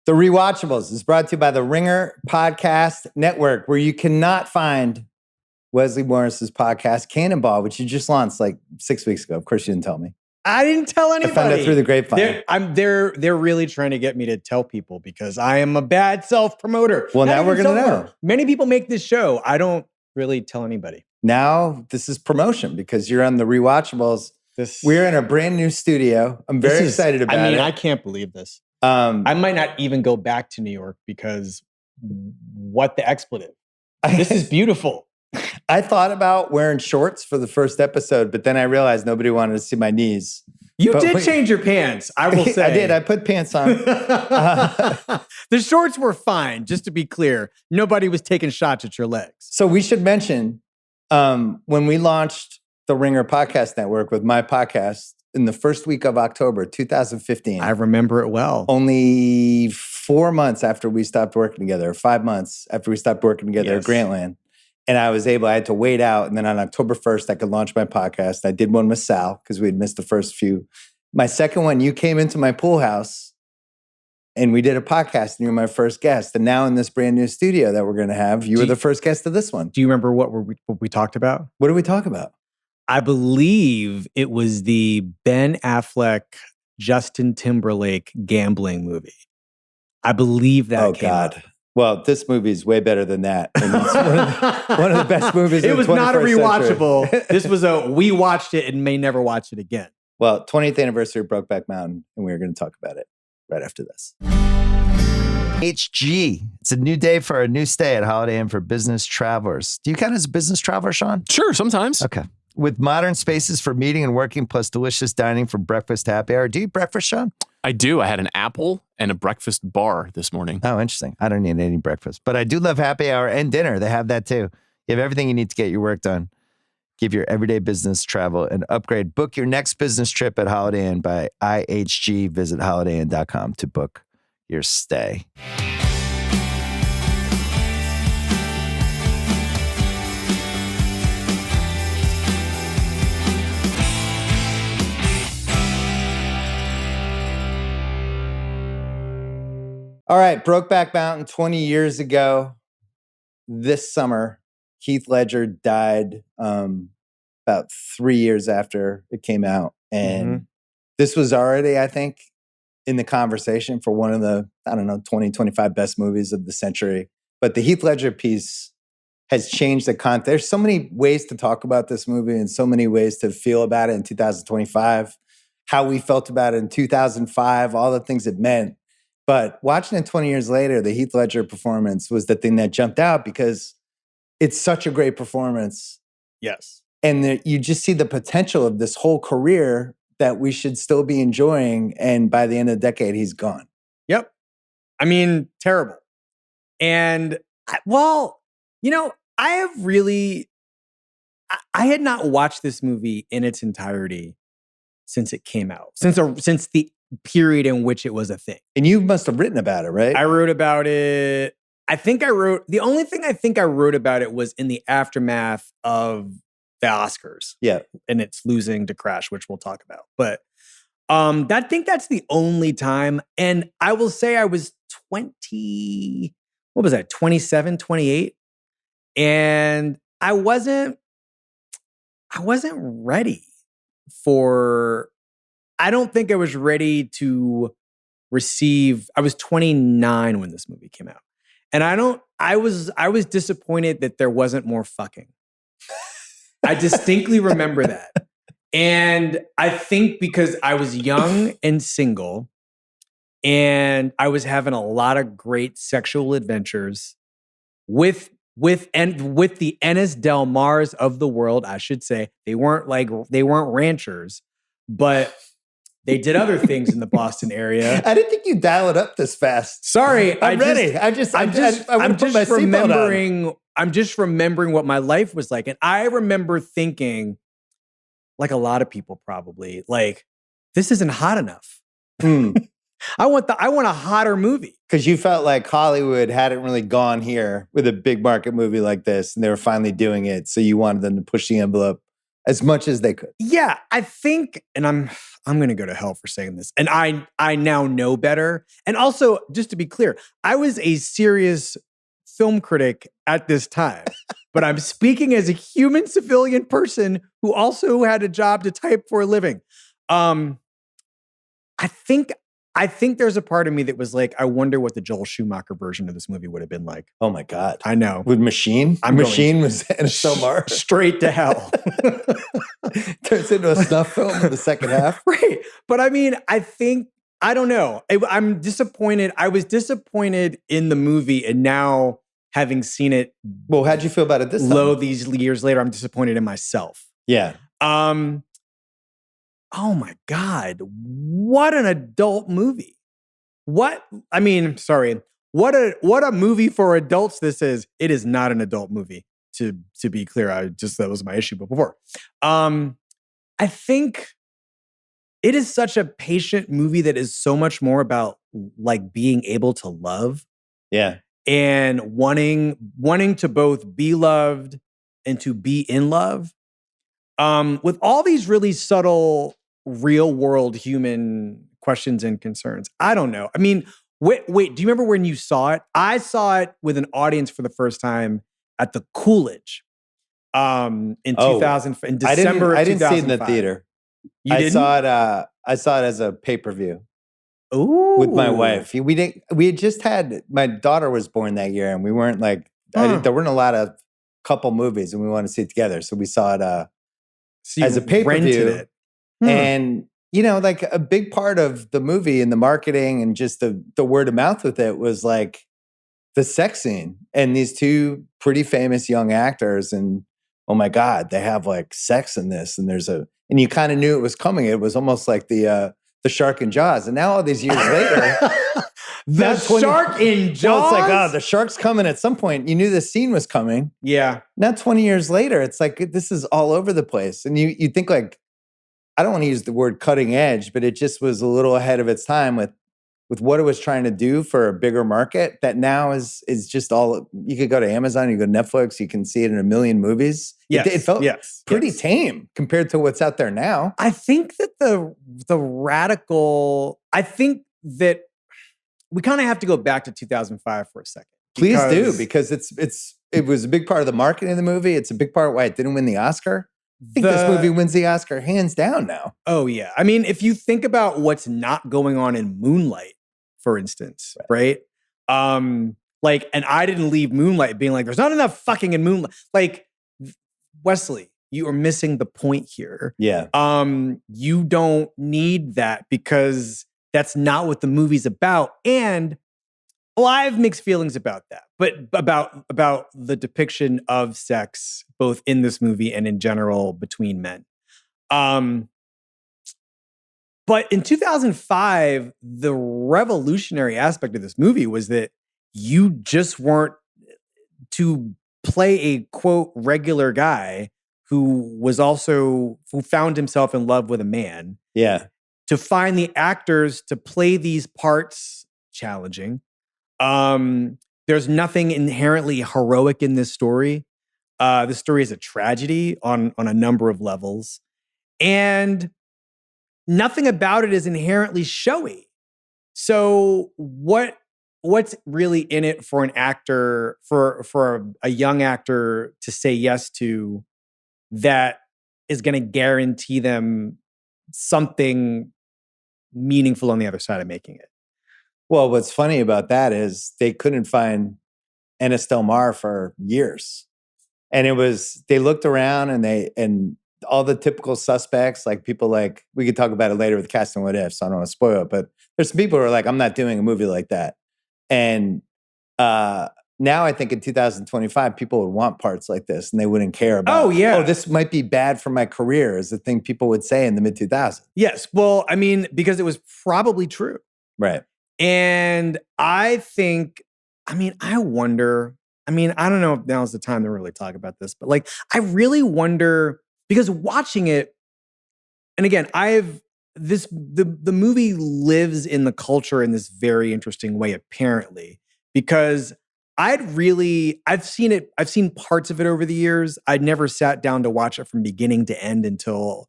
The Rewatchables is brought to you by the Ringer Podcast Network, where you cannot find Wesley Morris's podcast, Cannonball, which you just launched like 6 weeks ago. Of course, you didn't tell me. I didn't tell anybody. I found it through the grapevine. They're really trying to get me to tell people because I am a bad self-promoter. Well, now we're going to know. Many people make this show. I don't really tell anybody. Now this is promotion because you're on the Rewatchables. We're in a brand new studio. I'm very excited about it. I mean, I can't believe this. I might not even go back to New York because what the expletive? This is beautiful. I thought about wearing shorts for the first episode, but then I realized nobody wanted to see my knees. You did change your pants, I will say. I did. I put pants on. The shorts were fine, just to be clear. Nobody was taking shots at your legs. So we should mention when we launched the Ringer Podcast Network with my podcast in the first week of October 2015. I remember it well. Only 4 months after we stopped working together, 5 months after we stopped working together at Grantland. And I had to wait out. And then on October 1st, I could launch my podcast. I did one with Sal because we had missed the first few. My second one, you came into my pool house and we did a podcast and you were my first guest. And now in this brand new studio that we're going to have, you were the first guest of this one. Do you remember what we talked about? What did we talk about? I believe it was the Ben Affleck, Justin Timberlake gambling movie. I believe that came up. Well, this movie is way better than that. And it's one of the best movies. It was not a rewatchable. This was we watched it and may never watch it again. Well, 20th anniversary of Brokeback Mountain, and we're going to talk about it right after this. HG. It's a new day for a new stay at Holiday Inn for business travelers. Do you count as a business traveler, Sean? Sure, sometimes. Okay. With modern spaces for meeting and working, plus delicious dining for breakfast, happy hour. Do you eat breakfast, Sean? I do. I had an apple and a breakfast bar this morning. Oh, interesting. I don't eat any breakfast, but I do love happy hour and dinner. They have that too. You have everything you need to get your work done. Give your everyday business travel an upgrade. Book your next business trip at Holiday Inn by IHG. Visit holidayinn.com to book your stay. All right, Brokeback Mountain 20 years ago. This summer, Heath Ledger died about 3 years after it came out. And this was already, I think, in the conversation for one of the, 20, 25 best movies of the century. But the Heath Ledger piece has changed the content. There's so many ways to talk about this movie and so many ways to feel about it in 2025. How we felt about it in 2005, all the things it meant. But watching it 20 years later, the Heath Ledger performance was the thing that jumped out because it's such a great performance. Yes. And you just see the potential of this whole career that we should still be enjoying. And by the end of the decade, he's gone. Yep. I mean, terrible. And I had not watched this movie in its entirety since it came out, since the period in which it was a thing. And you must have written about it, right? I wrote about it. The only thing I think I wrote about it was in the aftermath of the Oscars. Yeah. And it's losing to Crash, which we'll talk about. But I think that's the only time. And I will say I was 27, 28. And I wasn't ready for, I don't think I was ready to receive, I was 29 when this movie came out. And I was disappointed that there wasn't more fucking. I distinctly remember that. And I think because I was young and single and I was having a lot of great sexual adventures with the Ennis Del Mars of the world, I should say. They weren't ranchers, but they did other things in the Boston area. I didn't think you'd dial it up this fast. Sorry, I'm ready. I'm just remembering what my life was like. And I remember thinking, like a lot of people probably, like, this isn't hot enough. I want a hotter movie. Because you felt like Hollywood hadn't really gone here with a big market movie like this, and they were finally doing it. So you wanted them to push the envelope as much as they could. Yeah, I think, and I'm going to go to hell for saying this, and I now know better. And also, just to be clear, I was a serious film critic at this time, but I'm speaking as a human civilian person who also had a job to type for a living. I think there's a part of me that was like, I wonder what the Joel Schumacher version of this movie would have been like. Oh my God. I know. With Machine? Machine was in a Stomar. Straight to hell. Turns into a snuff film in the second half. Right. But I mean, I don't know. I'm disappointed. I was disappointed in the movie, and now having seen it. Well, how'd you feel about it this time? These years later, I'm disappointed in myself. Yeah. Oh my God. What an adult movie. What a movie for adults this is. It is not an adult movie, to be clear. That was my issue before. I think it is such a patient movie that is so much more about like being able to love. Yeah. And wanting to both be loved and to be in love. With all these really subtle real world human questions and concerns. I don't know. I mean, wait, do you remember when you saw it? I saw it with an audience for the first time at the Coolidge in 2000 in December of 2005. I didn't see it in the theater. You didn't? I saw it as a pay-per-view. Ooh. With my wife. We had just had, my daughter was born that year, and we weren't like, there weren't a lot of couple movies, and we wanted to see it together. So we saw it as a pay-per-view. And, like a big part of the movie and the marketing and just the word of mouth with it was like the sex scene and these two pretty famous young actors. And oh my God, they have like sex in this. And and you kind of knew it was coming. It was almost like the shark in Jaws. And now all these years later, shark in Jaws? Well, it's like, the shark's coming at some point. You knew the scene was coming. Yeah. Now 20 years later, it's like, this is all over the place. And you think like, I don't want to use the word cutting edge, but it just was a little ahead of its time with what it was trying to do for a bigger market that now is just all, you could go to Amazon, you go to Netflix, you can see it in a million movies. Yes, it felt pretty tame compared to what's out there now. I think that I think that we kind of have to go back to 2005 for a second. Please do, because it was a big part of the marketing of the movie. It's a big part why it didn't win the Oscar. I think this movie wins the Oscar hands down now. Oh, yeah. I mean, if you think about what's not going on in Moonlight, for instance, right? And I didn't leave Moonlight being like, there's not enough fucking in Moonlight. Like, Wesley, you are missing the point here. Yeah. You don't need that because that's not what the movie's about. And I have mixed feelings about that, but about the depiction of sex, both in this movie and in general between men. But in 2005, the revolutionary aspect of this movie was that you just weren't to play a quote regular guy who found himself in love with a man. Yeah. To find the actors to play these parts challenging. There's nothing inherently heroic in this story. The story is a tragedy on a number of levels. And nothing about it is inherently showy. So what's really in it for an actor, for a young actor to say yes to that is going to guarantee them something meaningful on the other side of making it? Well, what's funny about that is they couldn't find Anna Stelmar for years. And they looked around and all the typical suspects, like people like, we could talk about it later with Cast and What If, so I don't want to spoil it, but there's some people who are like, I'm not doing a movie like that. And now I think in 2025, people would want parts like this and they wouldn't care about, this might be bad for my career is the thing people would say in the mid 2000s. Yes. Well, I mean, because it was probably true. Right. And I wonder, I don't know if now's the time to really talk about this, but like, I really wonder, because watching it, and again, the movie lives in the culture in this very interesting way, apparently, because I've seen parts of it over the years. I'd never sat down to watch it from beginning to end until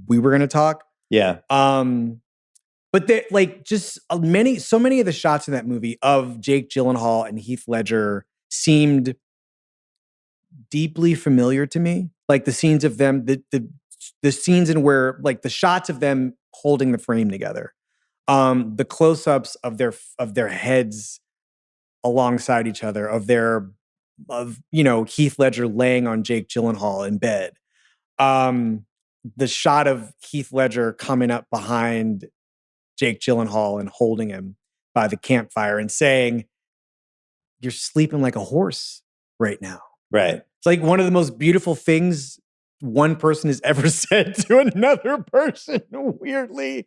we were going to talk. Yeah. But they like just so many of the shots in that movie of Jake Gyllenhaal and Heath Ledger seemed deeply familiar to me. Like the scenes of them, the scenes in where like the shots of them holding the frame together, the close-ups of their heads alongside each other, of Heath Ledger laying on Jake Gyllenhaal in bed, the shot of Heath Ledger coming up behind Jake Gyllenhaal and holding him by the campfire and saying, "You're sleeping like a horse right now." Right. It's like one of the most beautiful things one person has ever said to another person, weirdly.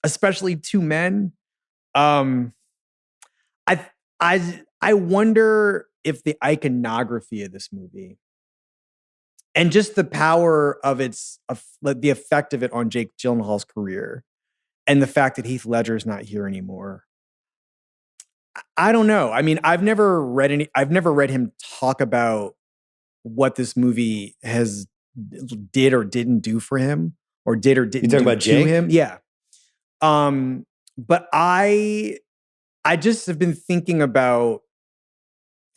Especially two men. I wonder if the iconography of this movie and just the power of the effect of it on Jake Gyllenhaal's career and the fact that Heath Ledger is not here anymore. I don't know. I mean, I've never read him talk about what this movie did or didn't do for him, or did or didn't do about to Jake? him. Yeah. But I just have been thinking about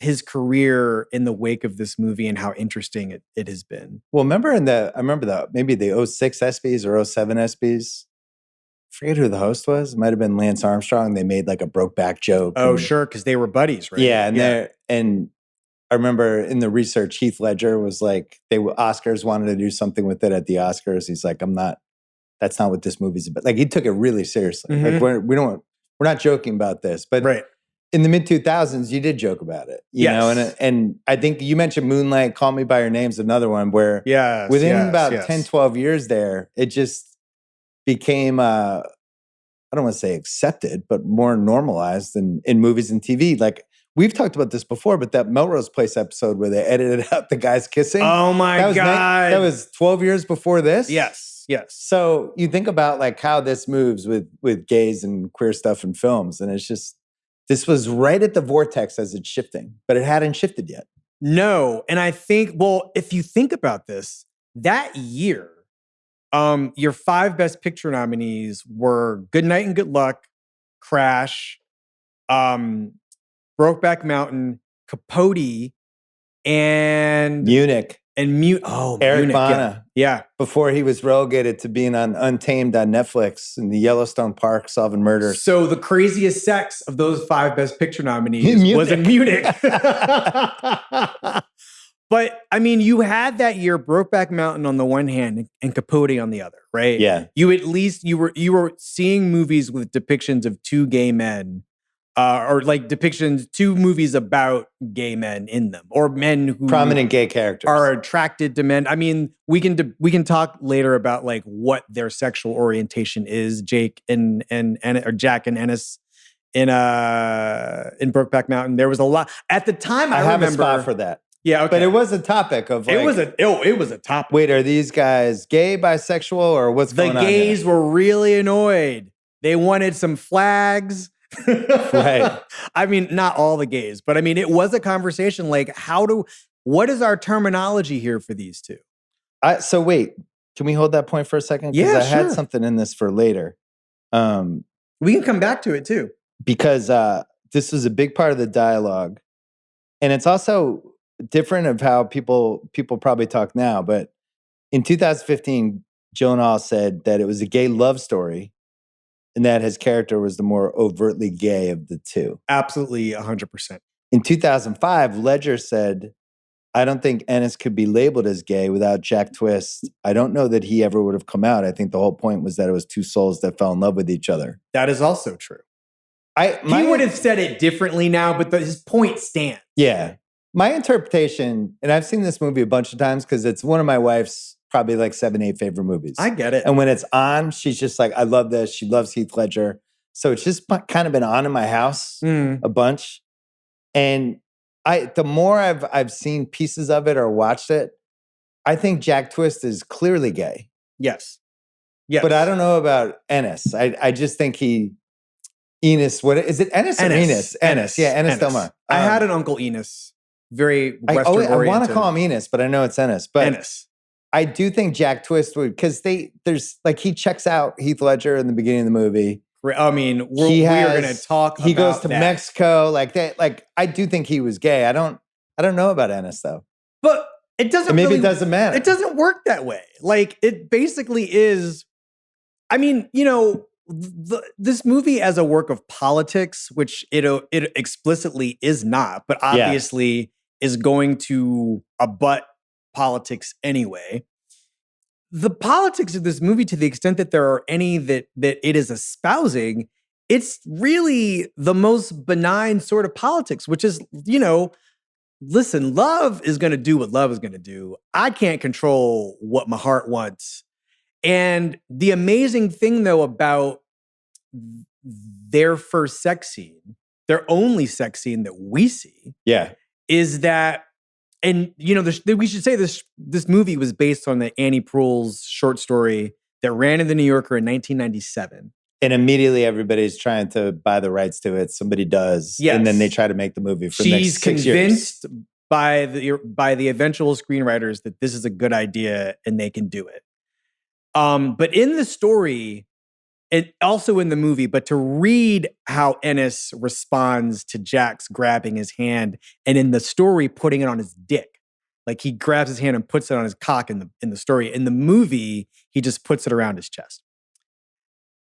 his career in the wake of this movie and how interesting it has been. Well, I remember maybe the 06 ESPYs or 07 ESPYs. I forget who the host was. It might have been Lance Armstrong. They made like a Brokeback joke. Oh, sure, because they were buddies, right? Yeah, and I remember in the research, Heath Ledger was like, Oscars wanted to do something with it at the Oscars. He's like, that's not what this movie's about. Like he took it really seriously. Mm-hmm. Like we're not joking about this, but right. In the mid 2000s, you did joke about it, you know, and I think you mentioned Moonlight, Call Me by Your Name's another one where within about 10, 12 years there, it just became, I don't want to say accepted, but more normalized in movies and TV. Like we've talked about this before, but that Melrose Place episode where they edited out the guys kissing. Oh my God. That was 12 years before this. Yes. So you think about like how this moves with gays and queer stuff in films. And it's just, this was right at the vortex as it's shifting, but it hadn't shifted yet. No. And I think, well, if you think about this, that year, your 5 Best Picture nominees were Good Night and Good Luck, Crash, Brokeback Mountain, Capote, and Munich. And Eric Munich, Bana. Yeah. Before he was relegated to being on Untamed on Netflix in the Yellowstone Park solving murders. So the craziest sex of those 5 Best Picture nominees was in Munich. But I mean, you had that year Brokeback Mountain on the one hand and Capote on the other, right? Yeah. You were seeing movies with depictions of 2 gay men. Or like depictions, 2 movies about gay men in them, or men who prominent gay characters are attracted to men. I mean, we can talk later about like what their sexual orientation is. Jack and Ennis in Brokeback Mountain. There was a lot at the time. I have remember, a spot for that. Yeah, okay. But it was a topic of like, it was a topic. Wait, are these guys gay, bisexual, or what's going on? The gays were really annoyed. They wanted some flags. Right. I mean, not all the gays, but I mean, it was a conversation like, what is our terminology here for these 2? So wait, can we hold that point for a second? Yeah, I had something in this for later. We can come back to it too. Because this is a big part of the dialogue. And it's also different of how people probably talk now. But in 2015, Gyllenhaal said that it was a gay love story, and that his character was the more overtly gay of the 2. Absolutely, 100%. In 2005, Ledger said, I don't think Ennis could be labeled as gay without Jack Twist. I don't know that he ever would have come out. I think the whole point was that it was 2 souls that fell in love with each other. That is also true. He would have said it differently now, but his point stands. Yeah. My interpretation, and I've seen this movie a bunch of times because it's one of my wife's probably like 7, 8 favorite movies. I get it. And when it's on, she's just like, I love this. She loves Heath Ledger. So it's just kind of been on in my house a bunch. And the more I've seen pieces of it or watched it, I think Jack Twist is clearly gay. Yes. But I don't know about Ennis. I just think Enos. What is it? Ennis or Enos? Ennis. Yeah, Ennis Del Mar. I had an uncle Enos. Very Western oriented. I want to call him Enos, but I know it's Ennis. But Ennis. I do think Jack Twist would, because there's like, he checks out Heath Ledger in the beginning of the movie. I mean, we are going to talk. He goes to Mexico, like that. Like, I do think he was gay. I don't know about Ennis though. But it doesn't. And maybe it doesn't matter. It doesn't work that way. Like, it basically is. I mean, you know, this movie as a work of politics, which it explicitly is not, but obviously is going to abut politics anyway. The politics of this movie, to the extent that there are any that it is espousing, it's really the most benign sort of politics, which is, you know, listen, love is going to do what love is going to do. I can't control what my heart wants. And the amazing thing, though, about their first sex scene, their only sex scene that we see, is that, and you know, we should say this movie was based on the Annie Proulx's short story that ran in the New Yorker in 1997. And immediately everybody's trying to buy the rights to it. Somebody does, and then they try to make the movie for the next 6 years. She's convinced by the eventual screenwriters that this is a good idea and they can do it. But in the story, and also in the movie, but to read how Ennis responds to Jack's grabbing his hand, and in the story putting it on his dick, like he grabs his hand and puts it on his cock in the story. In the movie, he just puts it around his chest,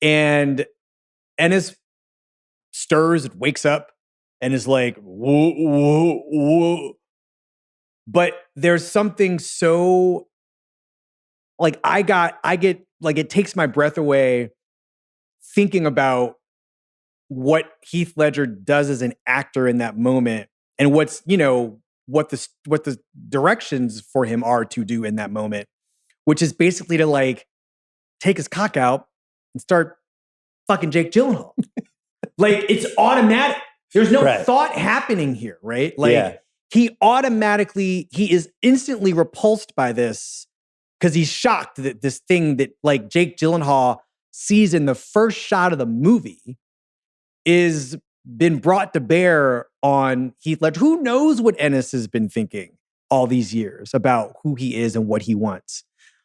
and Ennis stirs, wakes up, and is like, whoa, whoa, whoa. But there's something so like I get like it takes my breath away thinking about what Heath Ledger does as an actor in that moment, and what's, you know, what the directions for him are to do in that moment, which is basically to like take his cock out and start fucking Jake Gyllenhaal. Like, it's automatic. There's no thought happening here, right? Like he is instantly repulsed by this because he's shocked that this thing that like Jake Gyllenhaal sees in the first shot of the movie is been brought to bear on Heath Ledger. Who knows what Ennis has been thinking all these years about who he is and what he wants.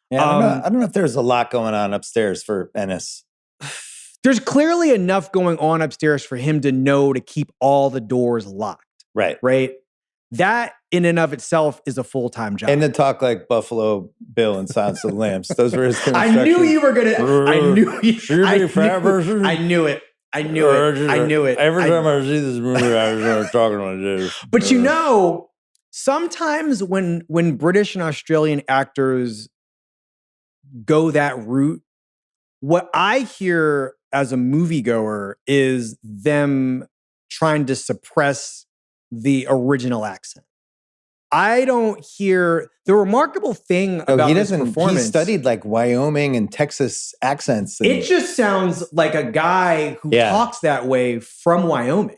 Yeah, I don't know if there's a lot going on upstairs for Ennis. There's clearly enough going on upstairs for him to know to keep all the doors locked. Right. That in and of itself is a full-time job. And to talk like Buffalo Bill and Silence of the Lambs. Those were his instructions. I knew you were going to. I knew it. Every time I see this movie, I was talking like this. But you know, sometimes when British and Australian actors go that route, what I hear as a moviegoer is them trying to suppress the original accent. I don't hear the remarkable thing about his performance. He studied like Wyoming and Texas accents. It just sounds like a guy who talks that way from Wyoming.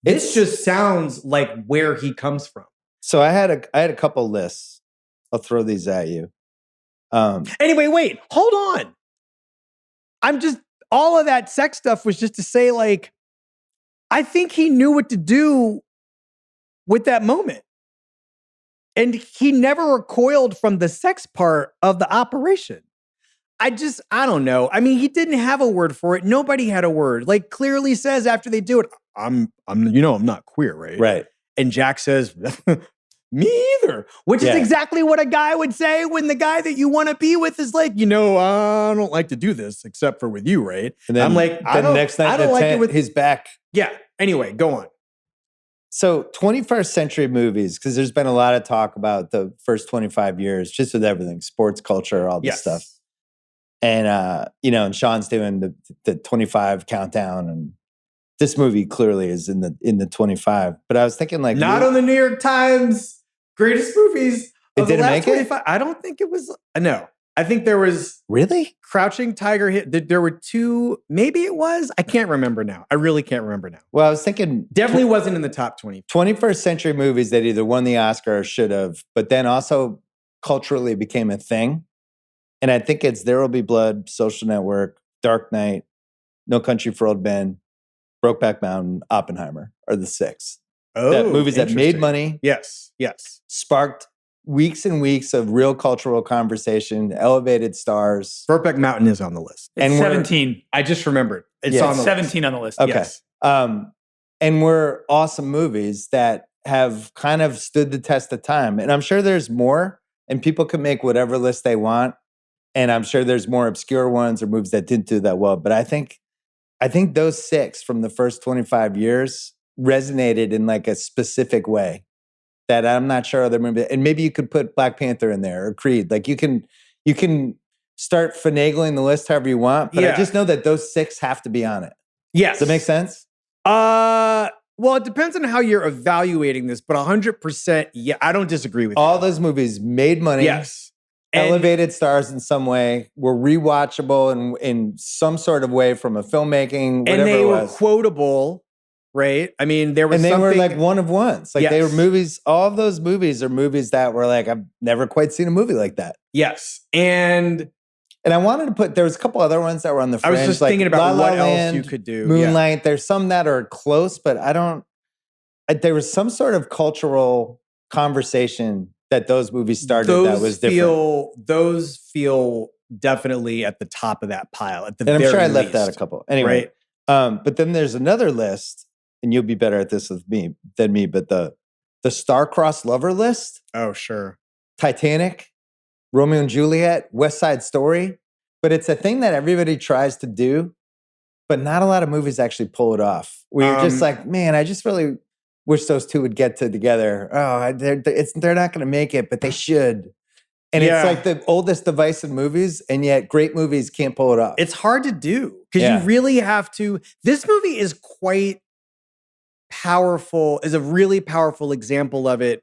This just sounds like where he comes from. So I had a couple lists. I'll throw these at you. Anyway, wait, hold on. All of that sex stuff was just to say, like, I think he knew what to do with that moment. And he never recoiled from the sex part of the operation. I don't know. I mean, he didn't have a word for it. Nobody had a word. Like, clearly says after they do it, I'm not queer, right? Right. And Jack says, me either. Which is exactly what a guy would say when the guy that you want to be with is like, I don't like to do this except for with you, right? And then I'm like, next night, I don't like it with his back. Yeah. Anyway, go on. So 21st century movies, because there's been a lot of talk about the first 25 years, just with everything, sports culture, all this stuff. And, and Sean's doing the 25 countdown, and this movie clearly is in the 25. But I was thinking like... Not on the New York Times greatest movies of the last 25. I don't think it was... No. I think there was... Really? Crouching Tiger hit. There were two... Maybe it was? I can't remember now. I really can't remember now. Well, I was thinking... Definitely wasn't in the top 20. 21st century movies that either won the Oscar or should have, but then also culturally became a thing. And I think it's There Will Be Blood, Social Network, Dark Knight, No Country for Old Men, Brokeback Mountain, Oppenheimer are the 6. Oh, that movies that made interesting. money, Yes. sparked weeks and weeks of real cultural conversation, elevated stars. Brokeback Mountain is on the list. It's And 17. I just remembered. It's Yeah, on the 17 list. on the list. Okay. Yes. And were awesome movies that have kind of stood the test of time. And I'm sure there's more, and people can make whatever list they want. And I'm sure there's more obscure ones or movies that didn't do that well. But I think those 6 from the first 25 years resonated in like a specific way that I'm not sure other movies. And maybe you could put Black Panther in there or Creed. Like you can start finagling the list however you want. But I just know that those 6 have to be on it. Yes. Does that make sense? Well, it depends on how you're evaluating this, but 100%, yeah, I don't disagree with All you. those movies made money. Yes. And- Elevated stars in some way, were rewatchable in some sort of way from a filmmaking, whatever and they it were was. quotable, right? I mean, there was And they something. were like one of ones. Like they were Yes. movies, all of those movies are movies that were like, I've never quite seen a movie like that. Yes. And And I wanted to put, there was a couple other ones that were on the I fringe. was just like thinking about La La what else Land, you could do. Moonlight. There's some that are close, but there was some sort of cultural conversation that those movies started that was different. Those feel definitely at the top of that pile. At the And I'm very sure I left out a least, couple. Anyway, but then there's another list, and you'll be better at this than me, but the star-crossed lover list, Oh, sure. Titanic, Romeo and Juliet, West Side Story. But it's a thing that everybody tries to do, but not a lot of movies actually pull it off. Where you're just like, man, I just really wish those two would get together. Oh, they're not going to make it, but they should. And it's like the oldest device in movies, and yet great movies can't pull it off. It's hard to do because you really have to. This movie is quite powerful, is a really powerful example of it.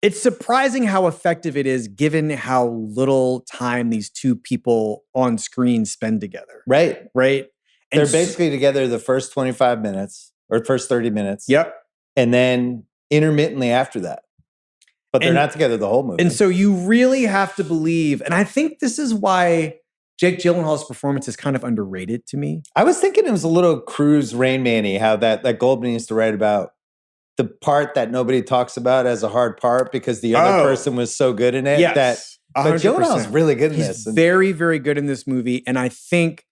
It's surprising how effective it is given how little time these two people on screen spend together. Right. And They're basically together the first 25 minutes or first 30 minutes. Yep. And then intermittently after that. But they're not together the whole movie. And so you really have to believe, and I think this is why Jake Gyllenhaal's performance is kind of underrated to me. I was thinking it was a little Cruise Rain Man-y, how that Goldman used to write about the part that nobody talks about as a hard part because the other person was so good in it. Yes, But Gyllenhaal's really good in this. He's very, very good in this movie. And I think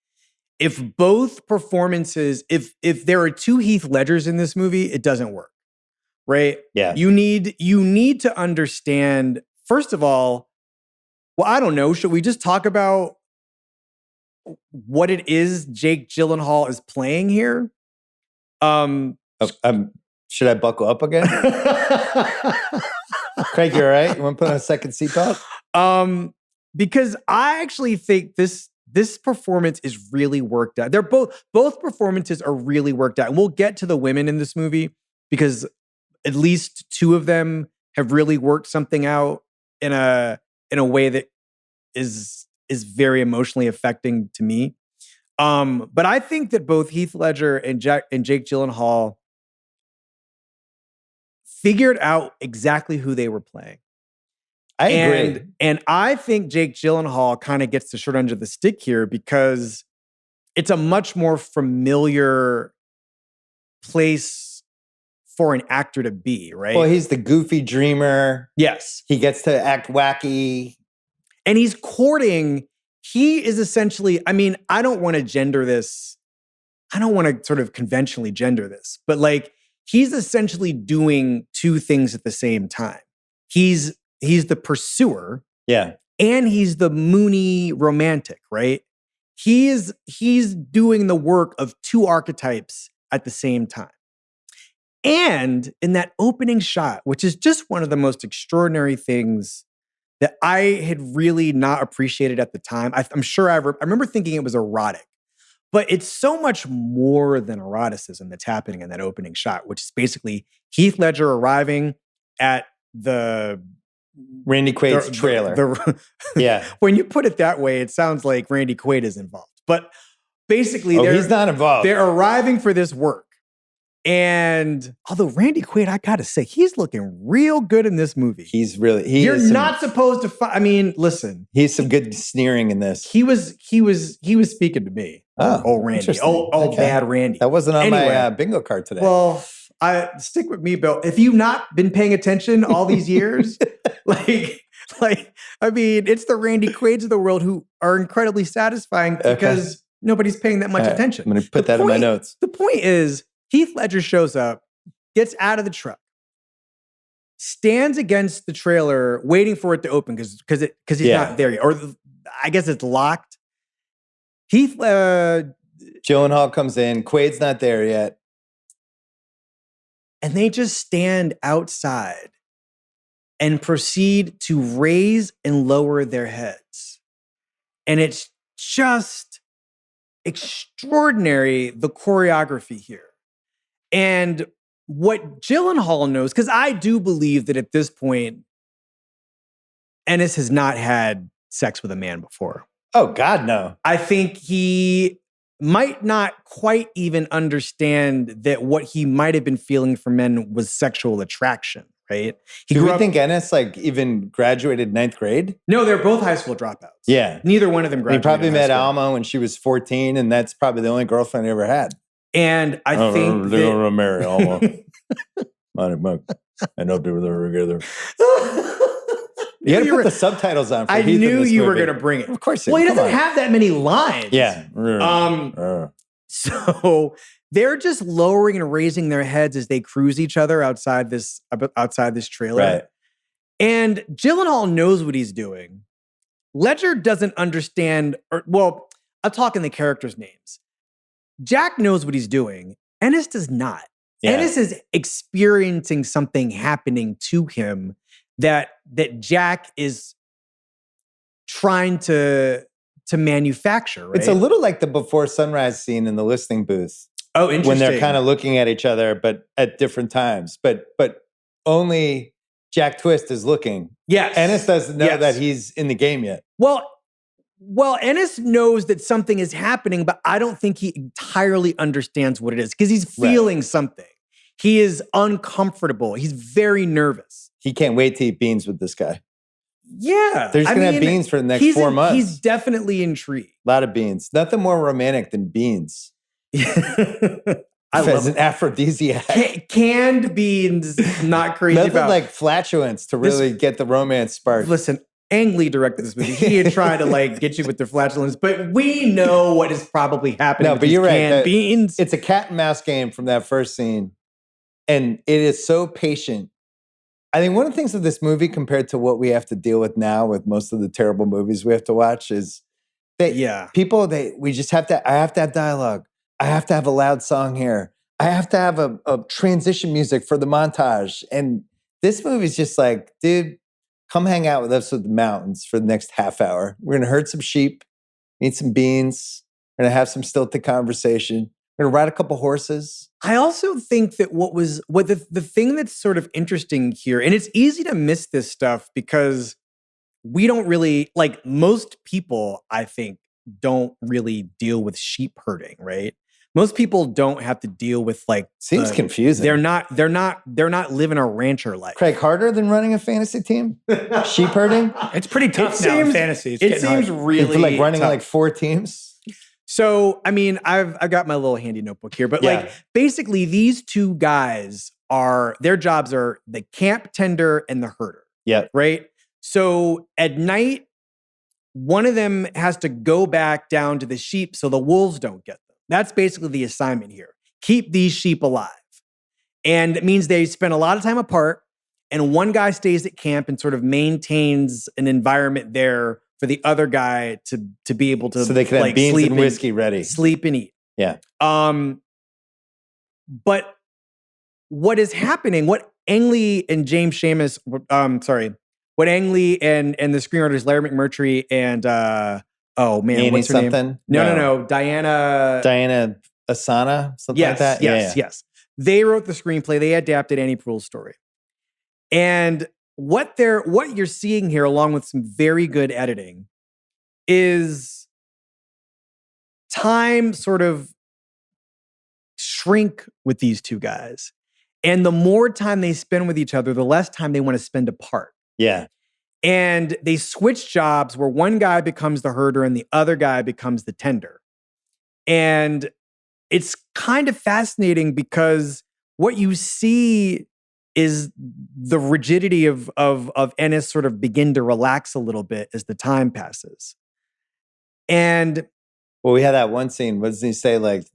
if both performances, if there are 2 Heath Ledgers in this movie, it doesn't work. Right? Yeah. You need to understand, first of all, well, I don't know. Should we just talk about what it is Jake Gyllenhaal is playing here? Should I buckle up again? Craig, you all right? You want to put on a second seatbelt? Because I actually think this performance is really worked out. They're both performances are really worked out. And we'll get to the women in this movie because at least 2 of them have really worked something out in a way that is very emotionally affecting to me. But I think that both Heath Ledger and Jake Gyllenhaal figured out exactly who they were playing. I agree. And I think Jake Gyllenhaal kind of gets the short end of the stick here because it's a much more familiar place for an actor to be, right? Well, he's the goofy dreamer. Yes. He gets to act wacky. And he's courting, he is essentially, I mean, I don't want to gender this. I don't want to sort of conventionally gender this, but like he's essentially doing 2 things at the same time. He's the pursuer. Yeah. And he's the moony romantic, right? He's doing the work of 2 archetypes at the same time. And in that opening shot, which is just one of the most extraordinary things that I had really not appreciated at the time. I'm sure I remember thinking it was erotic, but it's so much more than eroticism that's happening in that opening shot, which is basically Heath Ledger arriving at the Randy Quaid's trailer. Yeah. When you put it that way, it sounds like Randy Quaid is involved. But basically, he's not involved. They're arriving for this work. And although Randy Quaid, I gotta say, he's looking real good in this movie. You're not supposed to. I mean, listen. He's some good sneering in this. He was speaking to me. Oh, old Randy. interesting. Old bad Randy. That wasn't on Anyway. my bingo card today. Well, stick with me, Bill. If you've not been paying attention all these years, I mean, it's the Randy Quaids of the world who are incredibly satisfying because nobody's paying that much attention. I'm going to put that in my notes. The point is, Heath Ledger shows up, gets out of the truck, stands against the trailer, waiting for it to open because he's not there yet, or I guess it's locked. Gyllenhaal comes in. Quaid's not there yet. And they just stand outside and proceed to raise and lower their heads. And it's just extraordinary, the choreography here. And what Gyllenhaal knows, because I do believe that at this point, Ennis has not had sex with a man before. Oh, God, no. I think he might not quite even understand that what he might have been feeling for men was sexual attraction, right? Do we think Ennis even graduated 9th grade? No, they're both high school dropouts. Yeah. Neither one of them graduated. He probably met Alma when she was 14, and that's probably the only girlfriend he ever had. And I think they're going to marry Alma. I know they were together. You got to put the subtitles on for I Heath knew you were movie. going to bring it. Of course. Well, he doesn't have that many lines. Yeah. So they're just lowering and raising their heads as they cruise each other outside this trailer. Right. And Gyllenhaal knows what he's doing. Ledger doesn't understand, I'll talk in the characters' names. Jack knows what he's doing. Ennis does not. Yeah. Ennis is experiencing something happening to him that Jack is trying to manufacture, right? It's a little like the before sunrise scene in the listening booth. Oh, interesting. When they're kind of looking at each other, but at different times. But only Jack Twist is looking. Yes. Ennis doesn't know that he's in the game yet. Well, Ennis knows that something is happening, but I don't think he entirely understands what it is because he's feeling something. He is uncomfortable. He's very nervous. He can't wait to eat beans with this guy. Yeah. They're just going to have beans for the next 4 months. He's definitely intrigued. A lot of beans. Nothing more romantic than beans. As an aphrodisiac. Canned beans, not crazy Nothing about. like flatulence to really get the romance sparked. Listen, Ang Lee directed this movie. He had tried to get you with the flatulence, but we know what is probably happening with these canned beans. It's a cat and mouse game from that first scene. And it is so patient. I think one of the things of this movie compared to what we have to deal with now with most of the terrible movies we have to watch is that we just have to, I have to have dialogue. I have to have a loud song here. I have to have a transition music for the montage. And this movie is just like, dude, come hang out with us with the mountains for the next half hour. We're going to herd some sheep, eat some beans. We're going to have some stilted conversation. We're going to ride a couple horses. I also think that the thing that's sort of interesting here, and it's easy to miss this stuff because we don't really, most people, I think, don't really deal with sheep herding, right? Most people don't have to deal with seems confusing. They're not living a rancher life. Craig, harder than running a fantasy team? Sheep herding? It's pretty tough now in fantasy. It seems really running tough. 4 teams. So, I mean, I've got my little handy notebook here, but basically these two guys their jobs are the camp tender and the herder. Yeah. Right? So at night, one of them has to go back down to the sheep so the wolves don't get them. That's basically the assignment here. Keep these sheep alive. And it means they spend a lot of time apart, and one guy stays at camp and sort of maintains an environment there for the other guy to be able to, so they can have beans and whiskey ready, sleep and eat. Yeah. But what is happening? What Ang Lee and James Seamus, what Ang Lee and the screenwriters Larry McMurtry and Annie what's her something? name? No, Diana Asana, something like that. Yes. They wrote the screenplay. They adapted Annie Proulx's story, and what you're seeing here, along with some very good editing, is time sort of shrink with these two guys. And the more time they spend with each other, the less time they want to spend apart. Yeah. And they switch jobs where one guy becomes the herder and the other guy becomes the tender. And it's kind of fascinating because what you see is the rigidity of Ennis sort of begin to relax a little bit as the time passes. And well, we had that one scene. What does he say? Like,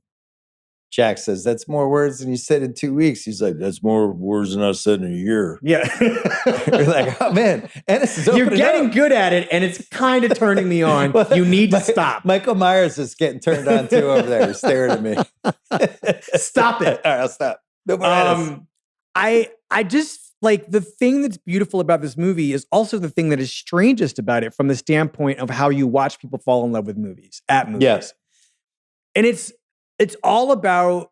Jack says, that's more words than you said in 2 weeks. He's like, that's more words than I said in a year. Yeah. You're like, oh man, Ennis is You're getting good at it, and it's kind of turning me on. Well, you need to stop. Michael Myers is getting turned on too over there. He's staring at me. Stop it. All right, I'll stop. No more Ennis. I just like the thing that's beautiful about this movie is also the thing that is strangest about it from the standpoint of how you watch people fall in love with movies at movies. Yes. And it's all about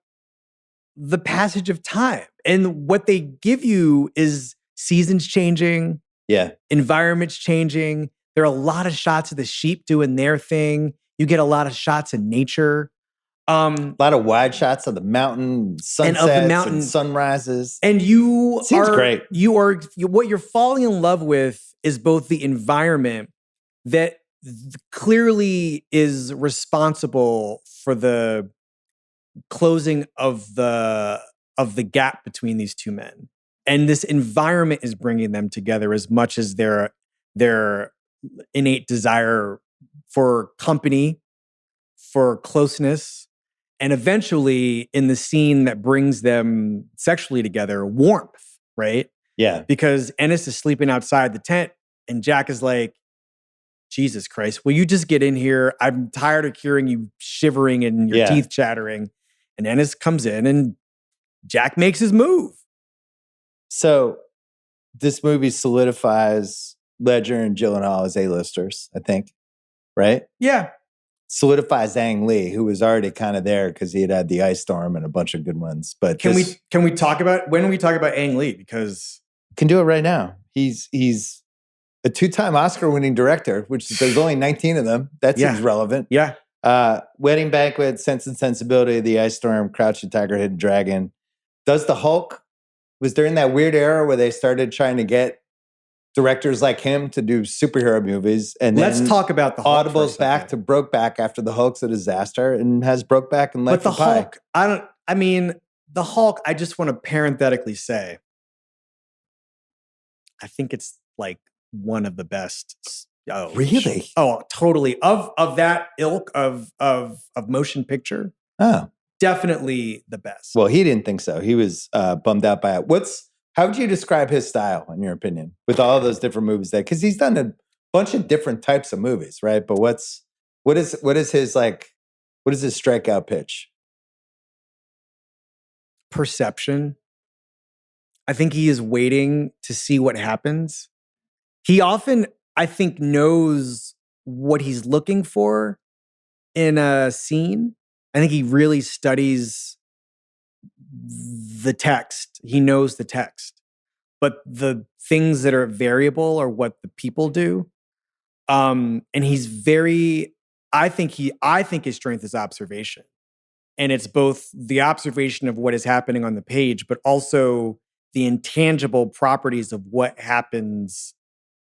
the passage of time. And what they give you is seasons changing. Yeah. Environments changing. There are a lot of shots of the sheep doing their thing. You get a lot of shots in nature. A lot of wide shots of the mountain, sunsets and sunrises. And great. What you're falling in love with is both the environment that clearly is responsible for the closing of the gap between these two men. And this environment is bringing them together as much as their innate desire for company, for closeness, and eventually in the scene that brings them sexually together, warmth, right? Yeah. Because Ennis is sleeping outside the tent and Jack is like, Jesus Christ, will you just get in here? I'm tired of hearing you shivering and your teeth chattering. And Ennis comes in and Jack makes his move. So this movie solidifies Ledger and Gyllenhaal as A-listers, I think, right? Yeah. Solidifies Ang Lee, who was already kind of there because he had the Ice Storm and a bunch of good ones. But can we talk about when we talk about Ang Lee? Because can do it right now. He's a 2-time Oscar-winning director, which there's only 19 of them. That seems relevant. Yeah. Wedding Banquet, Sense and Sensibility, The Ice Storm, Crouching Tiger, Hidden Dragon. Does the Hulk? Was during that weird era where they started trying to get directors like him to do superhero movies. And let's talk about the Hulk. Audible's back to Brokeback after the Hulk's a disaster and has Brokeback and Life But of the Pi. Hulk, the Hulk, I just want to parenthetically say, I think it's like one of the best. Oh, really? Oh, totally. Of that ilk of motion picture. Oh. Definitely the best. Well, he didn't think so. He was bummed out by it. How would you describe his style, in your opinion, with all those different movies that? Because he's done a bunch of different types of movies, right? But what is his strikeout pitch? Perception. I think he is waiting to see what happens. He often, I think, knows what he's looking for in a scene. I think he really studies the text. He knows the text. But the things that are variable are what the people do. And he's I think his strength is observation. And it's both the observation of what is happening on the page, but also the intangible properties of what happens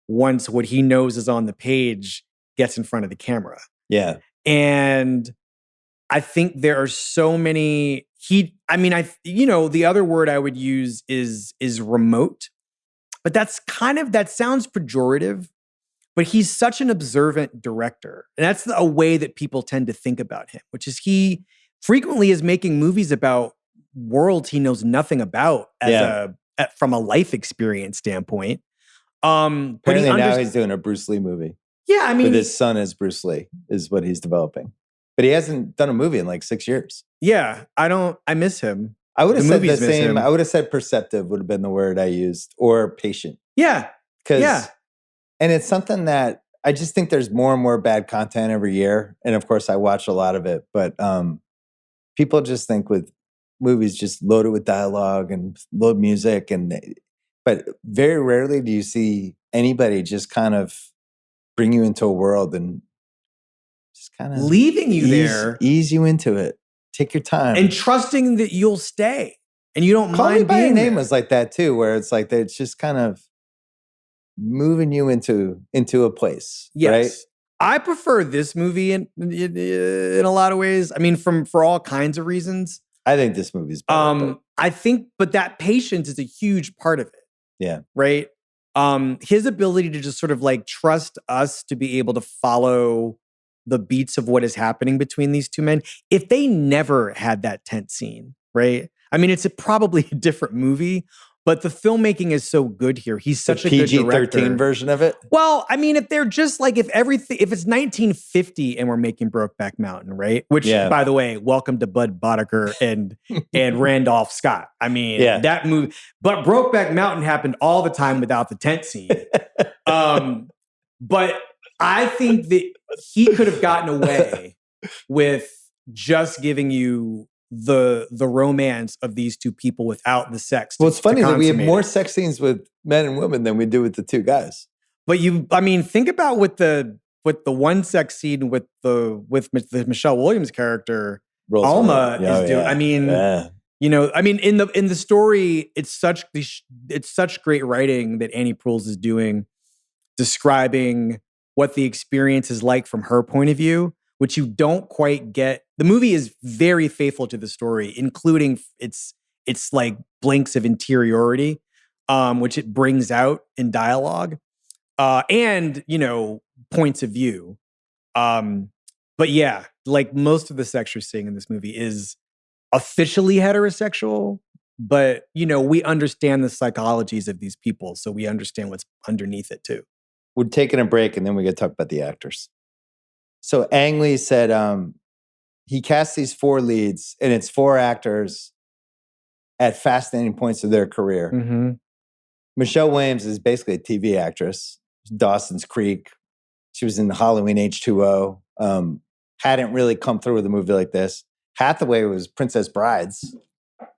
once what he knows is on the page gets in front of the camera. Yeah. And I think there are so many, the other word I would use is remote, but that sounds pejorative, but he's such an observant director. And that's a way that people tend to think about him, which is he frequently is making movies about worlds he knows nothing about from a life experience standpoint. Apparently now he's doing a Bruce Lee movie. Yeah, with his son as Bruce Lee is what he's developing. But he hasn't done a movie in like 6 years. Yeah, I miss him. I would have said the same. I would have said perceptive would have been the word I used, or patient. Yeah. And it's something that I just think there's more and more bad content every year. And of course I watch a lot of it, but people just think with movies just loaded with dialogue and load music. But very rarely do you see anybody just kind of bring you into a world and just kind of leaving you there, ease you into it. Take your time and trusting that you'll stay and you don't Call mind Me by Your being Name there. was like that too, where it's like it's just kind of moving you into a place, yes. right? I prefer this movie in a lot of ways. I mean, for all kinds of reasons. I think this movie's better. I think, but that patience is a huge part of it. Yeah. Right. His ability to just sort of like trust us to be able to follow the beats of what is happening between these two men. If they never had that tent scene, right? I mean, it's probably a different movie, but the filmmaking is so good here. He's such a good director. PG-13 version of it. Well, I mean, if they're just like, if it's 1950 and we're making Brokeback Mountain, right? Which, by the way, welcome to Bud Boddicker and Randolph Scott. I mean, that movie, but Brokeback Mountain happened all the time without the tent scene. But I think that he could have gotten away with just giving you the romance of these two people without the sex. Well, it's funny that we have more sex scenes with men and women than we do with the two guys. But I mean, think about with the one sex scene with the Michelle Williams character, Alma is doing. I mean, you know, I mean, in the story, it's such great writing that Annie Proulx is doing, describing what the experience is like from her point of view, which you don't quite get. The movie is very faithful to the story, including its like blinks of interiority, which it brings out in dialogue, and, you know, points of view. But yeah, like most of the sex you're seeing in this movie is officially heterosexual, but, you know, we understand the psychologies of these people, so we understand what's underneath it too. We're taking a break, and then we got to talk about the actors. So Ang Lee said he cast these 4 leads, and it's 4 actors at fascinating points of their career. Mm-hmm. Michelle Williams is basically a TV actress. Dawson's Creek. She was in Halloween H2O. Hadn't really come through with a movie like this. Hathaway was Princess Brides.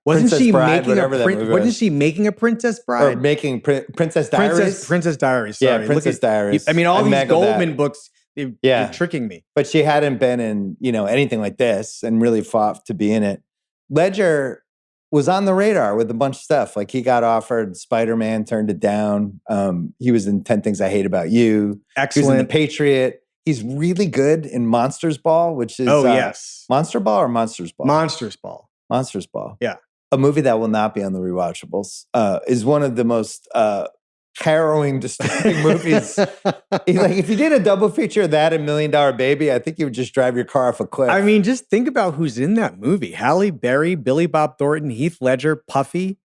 Wasn't she making a Princess Bride? Or making Princess Diaries? Princess Diaries. Sorry. Yeah, Princess Diaries. I mean, all these Goldman books, they're tricking me. But she hadn't been in, you know, anything like this and really fought to be in it. Ledger was on the radar with a bunch of stuff. Like, he got offered Spider-Man, turned it down. He was in 10 Things I Hate About You. Excellent. He was in The Patriot. He's really good in Monsters Ball, which is yes. Monster Ball or Monsters Ball? Monsters Ball. Monsters Ball. Yeah. A movie that will not be on the Rewatchables, is one of the most harrowing, disturbing movies. Like, if you did a double feature of that and $1 Million Baby, I think you would just drive your car off a cliff. I mean, just think about who's in that movie. Halle Berry, Billy Bob Thornton, Heath Ledger, Puffy.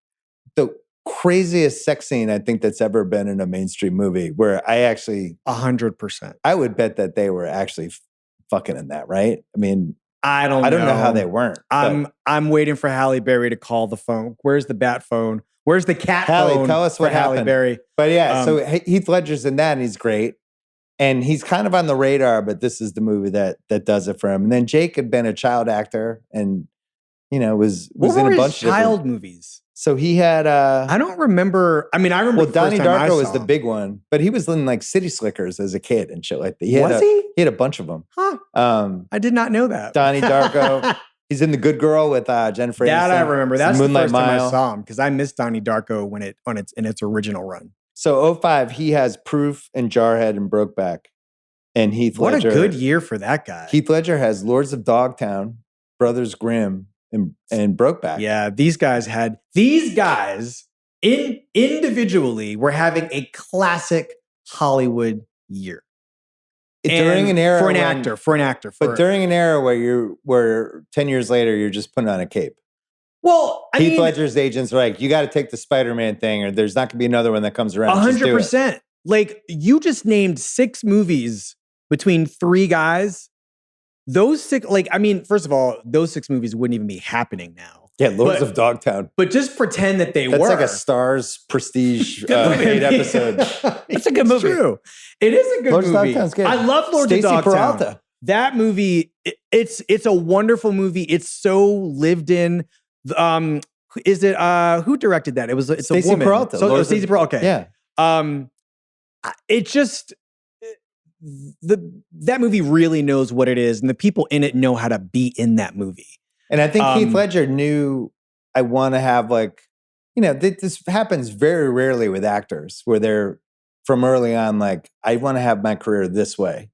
The craziest sex scene I think that's ever been in a mainstream movie, where I actually 100%. I would bet that they were actually fucking in that, right? I mean, I don't know how they weren't. I'm waiting for Halle Berry to call the phone. Where's the bat phone? Where's the cat phone? Tell us what happened. Halle Berry. But yeah, so Heath Ledger's in that, and he's great. And he's kind of on the radar, but this is the movie that does it for him. And then Jake had been a child actor, and, you know, was in a bunch of child movies. So he had I don't remember. I mean, I remember. Well, Donnie Darko was the big one, but he was in like City Slickers as a kid and shit like that. He had a bunch of them. Huh. I did not know that. Donnie Darko. He's in The Good Girl with Jennifer Aniston. That I remember. That's the first time Mile. I saw him, because I missed Donnie Darko in its original run. So 05, he has Proof and Jarhead and Brokeback, and Heath Ledger. What a good year for that guy. Heath Ledger has Lords of Dogtown, Brothers Grimm, and Brokeback. Yeah, these guys individually were having a classic Hollywood year. During an era for an actor. But during an era where 10 years later you're just putting on a cape. Well, Heath Ledger's agents are like, you got to take the Spider-Man thing, or there's not going to be another one that comes around. 100%. Like, you just named 6 movies between 3 guys. Those 6, like, I mean, first of all, those 6 movies wouldn't even be happening now. Yeah, Lords of Dogtown. But just pretend that That's like a Starz Prestige 8 episode. It's a good movie. It's true. It is a good Lords movie. of Dogtown's good. I love Lords of Dogtown. Peralta. That movie, it's a wonderful movie. It's so lived in. Is it who directed that? It's Stacey a woman. Peralta. So Stacey Peralta. Okay. Yeah. It just that movie really knows what it is, and the people in it know how to be in that movie. And I think Heath Ledger knew, I want to have, like, you know, this happens very rarely with actors, where they're from early on like, I want to have my career this way.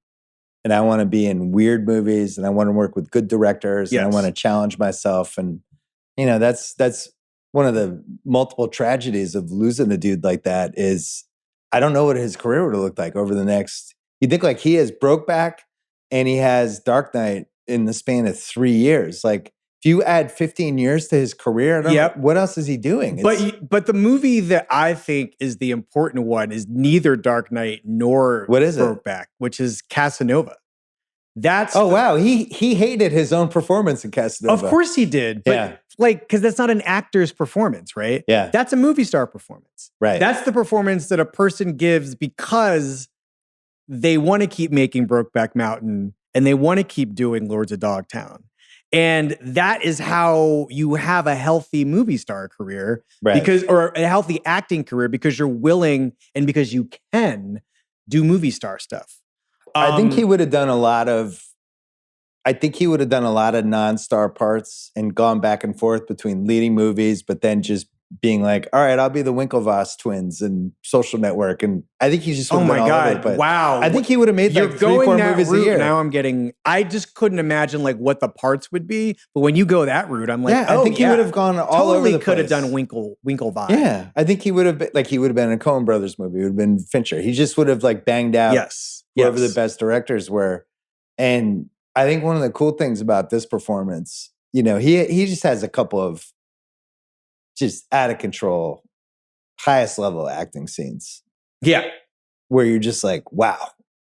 and I want to be in weird movies, and I want to work with good directors, and I want to challenge myself. And that's one of the multiple tragedies of losing a dude like that is I don't know what his career would have looked like over the next. You think like he has Brokeback and he has Dark Knight in the span of 3 years. Like if you add 15 years to his career, what else is he doing? But the movie that I think is the important one is neither Dark Knight nor what is Brokeback, which is Casanova. Wow. He hated his own performance in Casanova. Of course he did. But because that's not an actor's performance, right? Yeah. That's a movie star performance. Right. That's the performance that a person gives because they want to keep making Brokeback Mountain and they want to keep doing Lords of Dogtown. And that is how you have a healthy movie star career, or a healthy acting career, because you're willing and because you can do movie star stuff. I think he would have done a lot of non-star parts and gone back and forth between leading movies, but then just being like, all right, I'll be the Winklevoss twins and Social Network. And I think he just would have been all over it, wow. I think he would have made like 3-4 movies a year. Now I just couldn't imagine like what the parts would be. But when you go that route, I'm like, I think he would have gone all over the place. Could have done Winklevoss. Yeah. I think he would have been in a Coen Brothers movie. It would have been Fincher. He just would have like banged out whoever the best directors were. And I think one of the cool things about this performance, he just has a couple of just out of control, highest level acting scenes. Yeah. Where you're just like, wow.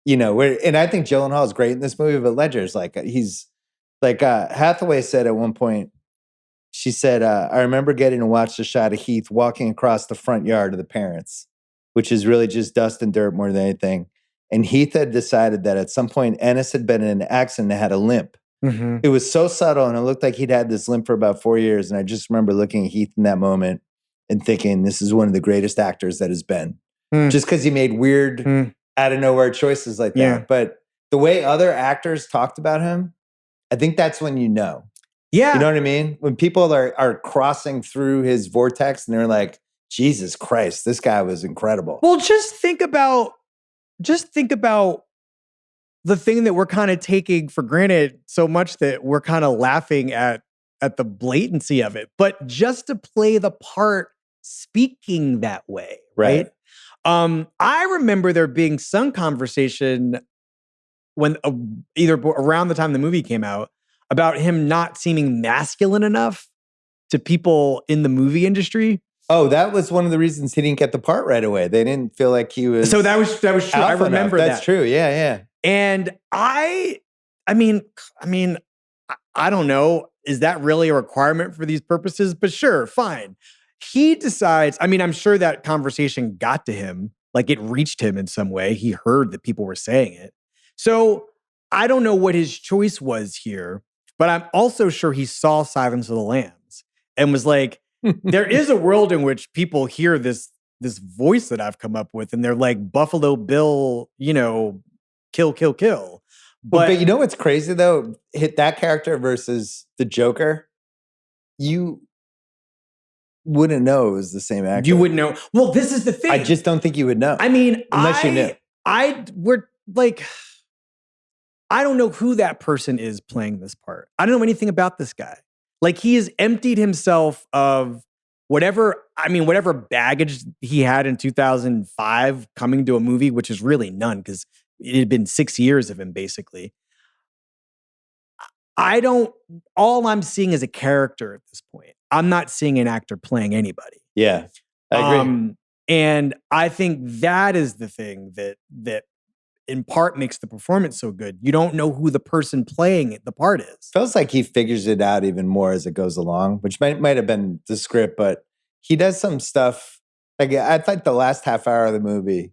And I think Gyllenhaal is great in this movie, but Ledger's like, he's like, Hathaway said at one point, she said, I remember getting to watch the shot of Heath walking across the front yard of the parents, which is really just dust and dirt more than anything. And Heath had decided that at some point, Ennis had been in an accident and had a limp. Mm-hmm. It was so subtle, and it looked like he'd had this limp for about 4 years. And I just remember looking at Heath in that moment and thinking, this is one of the greatest actors that has been. Just because he made weird, out of nowhere choices like that. Yeah. But the way other actors talked about him, I think that's when you know. Yeah. You know what I mean? When people are crossing through his vortex and they're like, Jesus Christ, this guy was incredible. Well, just think about the thing that we're kind of taking for granted so much that we're kind of laughing at the blatancy of it. But just to play the part speaking that way, right? I remember there being some conversation when either around the time the movie came out about him not seeming masculine enough to people in the movie industry. Oh, that was one of the reasons he didn't get the part right away. They didn't feel like he was. So that was true. I remember that. That's true. Yeah. And I mean, I don't know. Is that really a requirement for these purposes? But sure, fine. He decides, I'm sure that conversation got to him, like it reached him in some way. He heard that people were saying it. So I don't know what his choice was here, but I'm also sure he saw Silence of the Lambs and was like, there is a world in which people hear this voice that I've come up with and they're like, Buffalo Bill, kill, kill, kill. But you know what's crazy though? Hit that character versus the Joker, you wouldn't know it was the same actor. You wouldn't know. Well, this is the thing. I just don't think you would know. Unless you knew. I don't know who that person is playing this part. I don't know anything about this guy. Like he has emptied himself of whatever baggage he had in 2005 coming to a movie, which is really none because it had been 6 years of him basically. All I'm seeing is a character at this point. I'm not seeing an actor playing anybody. Yeah, I agree. And I think that is the thing that in part makes the performance so good. You don't know who the person playing the part is. Feels like he figures it out even more as it goes along, which might have been the script, but he does some stuff. Like I thought the last half hour of the movie,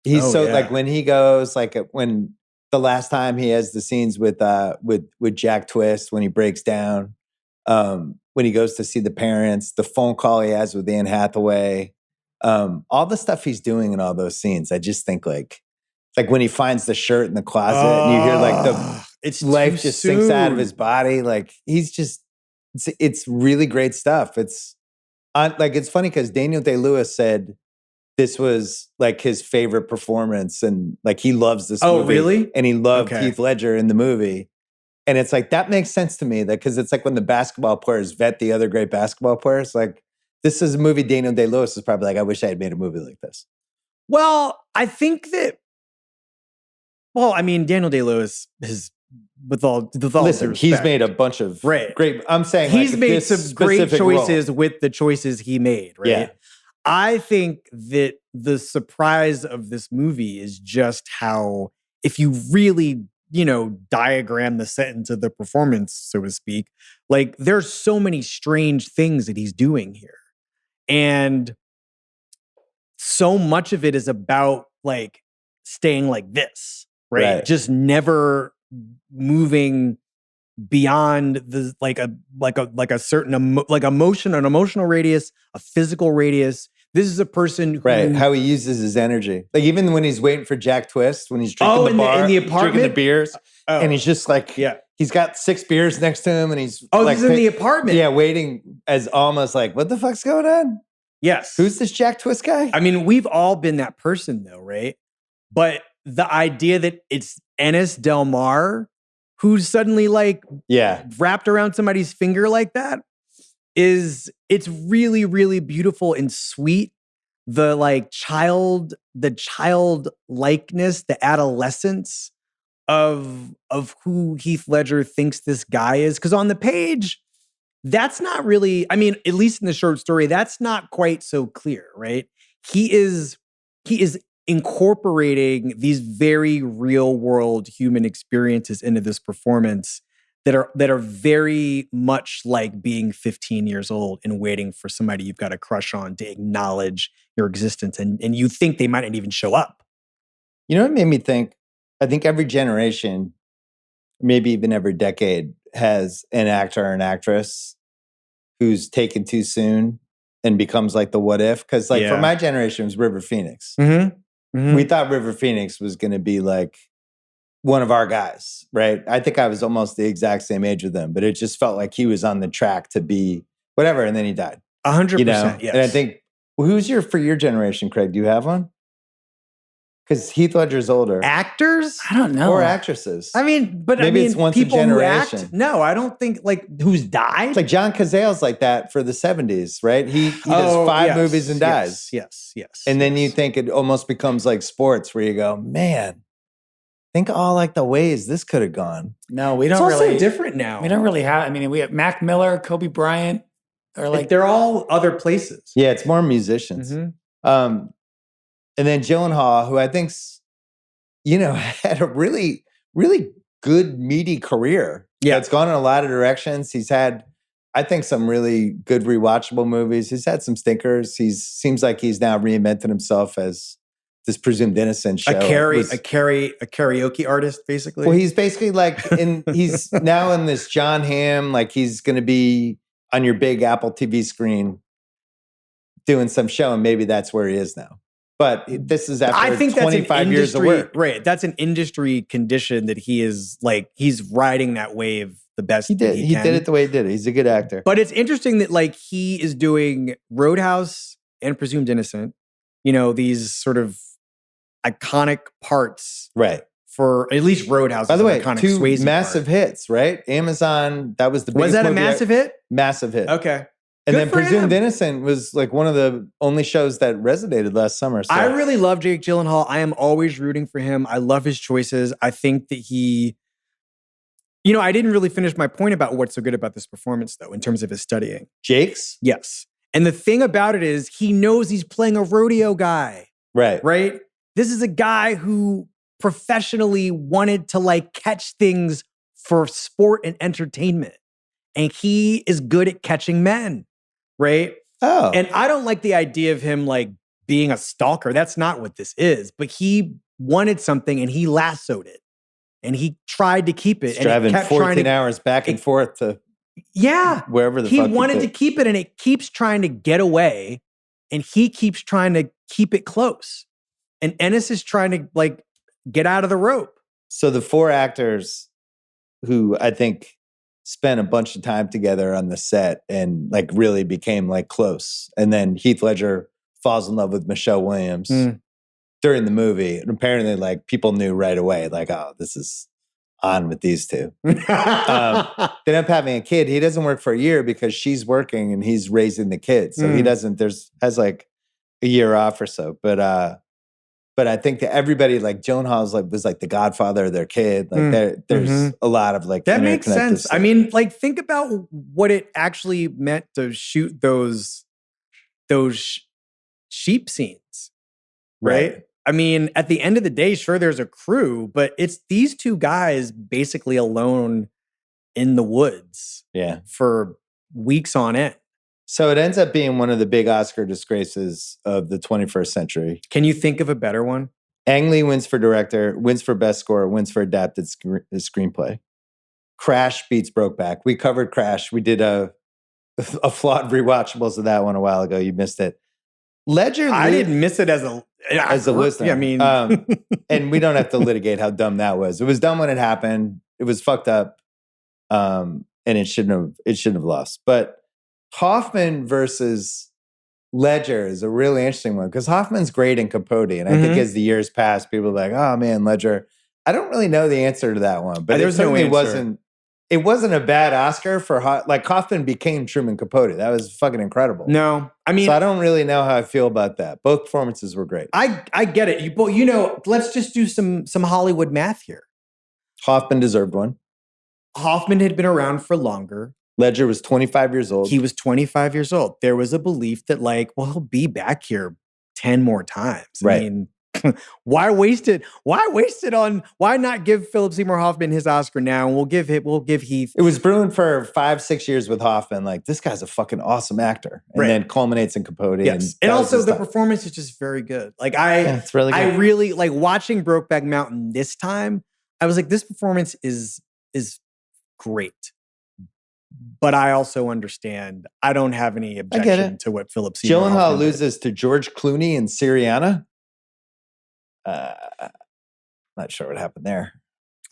like when he goes, like when the last time he has the scenes with Jack Twist, when he breaks down, when he goes to see the parents, the phone call he has with Anne Hathaway, all the stuff he's doing in all those scenes. I just think like when he finds the shirt in the closet and you hear like the life just sinks out of his body. Like it's really great stuff. It's funny because Daniel Day-Lewis said this was like his favorite performance, and like he loves this Oh, movie. really? And he loved Okay. Heath Ledger in the movie. And it's like, that makes sense to me, that because it's like when the basketball players vet the other great basketball players, like this is a movie Daniel Day-Lewis is probably like, I wish I had made a movie like this. Well, I think that. Well, I mean, Daniel Day-Lewis is with all due Listen, he's respect, made a bunch of great. I'm saying he's like, made this some great specific choices role. with the choices he made. Right. Yeah. I think that the surprise of this movie is just how, if you really, diagram the sentence of the performance, so to speak, like there's so many strange things that he's doing here. And so much of it is about like staying like this, right? Just never moving beyond the like a certain an emotional radius, a physical radius. This is a person who, how he uses his energy. Like even when he's waiting for Jack Twist, when he's drinking the bar, in the apartment, drinking the beers, and he's just like, he's got 6 beers next to him, and he's like, this is in the apartment, waiting as almost like, what the fuck's going on? Yes, who's this Jack Twist guy? I mean, we've all been that person, though, right? But the idea that it's Ennis Del Mar who's suddenly like wrapped around somebody's finger like that it's really, really beautiful and sweet. The like child likeness, the adolescence of who Heath Ledger thinks this guy is. Because on the page, that's not really, I mean, at least in the short story, that's not quite so clear, right? He is incorporating these very real world human experiences into this performance that are very much like being 15 years old and waiting for somebody you've got a crush on to acknowledge your existence, and you think they might not even show up. You know what made me think? I think every generation, maybe even every decade, has an actor or an actress who's taken too soon and becomes like the what if. Because like for my generation, it was River Phoenix. We thought River Phoenix was going to be like one of our guys, right? I think I was almost the exact same age with him, but it just felt like he was on the track to be whatever, and then he died. 100%, yes. And I think, who's for your generation, Craig? Do you have one? Because Heath Ledger's older. Actors? I don't know. Or actresses. I mean, but maybe it's once people a generation. Who act, no, I don't think like who's died. It's like John Cazale's like that for the 70s, right? He does 5 movies and dies. Yes. And then you think it almost becomes like sports where you go, man, think all like the ways this could have gone. No, we don't it's really. Also different now. We don't really have. I mean, we have Mac Miller, Kobe Bryant, or like they're all other places. Yeah, it's more musicians. And then Gyllenhaal, who I think's, had a really, really good meaty career. Yeah, it's gone in a lot of directions. He's had, I think, some really good rewatchable movies. He's had some stinkers. Seems like he's now reinvented himself as this presumed innocent show. A karaoke artist, basically. Well, he's basically like he's now in this John Hamm, like he's going to be on your big Apple TV screen doing some show, and maybe that's where he is now. But this is after 25 years of work. Right. That's an industry condition that he is like, he's riding that wave the best he did. He did it the way he did it. He's a good actor. But it's interesting that like he is doing Roadhouse and Presumed Innocent, these sort of iconic parts. Right. For at least Roadhouse. By the way, iconic 2 Swayze massive hits, right? Amazon, that was the biggest Was that a massive hit? Massive hit. Okay. And then Presumed Innocent was like one of the only shows that resonated last summer. So. I really love Jake Gyllenhaal. I am always rooting for him. I love his choices. I think that he, I didn't really finish my point about what's so good about this performance, though, in terms of his studying. Jake's? Yes. And the thing about it is he knows he's playing a rodeo guy. Right. Right? This is a guy who professionally wanted to like catch things for sport and entertainment. And he is good at catching men. Right? Oh. And I don't like the idea of him like being a stalker. That's not what this is. But he wanted something and he lassoed it. And he tried to keep it. He's driving 14 hours back and forth to wherever the fuck he wanted to keep it, and it keeps trying to get away, and he keeps trying to keep it close. And Ennis is trying to like get out of the rope. So the 4 actors who I think spent a bunch of time together on the set and like really became like close. And then Heath Ledger falls in love with Michelle Williams during the movie. And apparently, like, people knew right away, like, oh, this is on with these two. They end up having a kid. He doesn't work for a year because she's working and he's raising the kids. So he doesn't, has like a year off or so. But I think that everybody, like, Gyllenhaal's was like the godfather of their kid. Like there's a lot of like that makes sense. stuff. I mean, like, think about what it actually meant to shoot those sheep scenes, right? I mean, at the end of the day, sure, there's a crew, but it's these two guys basically alone in the woods, for weeks on end. So it ends up being one of the big Oscar disgraces of the 21st century. Can you think of a better one? Ang Lee wins for director, wins for best score, wins for adapted screenplay. Crash beats Brokeback. We covered Crash. We did a flawed rewatchables of that one a while ago. You missed it. Ledger. I didn't miss it as a listener. Yeah, I mean, and we don't have to litigate how dumb that was. It was dumb when it happened. It was fucked up, and it shouldn't have lost. But Hoffman versus Ledger is a really interesting one because Hoffman's great in Capote, and I think as the years pass, people are like, "Oh man, Ledger." I don't really know the answer to that one, but it certainly wasn't. It wasn't a bad Oscar for like Hoffman became Truman Capote. That was fucking incredible. No, I mean, so I don't really know how I feel about that. Both performances were great. I get it. You know, let's just do some Hollywood math here. Hoffman deserved one. Hoffman had been around for longer. Ledger was 25 years old. He was 25 years old. There was a belief that, like, well, he'll be back here 10 more times. Right. I mean, why not give Philip Seymour Hoffman his Oscar now? And we'll give Heath. It was brewing for 5-6 years with Hoffman. Like, this guy's a fucking awesome actor. And then culminates in Capote. Yes. And also the performance is just very good. Like it's really good. I really like watching Brokeback Mountain this time. I was like, this performance is great. But I also understand. I don't have any objection to what Philip Seymour Hoffman Gyllenhaal loses to George Clooney in Syriana. Not sure what happened there.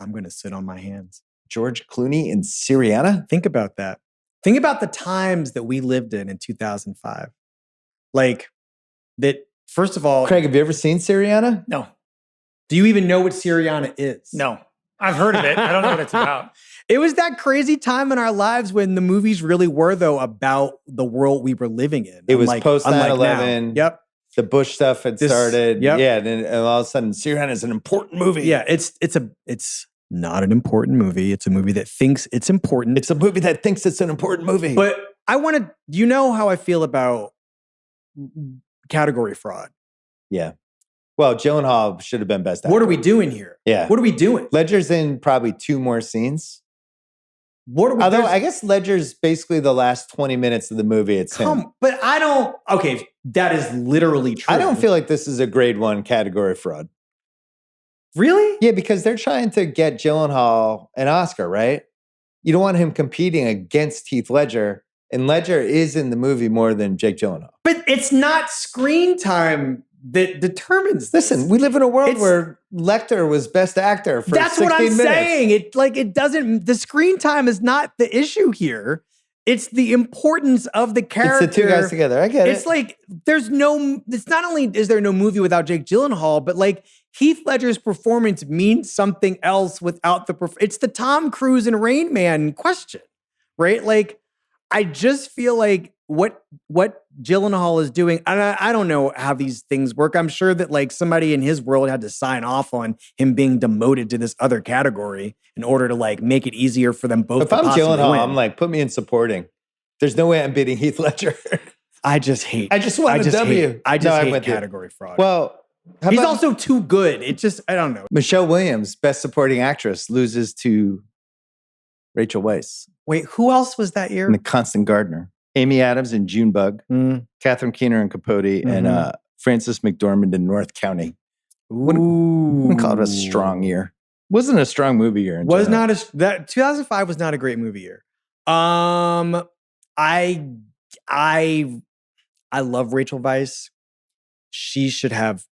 I'm going to sit on my hands. George Clooney in Syriana? Think about that. Think about the times that we lived in 2005. Like, that, first of all... Craig, have you ever seen Syriana? No. Do you even know what Syriana is? No. I've heard of it. I don't know what it's about. It was that crazy time in our lives when the movies really were, though, about the world we were living in. It was post 9/11. Yep. The Bush stuff had started. Yep. Yeah, and all of a sudden, Syriana is an important movie. Yeah, it's not an important movie. It's a movie that thinks it's important. It's a movie that thinks it's an important movie. But I want to, you know how I feel about category fraud. Yeah. Well, Gyllenhaal should have been best actor. What are we doing here? Yeah. What are we doing? Ledger's in probably 2 more scenes. Although I guess Ledger's basically the last 20 minutes of the movie. It's him. But I don't, okay, that is literally true. I don't feel like this is a grade 1 category fraud. Really? Yeah, because they're trying to get Gyllenhaal an Oscar, right? You don't want him competing against Heath Ledger, and Ledger is in the movie more than Jake Gyllenhaal. But it's not screen time that determines this. Listen, we live in a world where Lecter was best actor for 16 minutes. That's what I'm saying. It doesn't, the screen time is not the issue here. It's the importance of the character. It's the 2 guys together. I get it. It's like, it's not only is there no movie without Jake Gyllenhaal, but like Heath Ledger's performance means something else without it's the Tom Cruise and Rain Man question, right? Like, I just feel like what Gyllenhaal is doing, and I don't know how these things work. I'm sure that like somebody in his world had to sign off on him being demoted to this other category in order to like make it easier for them both. If I'm Gyllenhaal, I'm like, put me in supporting. There's no way I'm beating Heath Ledger. I just hate W. I just hate category fraud. Well, he's also too good. It just, I don't know. Michelle Williams, best supporting actress, loses to Rachel Weisz. Wait, who else was that year? And the Constant Gardener. Amy Adams in Junebug, Catherine Keener in Capote, and Frances McDormand in North County. Wouldn't call it a strong year. Wasn't a strong movie year. That 2005 was not a great movie year. I love Rachel Weisz. She should have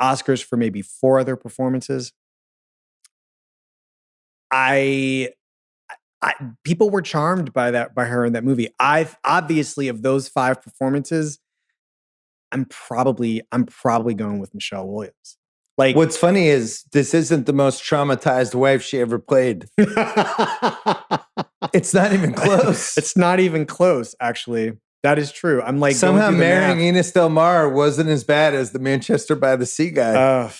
Oscars for maybe 4 other performances. People were charmed by her in that movie. Obviously, of those 5 performances, I'm probably going with Michelle Williams. Like, What's funny is this isn't the most traumatized wife she ever played. It's not even close. It's not even close, actually. That is true. I'm like, somehow going through the marrying math. Ines Del Mar wasn't as bad as the Manchester by the Sea guy.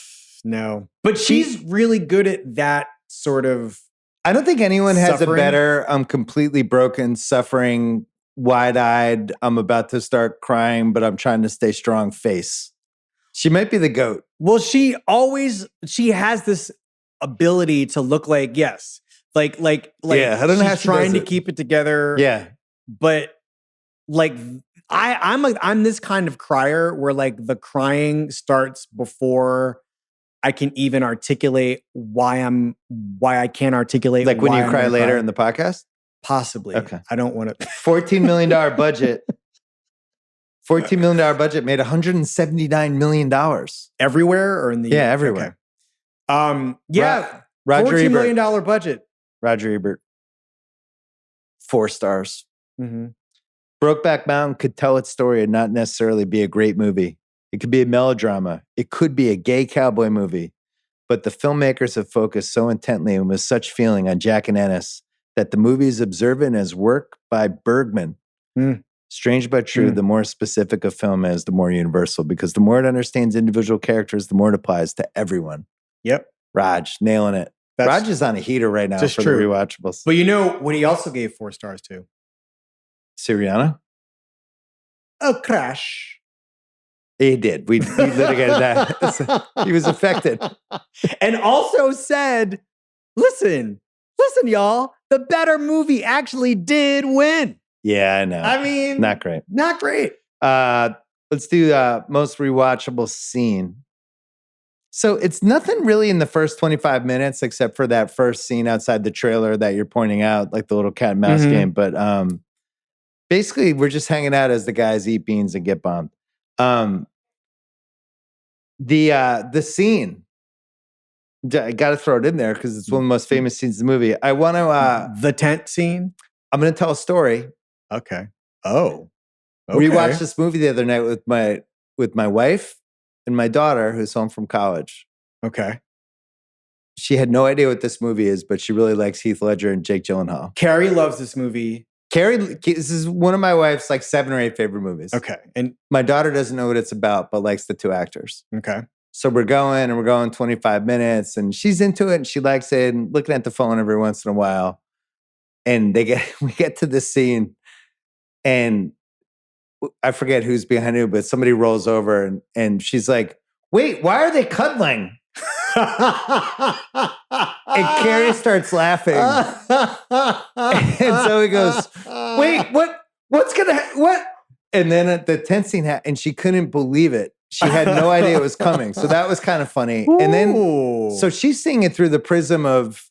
No. But she's really good at that sort of. I don't think anyone has a suffering. better completely broken, suffering, wide-eyed, I'm about to start crying, but I'm trying to stay strong face. She might be the GOAT. Well, she has this ability to look like, yes. Like Yeah, I don't know how she's she trying does to it. keep it together. Yeah. But like I'm this kind of crier where like the crying starts before I can even articulate why I can't articulate. Like when why you I'm cry gonna later in the podcast? Possibly. Okay. I don't want to. $14 million budget. $14 million budget made $179 million. Everywhere or in the Yeah, everywhere. Okay. Yeah. Roger $14 Ebert. million budget. Roger Ebert. 4 stars. Mm-hmm. Brokeback Mountain could tell its story and not necessarily be a great movie. It could be a melodrama. It could be a gay cowboy movie. But the filmmakers have focused so intently and with such feeling on Jack and Ennis that the movie is observant as work by Bergman. Strange but true, the more specific a film is, the more universal, because the more it understands individual characters, the more it applies to everyone. Yep. Raj, nailing it. Raj is on a heater right now just for true. the rewatchables. But you know what he also gave 4 stars to? Siriana? A crash. He did. We litigated that. He was affected. And also said, listen, y'all, the better movie actually did win. Yeah, I know. I mean, not great. Not great. Let's do most rewatchable scene. So it's nothing really in the first 25 minutes except for that first scene outside the trailer that you're pointing out, like the little cat and mouse game. But basically, we're just hanging out as the guys eat beans and get bombed. The scene, I got to throw it in there because it's one of the most famous scenes in the movie. I want to the tent scene. I'm going to tell a story. Okay. Oh, okay. Rewatched this movie the other night with my wife and my daughter, who's home from college. Okay. She had no idea what this movie is, but she really likes Heath Ledger and Jake Gyllenhaal. Carrie loves this movie. Carrie, this is one of my wife's like 7 or 8 favorite movies. Okay. And my daughter doesn't know what it's about, but likes the 2 actors. Okay. So we're going 25 minutes and she's into it and she likes it and looking at the phone every once in a while. And we get to this scene and I forget who's behind who, but somebody rolls over and she's like, wait, why are they cuddling? And Carrie starts laughing. And so he goes, wait, what? And then the tent scene and she couldn't believe it. She had no idea it was coming. So that was kind of funny. Ooh. And then, so she's seeing it through the prism of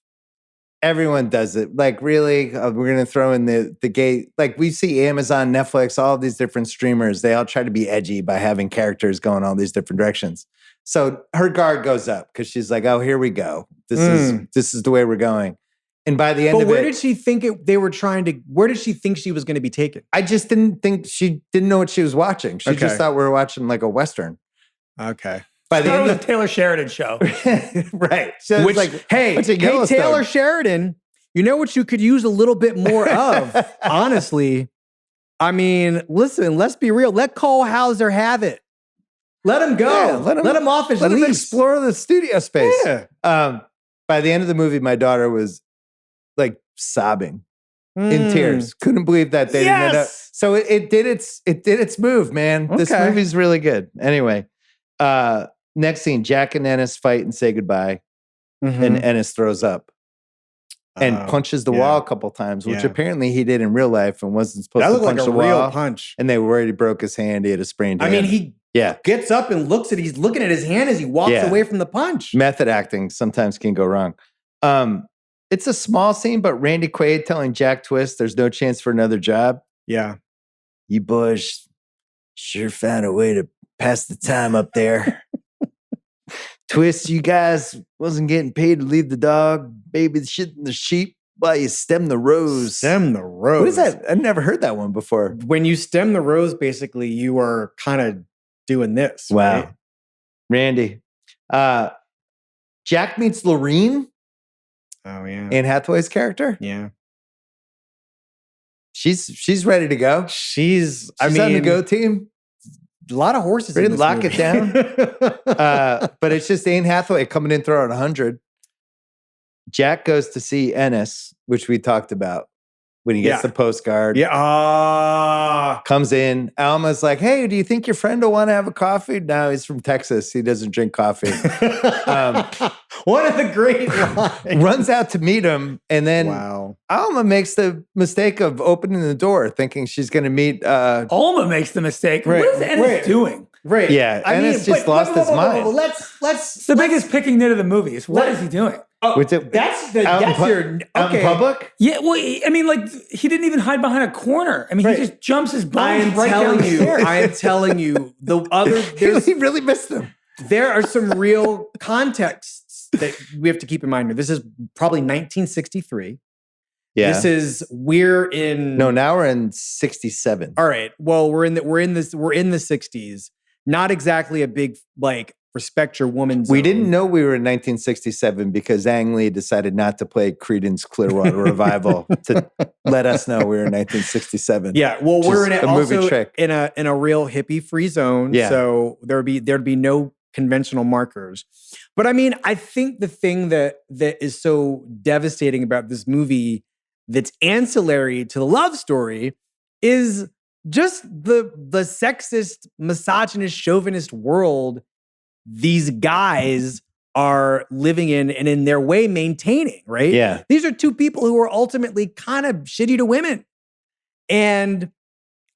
everyone does it. Like, really, we're going to throw in the gay, like we see Amazon, Netflix, all these different streamers. They all try to be edgy by having characters going all these different directions. So her guard goes up because she's like, oh, here we go. This is the way we're going. And by the end of it. But where did she think where did she think she was going to be taken? I just didn't think she didn't know what she was watching. She just thought we were watching like a Western. Okay. By the end of the Taylor Sheridan show. Right. So Which, like, hey, Taylor Sheridan, you know what you could use a little bit more of, honestly? I mean, listen, let's be real. Let Cole Hauser have it. Let him go. Yeah, let him off his leash. Let him explore the studio space. Yeah. By the end of the movie, my daughter was like sobbing in tears. Couldn't believe that they didn't end up. So it did its move, man. Okay. This movie's really good. Anyway, next scene, Jack and Ennis fight and say goodbye. And Ennis throws up and punches the wall a couple times, which apparently he did in real life and wasn't supposed to punch the wall. Real punch. And they were worried he broke his hand. He had a sprained hand. I mean, he gets up and he's looking at his hand as he walks away from the punch. Method acting sometimes can go wrong. It's a small scene, but Randy Quaid telling Jack Twist there's no chance for another job. Yeah. You boys sure found a way to pass the time up there. Twist, you guys wasn't getting paid to leave the dog, baby the shit in the sheep while you stem the rose. Stem the rose. What is that? I've never heard that one before. When you stem the rose, basically, you are kind of doing this. Wow. Right? Randy. Jack meets Lorene, Oh yeah. Anne Hathaway's character. Yeah. She's ready to go. She's On the go team. a lot of horses. Ready in to this lock movie. it down. But it's just Anne Hathaway coming in throwing 100. Jack goes to see Ennis, which we talked about when he gets the postcard. Yeah. Comes in. Alma's like, hey, do you think your friend will want to have a coffee? No, he's from Texas. He doesn't drink coffee. One of the great lines. Runs out to meet him. And then Alma makes the mistake of opening the door thinking she's going to meet. Alma makes the mistake. Right, What is Ennis doing? Right. Yeah. Ennis just lost his mind. Let's. It's the biggest picking nit of the movie. Is what is he doing? Oh, With it, that's out your out in public? Yeah, well, I mean, like, he didn't even hide behind a corner. I mean, he just jumps his bones right down the stairs. I am telling you, the other He really missed him. there are some real contexts that we have to keep in mind here. This is probably 1963. Yeah. This is we're in now we're in 67. All right. Well, we're in the 60s. Not exactly a big like respect your woman zone. We didn't know we were in 1967 because Ang Lee decided not to play Creedence Clearwater Revival to let us know we were in 1967. Yeah, well, we're in a movie also trick. in a real hippie free zone. Yeah. So there'd be no conventional markers. But I mean, I think the thing that is so devastating about this movie that's ancillary to the love story is just the sexist, misogynist, chauvinist world these guys are living in and in their way maintaining, right? Yeah. These are two people who are ultimately kind of shitty to women. And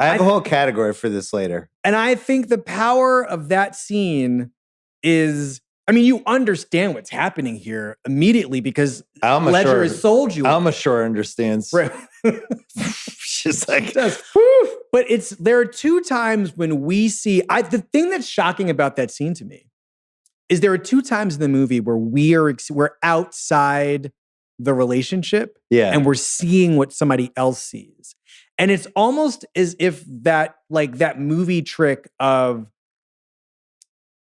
I have a whole category for this later. And I think the power of that scene is, I mean, you understand what's happening here immediately because Ledger has sold you. Alma sure understands. Right. She's like, but there are two times when we see, the thing that's shocking about that scene to me is there are two times in the movie where we're outside the relationship and we're seeing what somebody else sees. And it's almost as if that movie trick of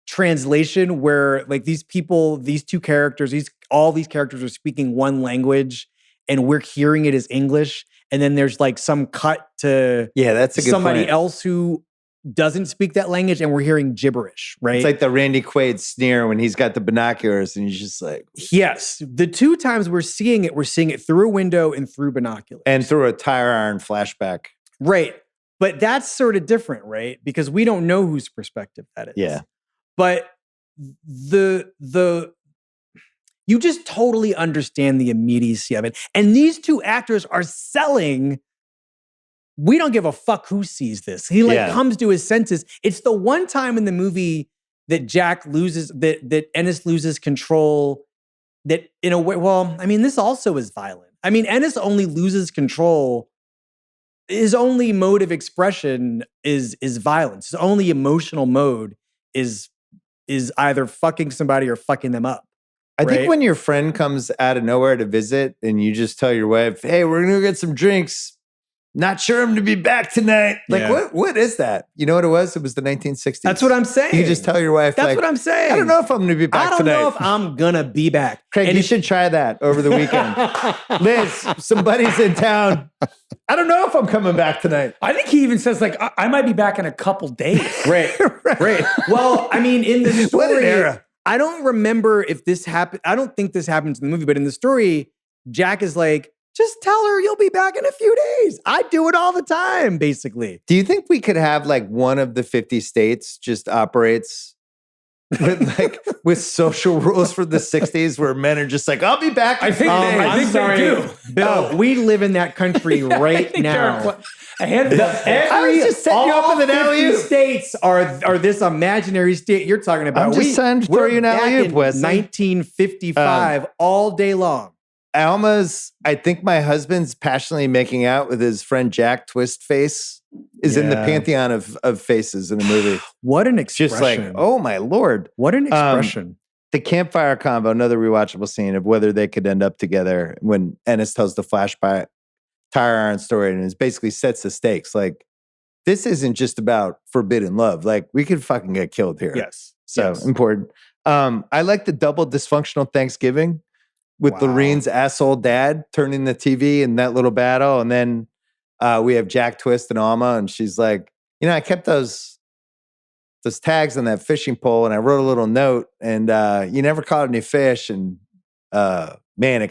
translation where like these people, these two characters, all these characters are speaking one language and we're hearing it as English. And then there's like some cut to that's a good somebody point. else who doesn't speak that language and we're hearing gibberish, right? It's like the Randy Quaid sneer when he's got the binoculars and he's just like... Yes. The two times we're seeing it through a window and through binoculars. And through a tire iron flashback. Right. But that's sort of different, right? Because we don't know whose perspective that is. Yeah. But you just totally understand the immediacy of it. And these two actors are selling... We don't give a fuck who sees this. He comes to his senses. It's the one time in the movie that Jack loses, that Ennis loses control. That in a way, well, I mean, this also is violent. I mean, Ennis only loses control. His only mode of expression is violence. His only emotional mode is either fucking somebody or fucking them up. I think when your friend comes out of nowhere to visit and you just tell your wife, hey, we're going to go get some drinks. Not sure I'm to be back tonight. Like, what is that? You know what it was? It was the 1960s. That's what I'm saying. You just tell your wife, that's what I'm saying. I don't know if I'm going to be back tonight. I don't know if I'm going to be back. Craig, you should try that over the weekend. Liz, somebody's in town. I don't know if I'm coming back tonight. I think he even says, like, I might be back in a couple days. Right. Well, I mean, in the story, what an era. I don't remember if this happened. I don't think this happens in the movie, but in the story, Jack is like, just tell her you'll be back in a few days. I do it all the time, basically. Do you think we could have like one of the 50 states just operates with social rules for the 60s where men are just like, I'll be back. I think they do. Bill, we live in that country right now. I was just setting you up with an alley-oop. States are this imaginary state you're talking about. I'm just trying to throw you an alley-oop, Wesley. 1955 all day long. Alma's, I think my husband's passionately making out with his friend Jack Twist face is in the pantheon of faces in the movie. What an expression. Just like, oh my Lord. What an expression. The campfire combo, another rewatchable scene of whether they could end up together when Ennis tells the flashback tire iron story and it basically sets the stakes. Like, this isn't just about forbidden love. Like we could fucking get killed here. Yes. So yes. important. I like the double dysfunctional Thanksgiving with Lorraine's asshole dad turning the TV in that little battle. And then we have Jack Twist and Alma, and she's like, I kept those tags on that fishing pole, and I wrote a little note, and you never caught any fish. And man,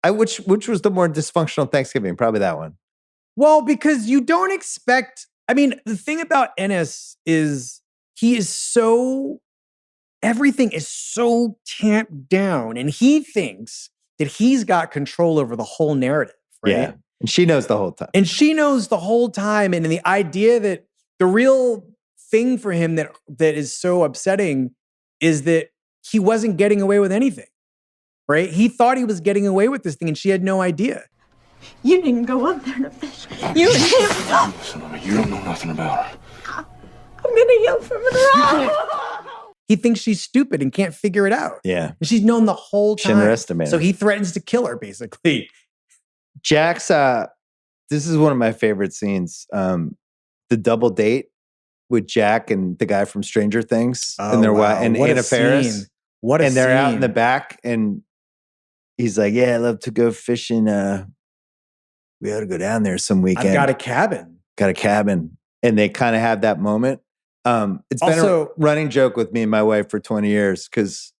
which was the more dysfunctional Thanksgiving? Probably that one. Well, because you don't expect, the thing about Ennis is everything is so tamped down, and he thinks that he's got control over the whole narrative, right? Yeah. And she knows the whole time. And the idea that the real thing for him that is so upsetting is that he wasn't getting away with anything, right? He thought he was getting away with this thing, and she had no idea. You didn't go up there to fish. You and him. Listen to me. You don't know nothing about her. I'm gonna yell from the rock. He thinks she's stupid and can't figure it out. Yeah. And she's known the whole time. She underestimated. So he threatens to kill her, basically. Jack's, this is one of my favorite scenes. The double date with Jack and the guy from Stranger Things. And their wife and Anna Faris. What a scene. And they're out in the back, and he's like, yeah, I love to go fishing. We ought to go down there some weekend. I've got a cabin. And they kind of have that moment. It's been a running joke with me and my wife for 20 years because,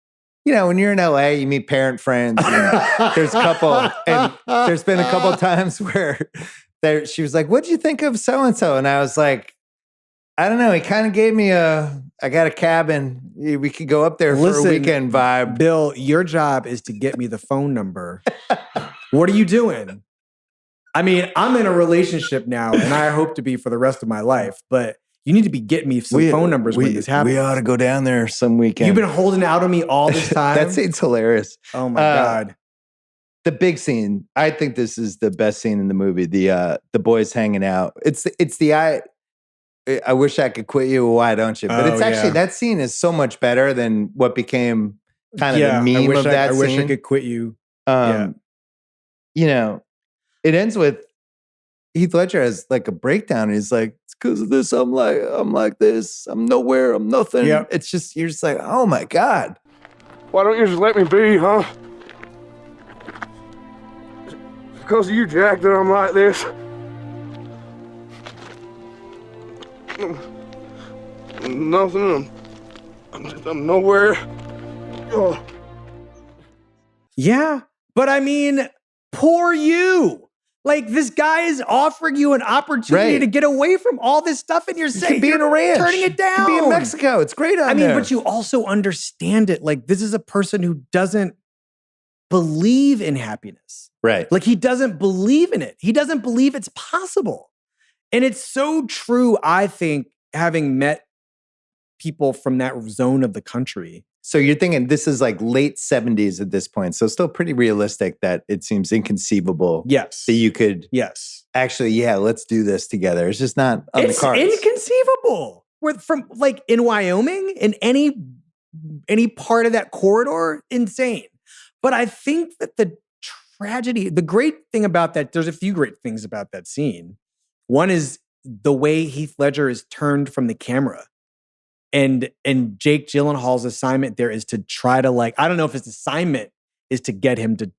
when you're in LA, you meet parent friends. And there's been a couple times where she was like, what'd you think of so-and-so? And I was like, I don't know. He kind of gave me I got a cabin. We could go up there for a weekend vibe. Bill, your job is to get me the phone number. What are you doing? I'm in a relationship now, and I hope to be for the rest of my life, but you need to be getting me some phone numbers when this happens. We ought to go down there some weekend. You've been holding out on me all this time? That scene's hilarious. Oh my God. The big scene, I think this is the best scene in the movie, the boys hanging out. I wish I could quit you, why don't you? But it's actually, that scene is so much better than what became kind of the meme of that scene. I wish I could quit you. It ends with Heath Ledger has like a breakdown. He's like, it's because of this. I'm like this. I'm nowhere. I'm nothing. Yep. It's just, you're just like, oh my God. Why don't you just let me be, huh? It's because of you, Jack, that I'm like this. Nothing. I'm nowhere. Oh. Yeah, but poor you. Like, this guy is offering you an opportunity to get away from all this stuff, and you're saying, be in a ranch. Turning it down. Be in Mexico. It's great out there. But you also understand it. Like, this is a person who doesn't believe in happiness. Right. Like, he doesn't believe in it. He doesn't believe it's possible. And it's so true, I think, having met people from that zone of the country. So you're thinking this is like late 70s at this point. So still pretty realistic that it seems inconceivable. Yes. That you could actually, let's do this together. It's just not on the cards. It's inconceivable. From like in Wyoming, in any part of that corridor, insane. But I think that the great thing about that, there's a few great things about that scene. One is the way Heath Ledger is turned from the camera. And Jake Gyllenhaal's assignment there is to try to I don't know if his assignment is to get him to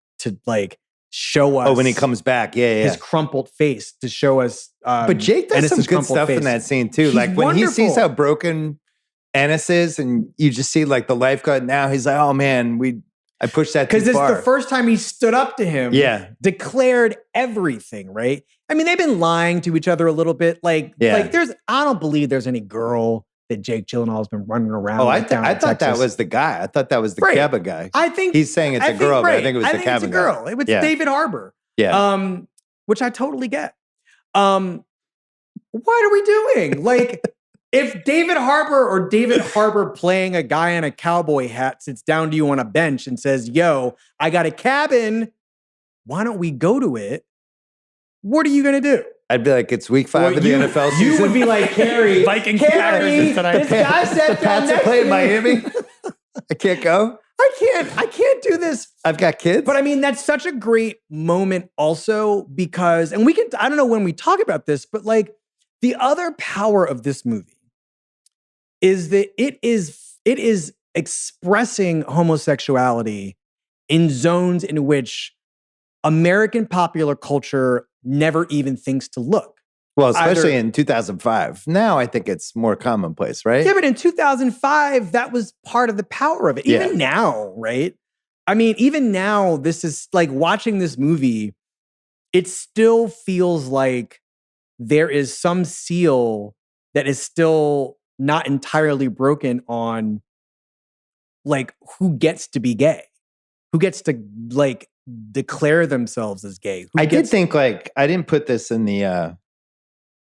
show us. Oh, when he comes back. His crumpled face to show us. But Jake does some good stuff in that scene too. He's like when wonderful. He sees how broken Ennis is and you just see like the lifeguard now, he's like, oh man, I pushed that too far. Because it's the first time he stood up to him. Yeah. Declared everything, right? They've been lying to each other a little bit. I don't believe there's any girl that Jake Gyllenhaal's been running around. Oh, I thought that was the guy. I thought that was the cabin guy. I think he's saying it's a girl, but I think it was the cabin guy. It's a girl. It was David Harbour. Yeah. Which I totally get. What are we doing? If David Harbour or David Harbour playing a guy in a cowboy hat sits down to you on a bench and says, yo, I got a cabin. Why don't we go to it? What are you going to do? I'd be like, it's week 5 of the NFL season. You would be like, Carrie, Viking Carrie, this guy sat down next play to in me. Miami. I can't go. I can't do this. I've got kids. But that's such a great moment also because, and I don't know when we talk about this, but The other power of this movie is that it is expressing homosexuality in zones in which American popular culture never even thinks to look. Well, especially in 2005. Now I think it's more commonplace, right? Yeah, but in 2005, that was part of the power of it. Even now, right? I mean, even now, this is like watching this movie, it still feels like there is some seal that is still not entirely broken on like who gets to be gay, who gets to like declare themselves as gay. I did think like, I didn't put this in the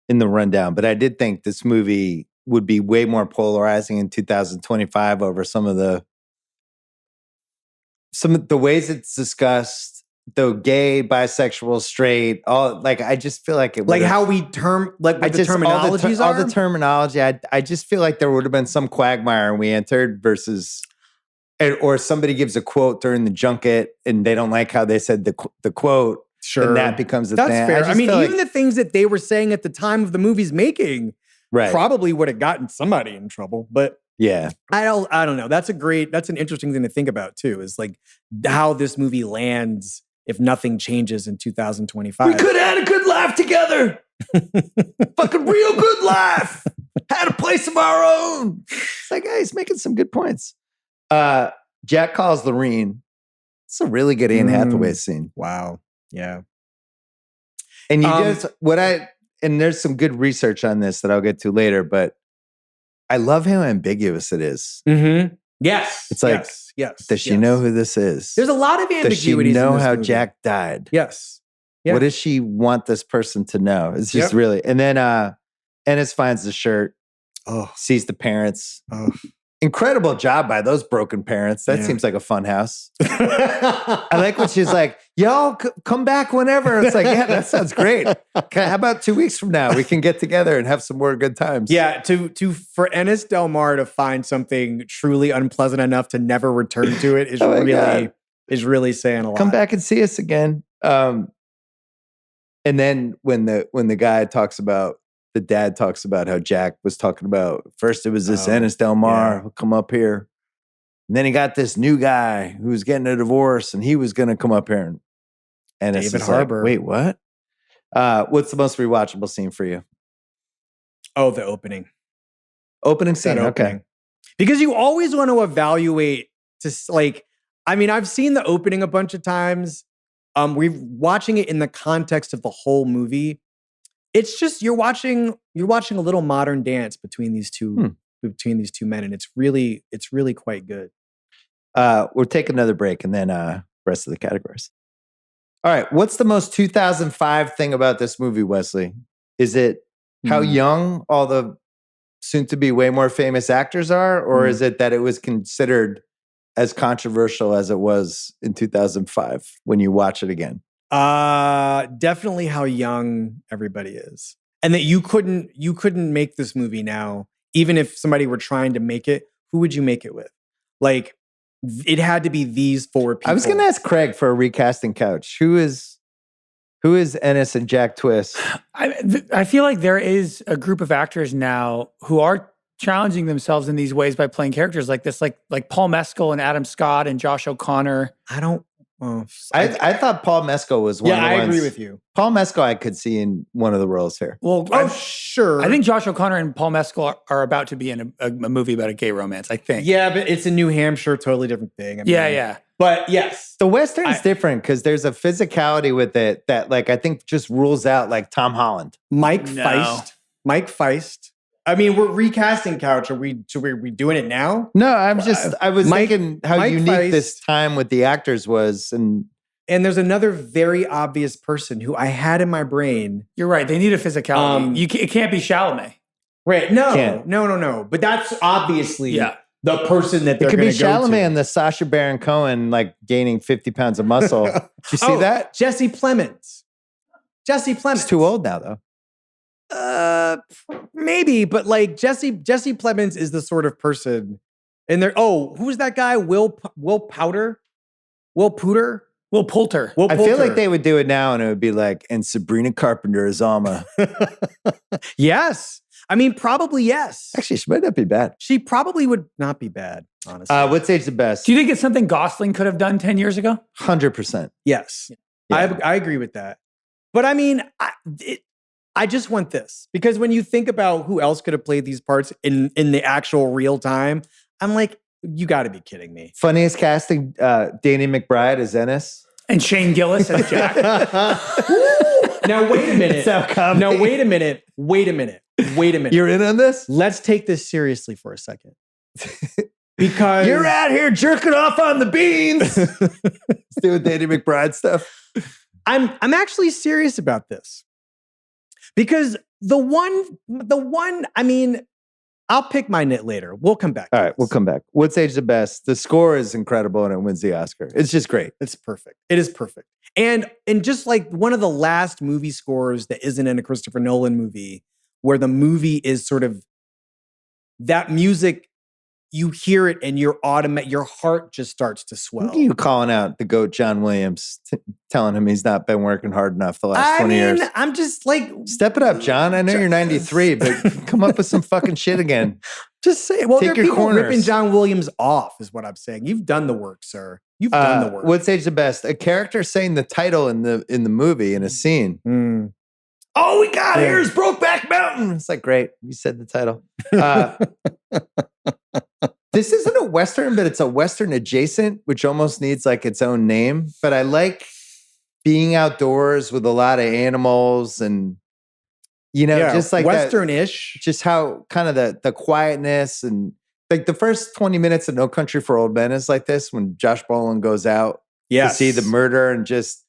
rundown, but I did think this movie would be way more polarizing in 2025 over some of the ways it's discussed, though gay, bisexual, straight, all like I just feel like it like how we term like what the terminologies all the terminology. I just feel like there would have been some quagmire we entered versus, or somebody gives a quote during the junket and they don't like how they said the quote. Sure. And that becomes That's thing. fair. I mean, even the things that they were saying at the time of the movie's making probably would have gotten somebody in trouble. But yeah, I don't know. That's an interesting thing to think about too, is like how this movie lands if nothing changes in 2025. We could have had a good laugh together. Fucking real good laugh. Had a place of our own. It's like, hey, he's making some good points. Jack calls Lorene. It's a really good Anne Hathaway scene. Wow. Yeah. And and there's some good research on this that I'll get to later, but I love how ambiguous it is. Mm-hmm. Yes. It's like, yes. Does she know who this is? There's a lot of ambiguity. Does she know how Jack died? Yes. Yeah. What does she want this person to know? It's just really, and then Ennis finds the shirt, sees the parents. Incredible job by those broken parents. That seems like a fun house. I like when she's like, y'all come back whenever. It's like, yeah, that sounds great. How about 2 weeks from now? We can get together and have some more good times. Yeah, for Ennis Del Mar to find something truly unpleasant enough to never return to it is really saying a lot. Come back and see us again. And then when the guy talks about, the dad talks about how Jack was talking about, first it was this Ennis Del Mar who'll come up here. And then he got this new guy who was getting a divorce and he was going to come up here. And David Harbour. Like, wait, what? What's the most rewatchable scene for you? Oh, the opening. Opening scene, okay. Because you always want to evaluate I've seen the opening a bunch of times. We're watching it in the context of the whole movie. It's just you're watching a little modern dance between these two men, and it's really quite good. We'll take another break and then rest of the categories. All right, what's the most 2005 thing about this movie, Wesley? Is it how young all the soon-to-be way more famous actors are, or is it that it was considered as controversial as it was in 2005 when you watch it again? Definitely how young everybody is. And that you couldn't make this movie now, even if somebody were trying to make it. Who would you make it with? Like, it had to be these four people. I was going to ask Craig for a recasting couch. Who is Ennis and Jack Twist? I feel like there is a group of actors now who are challenging themselves in these ways by playing characters like this, like Paul Mescal and Adam Scott and Josh O'Connor. I thought Paul Mescal was one of the ones. Yeah, I agree with you. Paul Mescal I could see in one of the roles here. Well, sure. I think Josh O'Connor and Paul Mescal are about to be in a movie about a gay romance, I think. Yeah, but it's in New Hampshire, totally different thing. Yeah. But yes. The Western's different because there's a physicality with it that like I think just rules out like Tom Holland. Mike Feist. I mean, we're recasting Couch. Are we doing it now? No, I was thinking how unique Feist, this time with the actors was. And there's another very obvious person who I had in my brain. You're right. They need a physicality. It can't be Chalamet. Right. No. But that's obviously the person that they're going to go to. It could be Chalamet and the Sacha Baron Cohen like gaining 50 pounds of muscle. Did you see that? Jesse Plemons. He's too old now, though. Maybe, but like Jesse Plemons is the sort of person, and who's that guy? Will Pooter? Will Poulter. Will I feel Poulter. like they would do it now and it would be like, and Sabrina Carpenter is Alma. Yes. I mean, probably yes. Actually, she might not be bad. She probably would not be bad, honestly. What's age the best? Do you think it's something Gosling could have done 10 years ago? 100%. Yes. Yeah. I agree with that. But I mean, I just want this because when you think about who else could have played these parts in the actual real time, I'm like, you got to be kidding me. Funniest casting, Danny McBride as Ennis. And Shane Gillis as Jack. Now, wait a minute. It's out comedy. No, wait a minute. Wait a minute. Wait a minute. You're in on this? Let's take this seriously for a second. Because You're out here jerking off on the beans. Let's do with Danny McBride stuff. I'm actually serious about this. Because the one, I mean, I'll pick my nit later. We'll come back. All right, we'll come back. What's age the best? The score is incredible and it wins the Oscar. It's just great. It's perfect. It is perfect. And just like one of the last movie scores that isn't in a Christopher Nolan movie, where the movie is sort of that music, you hear it and your heart just starts to swell. Look at you calling out the GOAT John Williams, telling him he's not been working hard enough the last 20 years. I'm just like, Step it up, John. I know you're 93, but come up with some fucking shit again. just say, well, Take there are your people corners. ripping John Williams off, is what I'm saying. You've done the work, sir. You've done the work. What's age the best? A character saying the title in the movie in a scene. Mm. All we got here is Brokeback Mountain. It's like, great. You said the title. This isn't a Western, but it's a Western adjacent, which almost needs like its own name. But I like being outdoors with a lot of animals and, just like Western-ish. that, just how kind of the quietness and like the first 20 minutes of No Country for Old Men is like this when Josh Brolin goes out to see the murder and just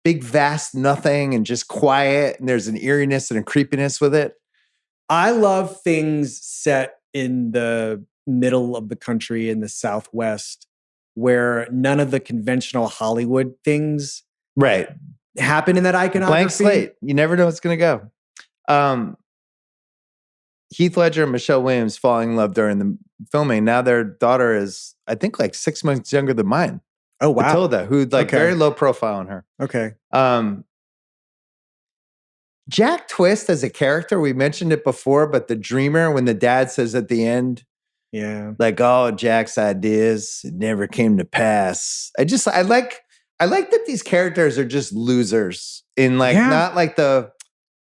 big, vast nothing and just quiet. And there's an eeriness and a creepiness with it. I love things set in the middle of the country in the Southwest where none of the conventional Hollywood things Right. happen in that iconography. Blank slate. You never know what's going to go. Heath Ledger and Michelle Williams falling in love during the filming. Now their daughter is, I think, like 6 months younger than mine. Oh, wow. Matilda, who like Okay. very low profile on her. Okay. Jack Twist as a character, we mentioned it before, but the dreamer, when the dad says at the end, Yeah. like all Jack's ideas, it never came to pass. I like that these characters are just losers in like, Yeah. not like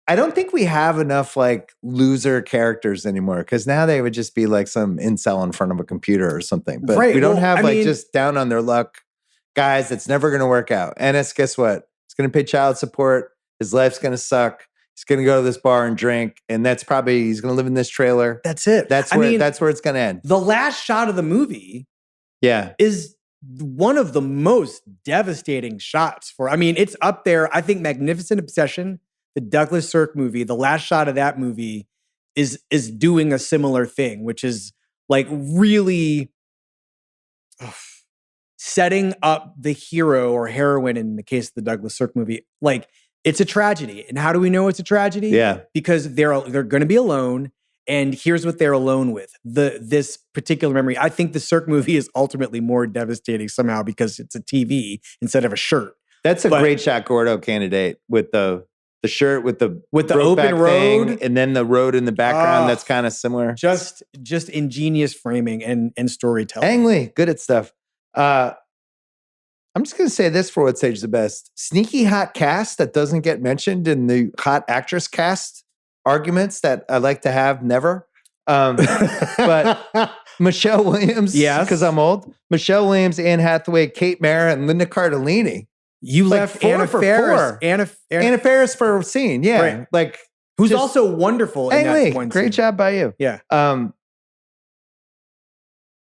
I don't think we have enough like loser characters anymore because now they would just be like some incel in front of a computer or something. But Right. we don't Well, have I like mean- just down on their luck guys. It's never going to work out. Ennis, guess what? He's going to pay child support. His life's going to suck. He's going to go to this bar and drink. And that's probably, he's going to live in this trailer. That's it. That's I where mean, it's going to end. the last shot of the movie Yeah. is one of the most devastating shots for, I mean, it's up there. I think Magnificent Obsession, the Douglas Sirk movie, the last shot of that movie is doing a similar thing, which is like really setting up the hero or heroine in the case of the Douglas Sirk movie. Like it's a tragedy. And how do we know it's a tragedy? Yeah. Because they're going to be alone. And here's what they're alone with. This particular memory. I think the Cirque movie is ultimately more devastating somehow because it's a TV instead of a shirt. That's a But- great shot Gordo candidate with the shirt with the With the Brokeback open road. thing, and then the road in the background Ah. that's kind of similar. Just ingenious framing and storytelling. Ang Lee, good at stuff. I'm just going to say this for what's age the best. Sneaky hot cast that doesn't get mentioned in the hot actress cast arguments that I like to have never. But Michelle Williams, Yes. because I'm old. Michelle Williams, Anne Hathaway, Kate Mara, and Linda Cardellini. You like left 4 Anna for Faris. 4. Anna Anna Faris for a scene, yeah. Right. Like, who's just- also wonderful in Ang that Lee, one great scene. job by you. Yeah.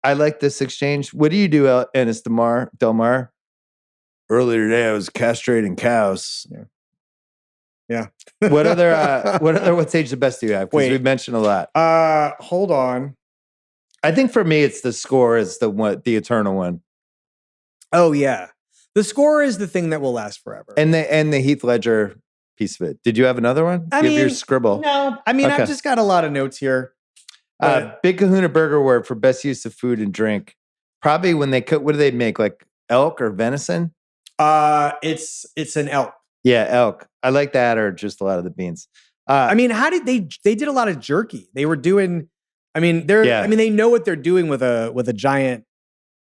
I like this exchange. What do you do, Ennis Del Mar? Earlier today, I was castrating cows. Yeah. What other what's age the best do you have? Because Wait. we've mentioned a lot. Hold on. I think for me, it's the score is the eternal one, Oh yeah. The score is the thing that will last forever. and the Heath Ledger piece of it. Did you have another one? I You have your mean, scribble. No, I mean, Okay. I've just got a lot of notes here. Big Kahuna Burger Award for best use of food and drink. Probably when they cook, what do they make? Like elk or venison? It's an elk. Yeah, elk. I like that, or just a lot of the beans. I mean, how did they did a lot of jerky. They were doing, they know what they're doing with a giant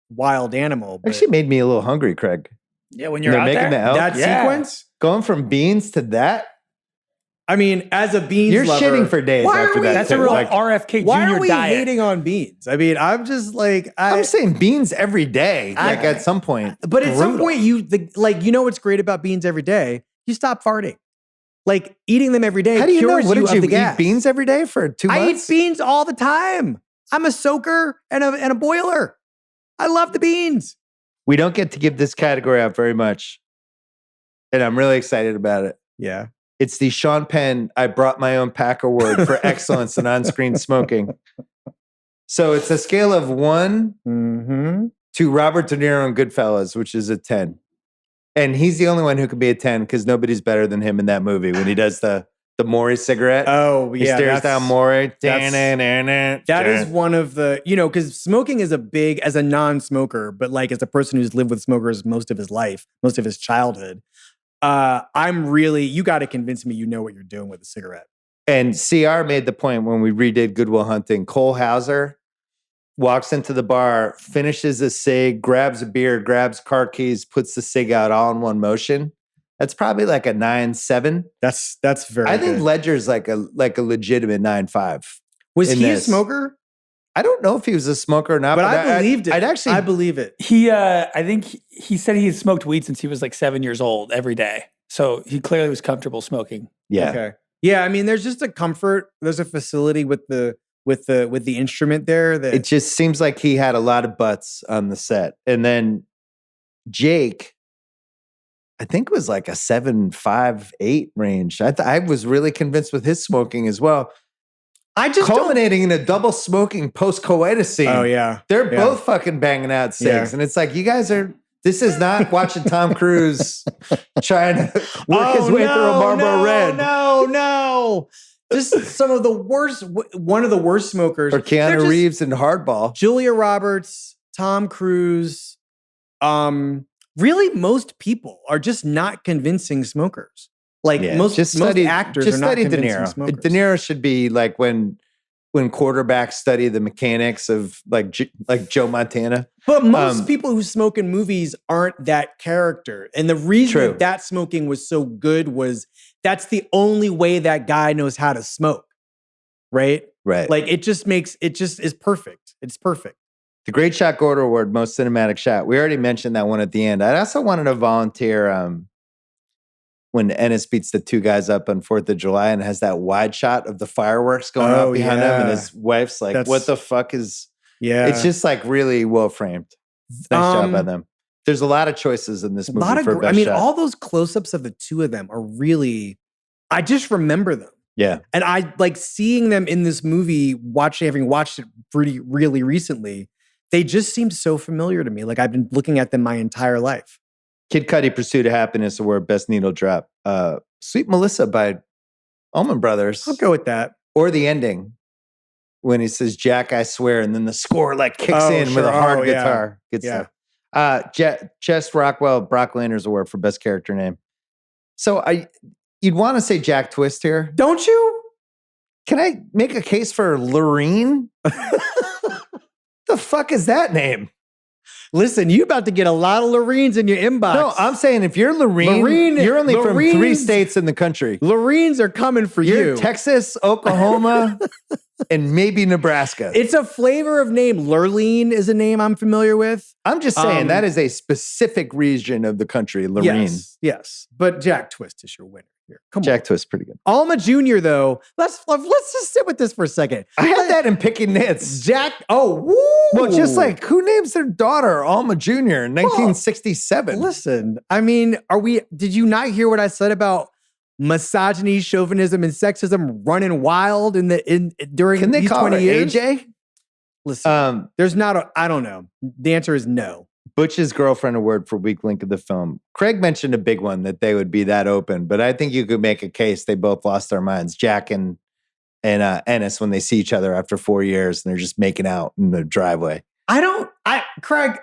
wild animal. But Actually made me a little hungry, Craig. Yeah, when you're They're out making there, the elk. that sequence, Going from beans to that, I mean, as a beans you're lover, shitting for days why after are we- that. that's too. a real Like, RFK why Jr. are we diet. hating on beans? I mean, I'm just like, I'm saying beans every day. Like at some point, but at some brutal. point, you know what's great about beans every day? You stop farting. Like eating them every day. How do you know? cures What did of you the eat gas. beans every day for 2 I eat months? beans all the time. I'm a soaker and a boiler. I love the beans. We don't get to give this category out very much, and I'm really excited about it. Yeah. It's the Sean Penn I Brought My Own Pack Award for excellence in on-screen smoking. So it's a scale of 1 Mm-hmm. to Robert De Niro in Goodfellas, which is a 10. And he's the only one who can be a 10 because nobody's better than him in that movie when he does the Maury cigarette. Oh, He yeah. stares down Maury. That is one of the, because smoking is a big, as a non-smoker, but like as a person who's lived with smokers most of his life, most of his childhood, you got to convince me you know what you're doing with a cigarette. And CR made the point when we redid Good Will Hunting. Cole Hauser walks into the bar, finishes a cig, grabs a beer, grabs car keys, puts the cig out all in one motion. That's probably like a 9.7. That's very I think good. Ledger's like a legitimate 9.5. Was in he this. a smoker? I don't know if he was a smoker or not, But I believed it. I believe it. He, I think he said he had smoked weed since he was like 7 years old every day. So he clearly was comfortable smoking. Yeah. Okay. Yeah, I mean, there's just a comfort. There's a facility with the instrument there that It just seems like he had a lot of butts on the set. And then Jake, I think was like a 7.5-8 range. I was really convinced with his smoking as well. I just Culminating in a double smoking post-coitus scene. Oh yeah. They're Yeah. both fucking banging out cigs. Yeah. And it's like, you guys this is not watching Tom Cruise trying to work his way through a Marlboro Red. No. Just some of the worst, one of the worst smokers. Or They're Keanu just- Reeves in Hardball. Julia Roberts, Tom Cruise. Really, most people are just not convincing smokers. Like Yeah, most actors just are not study De convincing Niro. smokers. De Niro should be like when quarterbacks study the mechanics of like Joe Montana. But most people who smoke in movies aren't that character. And the reason True. that smoking was so good was that's the only way that guy knows how to smoke. Right? Right. Like it just is perfect. It's perfect. The Great Shot Gordo Award, Most Cinematic Shot. We already mentioned that one at the end. I also wanted to volunteer when Ennis beats the two guys up on 4th of July and has that wide shot of the fireworks going Oh, up behind him, and yeah. his wife's like, That's- what the fuck is... Yeah. It's just like really well framed. Nice job by them. There's a lot of choices in this movie for best shot. all those close-ups of the two of them are really, I just remember them. Yeah. And I like seeing them in this movie, having watched it really recently. They just seemed so familiar to me. Like I've been looking at them my entire life. Kid Cudi, Pursuit of Happiness Award, Best Needle Drop. Sweet Melissa by Allman Brothers. I'll go with that. Or the ending when he says, Jack, I swear, and then the score like kicks in with sure. a hard Oh, yeah. guitar. Good Yeah. stuff. Chess Rockwell, Brock Landers Award for Best Character Name. So you'd want to say Jack Twist here. Don't you? Can I make a case for Lorene? The fuck is that name? Listen, you about to get a lot of Loreens in your inbox. No, I'm saying if you're Lorene, you're only from 3 Lorenes- states in the country. Loreens are coming for You're you. Texas, Oklahoma, and maybe Nebraska. It's a flavor of name. Lurleen is a name I'm familiar with. I'm just saying that is a specific region of the country, Lorene. Yes. But Jack Twist is your winner here. Come on. Jack Twist, pretty good. Alma Jr., though, let's just sit with this for a second. I had that in Picking Nits. Jack, woo! Well, just like who names their daughter Alma Jr. in 1967? Listen, I mean, did you not hear what I said about misogyny, chauvinism, and sexism running wild during Can they these call 20 her years? AJ? Listen, there's not I don't know. The answer is no. Butch's Girlfriend Award for Weak Link of the Film. Craig mentioned a big one that they would be that open, but I think you could make a case they both lost their minds. Jack and Ennis when they see each other after 4 years and they're just making out in the driveway. Craig,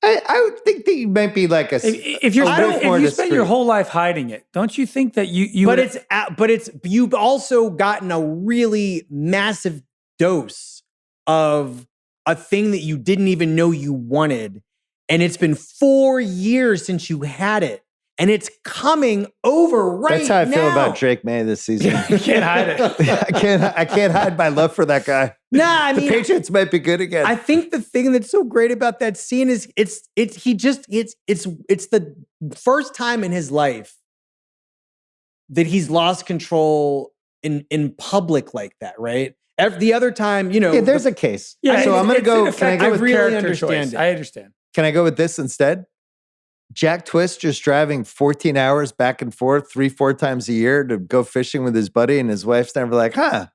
I would think that you might be like If you spend your whole life hiding it, don't you think that you? But you've also gotten a really massive dose of a thing that you didn't even know you wanted, and it's been 4 years since you had it, and it's coming over right now. That's how I feel about Drake May this season. You can't hide it. I can't hide my love for that guy. Nah, I mean, the Patriots might be good again. I think the thing that's so great about that scene is it's the first time in his life that he's lost control in public like that, right? The other time, there's a case. Yeah, so I'm going to go. Can I go with really understand it. I understand. Can I go with this instead? Jack Twist just driving 14 hours back and forth 3-4 times a year to go fishing with his buddy, and his wife's never like, huh?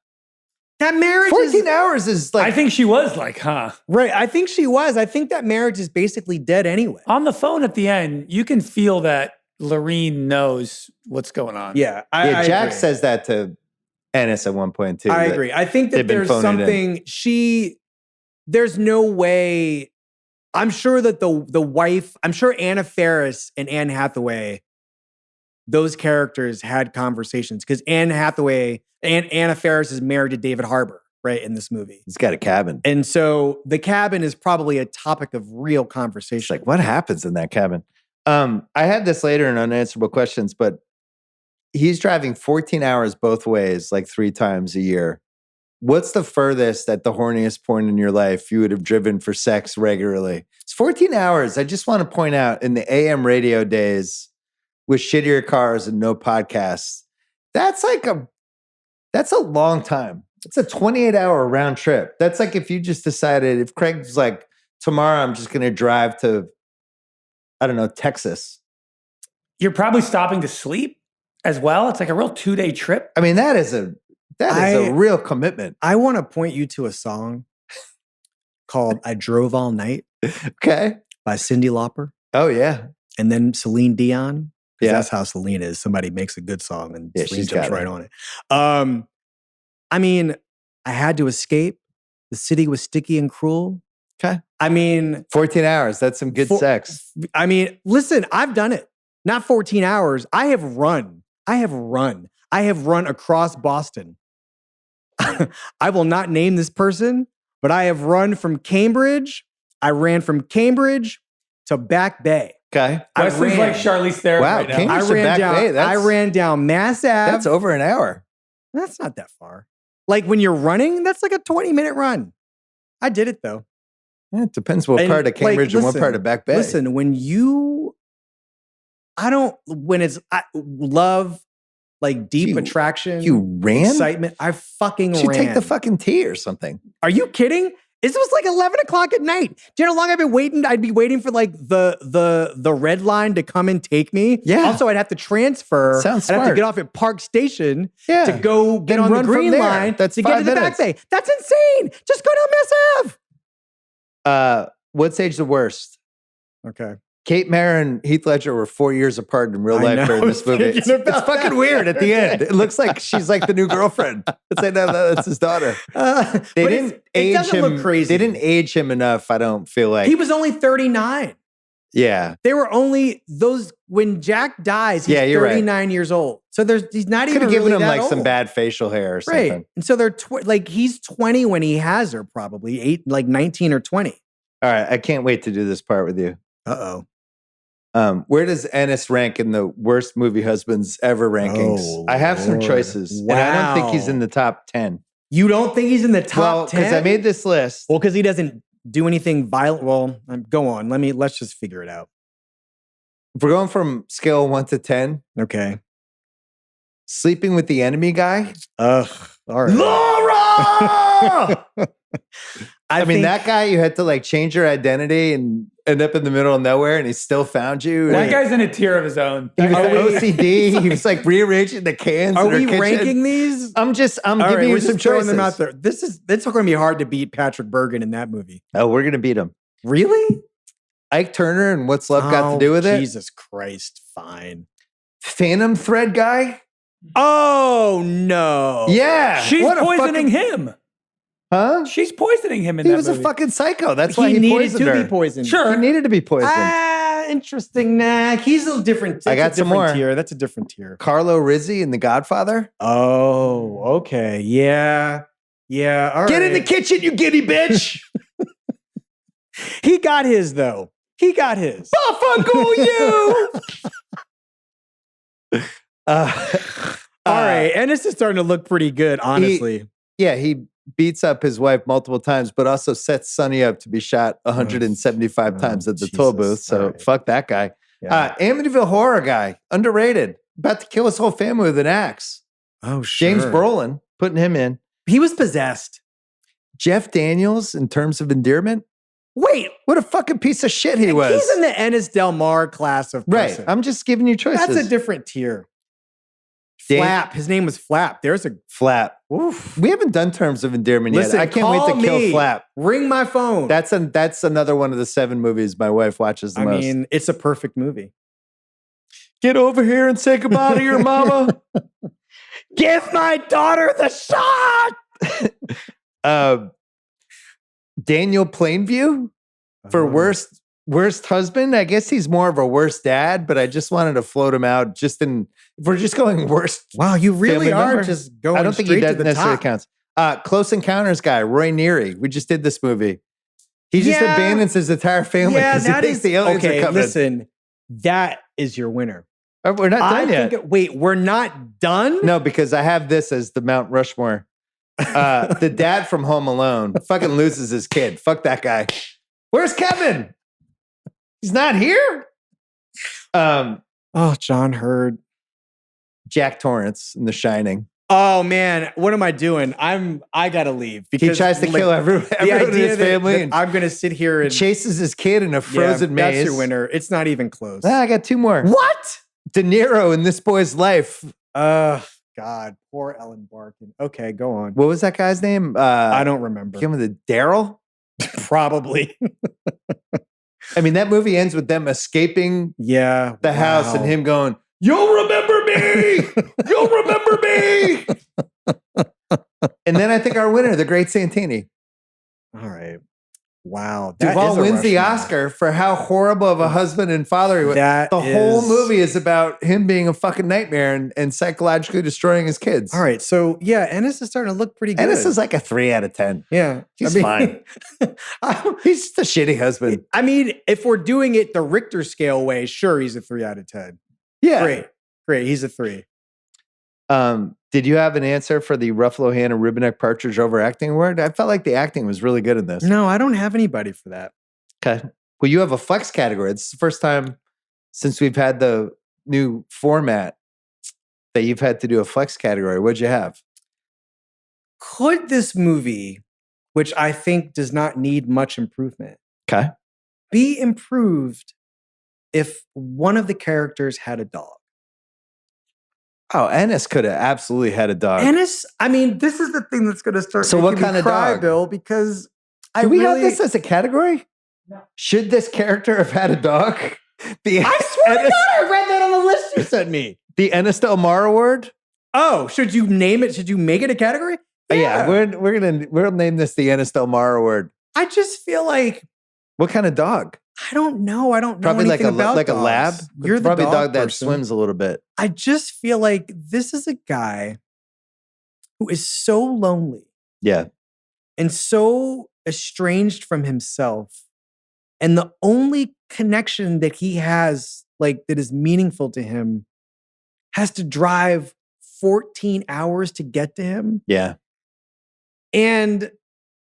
That marriage 14 hours is like... I think she was like, huh? Right, I think she was. I think that marriage is basically dead anyway. On the phone at the end, you can feel that Lorene knows what's going on. Yeah, Jack agree. says that to Ennis at one point too. I agree. I think that there's something... There's no way... I'm sure that the wife... I'm sure Anna Faris and Anne Hathaway, those characters had conversations, because Anna Faris is married to David Harbour, right, in this movie. He's got a cabin. And so the cabin is probably a topic of real conversation. Like, what happens in that cabin? I had this later in Unanswerable Questions, but he's driving 14 hours both ways, like 3 times a year. What's the furthest at the horniest point in your life you would have driven for sex regularly? It's 14 hours. I just want to point out, in the AM radio days with shittier cars and no podcasts, that's a long time. It's a 28-hour round trip. That's like if you just decided, if Craig's like, tomorrow I'm just going to drive to, I don't know, Texas. You're probably stopping to sleep as well. It's like a real 2-day trip. I mean, that is a real commitment. I want to point you to a song called I Drove All Night. Okay. By Cyndi Lauper. Oh, yeah. And then Celine Dion. Yeah. That's how Celine is. Somebody makes a good song and Celine she's jumps right on it. I mean, I had to escape. The city was sticky and cruel. Okay. I mean... 14 hours. That's some good sex. I mean, listen, I've done it. Not 14 hours. I have run across Boston. I will not name this person, but I have run from Cambridge. I ran from Cambridge to Back Bay. Okay. Wesley's like Charlize Theron right now. I ran down Mass Ave. That's over an hour. That's not that far. Like when you're running, that's like a 20-minute run. I did it though. Yeah, it depends what part of Cambridge and what part of Back Bay. Listen, love, like deep attraction. You ran? Excitement. I fucking ran. You take the fucking T or something. Are you kidding? This was like 11 o'clock at night. Do you know how long I've been waiting? I'd be waiting for like the red line to come and take me. Yeah. Also, I'd have to transfer. Sounds I'd have to smart. get off at Park Station Yeah. to go get Then on the run from green there. line That's to get 5 to the minutes. Back Bay. That's insane. Just go down Mass Ave. What's age the worst? Okay. Kate Mara and Heath Ledger were 4 years apart in real life during this movie. It's fucking weird at the end. It looks like she's like the new girlfriend. It's like, no, that's his daughter. They didn't age him. Look crazy. They didn't age him enough, I don't feel like. He was only 39. Yeah. They were only when Jack dies, he's 39 years old. So he's not even Could have given really him that like some old. bad facial hair or something. Right. And so they're he's 20 when he has her, probably 19 or 20. All right. I can't wait to do this part with you. Uh-oh. Where does Ennis rank in the worst movie husbands ever rankings? Oh, I have some Lord. choices. And I don't think he's in the top 10. You don't think he's in the top 10? Because I made this list. Well, because he doesn't do anything violent. Well, go on. Let's just figure it out. If we're going from scale of 1 to 10, Okay. sleeping with the enemy guy. Ugh. All right. Laura! I mean, think- that guy, you had to like change your identity and end up in the middle of nowhere, and he still found you. That guy's in a tier of his own. He was Are we- OCD. He was like rearranging the cans. Are in her we kitchen. ranking these? I'm All giving right, you we're some just throwing choices. them out there. It's going to be hard to beat Patrick Bergen in that movie. Oh, we're gonna beat him. Really? Ike Turner and What's Love Got to Do with it? Jesus Christ. Fine. Phantom Thread guy. Oh, no. Yeah, She's what a poisoning fucking- him. Huh? She's poisoning him in He that was movie. a fucking psycho. That's why He he needed poisoned to her. be poisoned. Sure. He needed to be poisoned. Interesting. Nah, he's a different. I got that's a some different more. tier. That's a different tier. Carlo Rizzi in The Godfather. Oh, okay. Yeah. All Get right. in the kitchen, you giddy bitch. He got his though. He got his. Buffalo you. All right. And this is starting to look pretty good, honestly. He beats up his wife multiple times, but also sets Sonny up to be shot 175 times at the toll Jesus. booth. So All right. fuck that guy. Yeah. Amityville horror guy, underrated. About to kill his whole family with an axe. Oh, sure. James Brolin, putting him in. He was possessed. Jeff Daniels, in terms of endearment, Wait. what a fucking piece of shit he was. He's in the Ennis Del Mar class of person. Right. I'm just giving you choices. That's a different tier. Flap. His name was Flap. There's a Flap. oof. We haven't done terms of endearment Listen, yet. I can't wait call to kill me. Flap. Ring my phone. That's another one of the 7 movies my wife watches the I most. mean, it's a perfect movie. Get over here and say goodbye to your mama. Give my daughter the shot. Daniel Plainview for worst husband. I guess he's more of a worst dad, but I just wanted to float him out. If we're just going worst. Wow, you really family are member? just going I don't think straight he to the necessarily top. counts. Close Encounters guy, Roy Neary. We just did this movie. He just Yeah. abandons his entire family Yeah, because he that thinks is the aliens okay. are coming. Listen, that is your winner. We're not done yet. Wait, we're not done? No, because I have this as the Mount Rushmore. The dad from Home Alone fucking loses his kid. Fuck that guy. Where's Kevin? He's not here. Oh, John Hurd. Jack Torrance in The Shining. Oh man, what am I doing? I gotta leave He tries to kill everyone in his family and I'm gonna sit here and chases his kid in a frozen maze. That's your winner. It's not even close. I got 2 more. What? De Niro in This Boy's Life. God, poor Ellen Barkin. Okay, go on. What was that guy's name? I don't remember. Give him the Daryl. Probably. I mean, that movie ends with them escaping Yeah. the house and him going, "You'll remember me. You'll remember me." And then I think our winner, the Great Santini. All right. Wow. That Duvall is a wins the Rushmore. Oscar for how horrible of a husband and father he was. That The whole is- movie is about him being a fucking nightmare and psychologically destroying his kids. All right. So yeah, Ennis is starting to look pretty good. And this is like a 3 out of 10. yeah. He's fine. He's just a shitty husband. I mean, if we're doing it the Richter scale way, sure, he's a 3 out of 10. Yeah. Great. He's a 3. Did you have an answer for the Ruffalo Hannah Rubeneck Partridge overacting award? I felt like the acting was really good in this. No, I don't have anybody for that. Okay. Well, you have a flex category. It's the first time since we've had the new format that you've had to do a flex category. What'd you have? Could this movie, which I think does not need much improvement, Okay. be improved if one of the characters had a dog? Oh, Ennis could have absolutely had a dog. Ennis, I mean, this is the thing that's going to start So making what me kind of cry, dog? Bill, because Do we have this as a category? No. Should this character have had a dog? The I swear to Ennis, God, I read that on the list you sent me. the Ennis Del Mar Award? Oh, should you name it? Should you make it a category? Yeah, we'll name this the Ennis Del Mar Award. I just feel like What kind of dog? I don't know. I don't know Probably like anything about a lab. dogs. You're the probably dog a dog that person. swims a little bit. I just feel like this is a guy who is so lonely Yeah. and so estranged from himself. And the only connection that he has, like that is meaningful to him, has to drive 14 hours to get to him. Yeah. And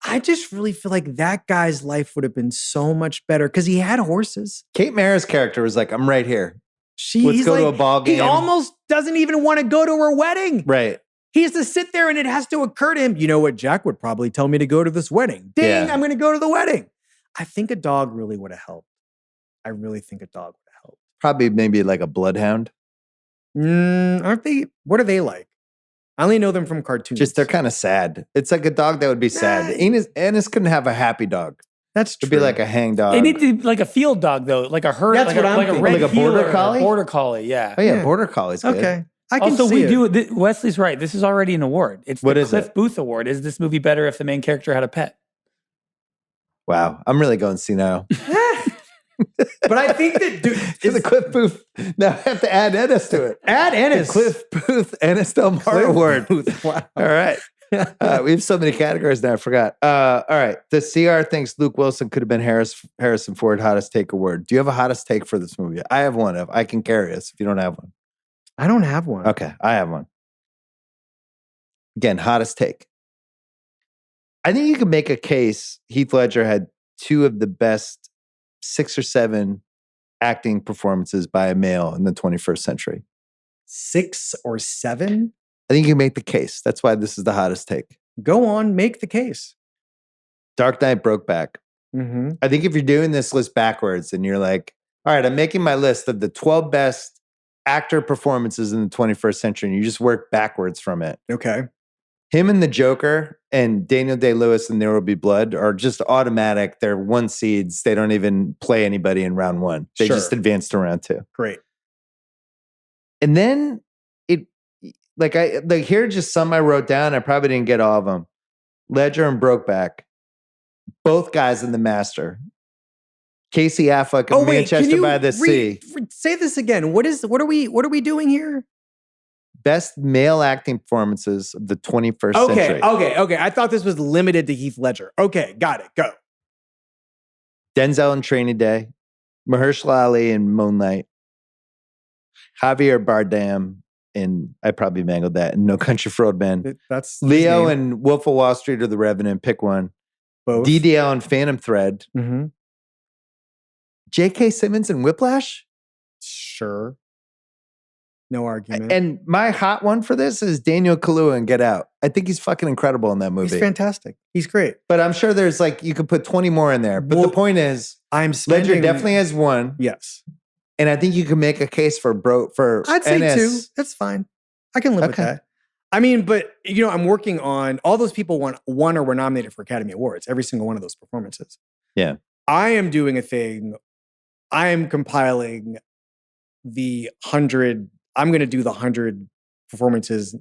I just really feel like that guy's life would have been so much better because he had horses. Kate Mara's character was like, I'm right here. Let's He's go to like- a ball game. He almost doesn't even want to go to her wedding. Right. He has to sit there and it has to occur to him, you know what, Jack would probably tell me to go to this wedding. Ding, Yeah. I'm going to go to the wedding. I think a dog really would have helped. I really think a dog would have helped. Probably maybe like a bloodhound. Aren't they? What are they like? I only know them from cartoons. Just they're kind of sad. It's like a dog that would be sad. Ennis couldn't have a happy dog. That's true. It'd be like a hang dog. They need to be like a field dog though, like a herd, That's like what a, I'm like a thinking. red Like a border heeler or collie? Border collie, yeah. Oh yeah, Yeah. border collie's good. Okay. I can Also, see Wesley's right. This is already an award. It's What the is Cliff it? Booth Award. Is this movie better if the main character had a pet? Wow. I'm really going senile. But I think that The Cliff Booth. Now I have to add Ennis to it. add Ennis. The Cliff Booth Ennis Del Mar Cliff Award. Booth. Wow. All right. We have so many categories now. I forgot. All right. The CR thinks Luke Wilson could have been Harrison Ford hottest take award. Do you have a hottest take for this movie? I have one. I can carry us if you don't have one. I don't have one. Okay. I have one. Again, hottest take. I think you can make a case Heath Ledger had 2 of the best 6 or 7 acting performances by a male in the 21st century. 6 or 7? I think you can make the case. That's why this is the hottest take. Go on, make the case. Dark Knight, Brokeback. Mm-hmm. I think if you're doing this list backwards and you're like, all right, I'm making my list of the 12 best actor performances in the 21st century, and you just work backwards from it. Okay. Him and the Joker and Daniel Day-Lewis and There Will Be Blood are just automatic. They're 1 seeds. They don't even play anybody in round 1. They Sure. just advance to round 2. Great. And then here are just some I wrote down. I probably didn't get all of them. Ledger and Brokeback, both guys in The Master. Casey Affleck in Manchester by the Sea. Say this again. What are we doing here? Best male acting performances of the 21st century. Okay. I thought this was limited to Heath Ledger. Okay, got it. Go. Denzel in Training Day, Mahershala Ali in Moonlight, Javier Bardem in, I probably mangled that, in No Country for Old Men. That's Leo and Wolf of Wall Street or The Revenant, pick one. both. DDL and Phantom Thread. Mm-hmm. J.K. Simmons and Whiplash. Sure. No argument. And my hot one for this is Daniel Kaluuya in Get Out. I think he's fucking incredible in that movie. He's fantastic. He's great. But I'm sure there's you could put 20 more in there. But the point is, Ledger definitely has 1. Yes. And I think you can make a case for I'd say NS. 2. That's fine. I can live with that. I mean, but I'm working on all those people won or were nominated for Academy Awards, every single one of those performances. Yeah. I am doing a thing. I am compiling the 100. I'm going to do the 100 performances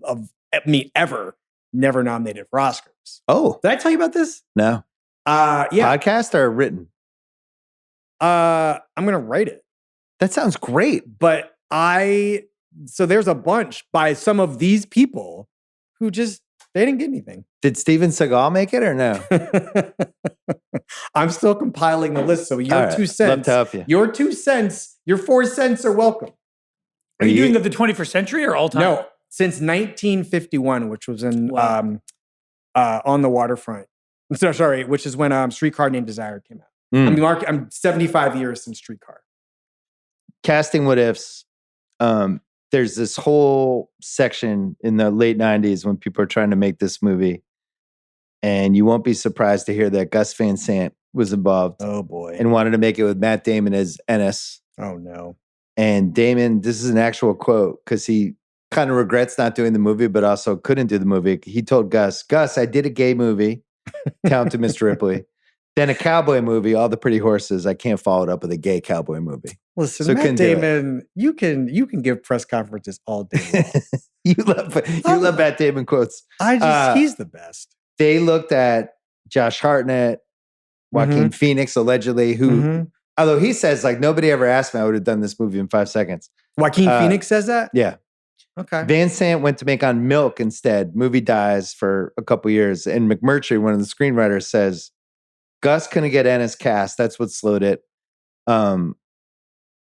of me ever never nominated for Oscars. Oh. Did I tell you about this? No. Yeah. Podcast or written? I'm going to write it. That sounds great. But so there's a bunch by some of these people who they didn't get anything. Did Steven Seagal make it or no? I'm still compiling the list. So your 2 cents, love to help you. Your 2 cents, your 4 cents are welcome. Are you doing of the 21st century or all time? No, since 1951, which was in On the Waterfront. So sorry, which is when Streetcar Named Desire came out. I'm 75 years since Streetcar. Casting what ifs. There's this whole section in the late 90s when people are trying to make this movie. And you won't be surprised to hear that Gus Van Sant was involved. Oh, boy. And wanted to make it with Matt Damon as Ennis. Oh, no. And Damon, this is an actual quote, because he kind of regrets not doing the movie, but also couldn't do the movie. He told Gus, I did a gay movie, Talented Mr. Ripley. Then a cowboy movie, All the Pretty Horses. I can't follow it up with a gay cowboy movie. Listen, So Matt Damon, you can give press conferences all day long. you love Matt Damon quotes. He's the best. They looked at Josh Hartnett, Joaquin Phoenix, allegedly, who, although he says nobody ever asked me, I would have done this movie in 5 seconds. Joaquin Phoenix says that? Yeah. Okay. Van Sant went to make On Milk instead. Movie dies for a couple years. And McMurtry, one of the screenwriters, says, Gus couldn't get Ennis cast. That's what slowed it.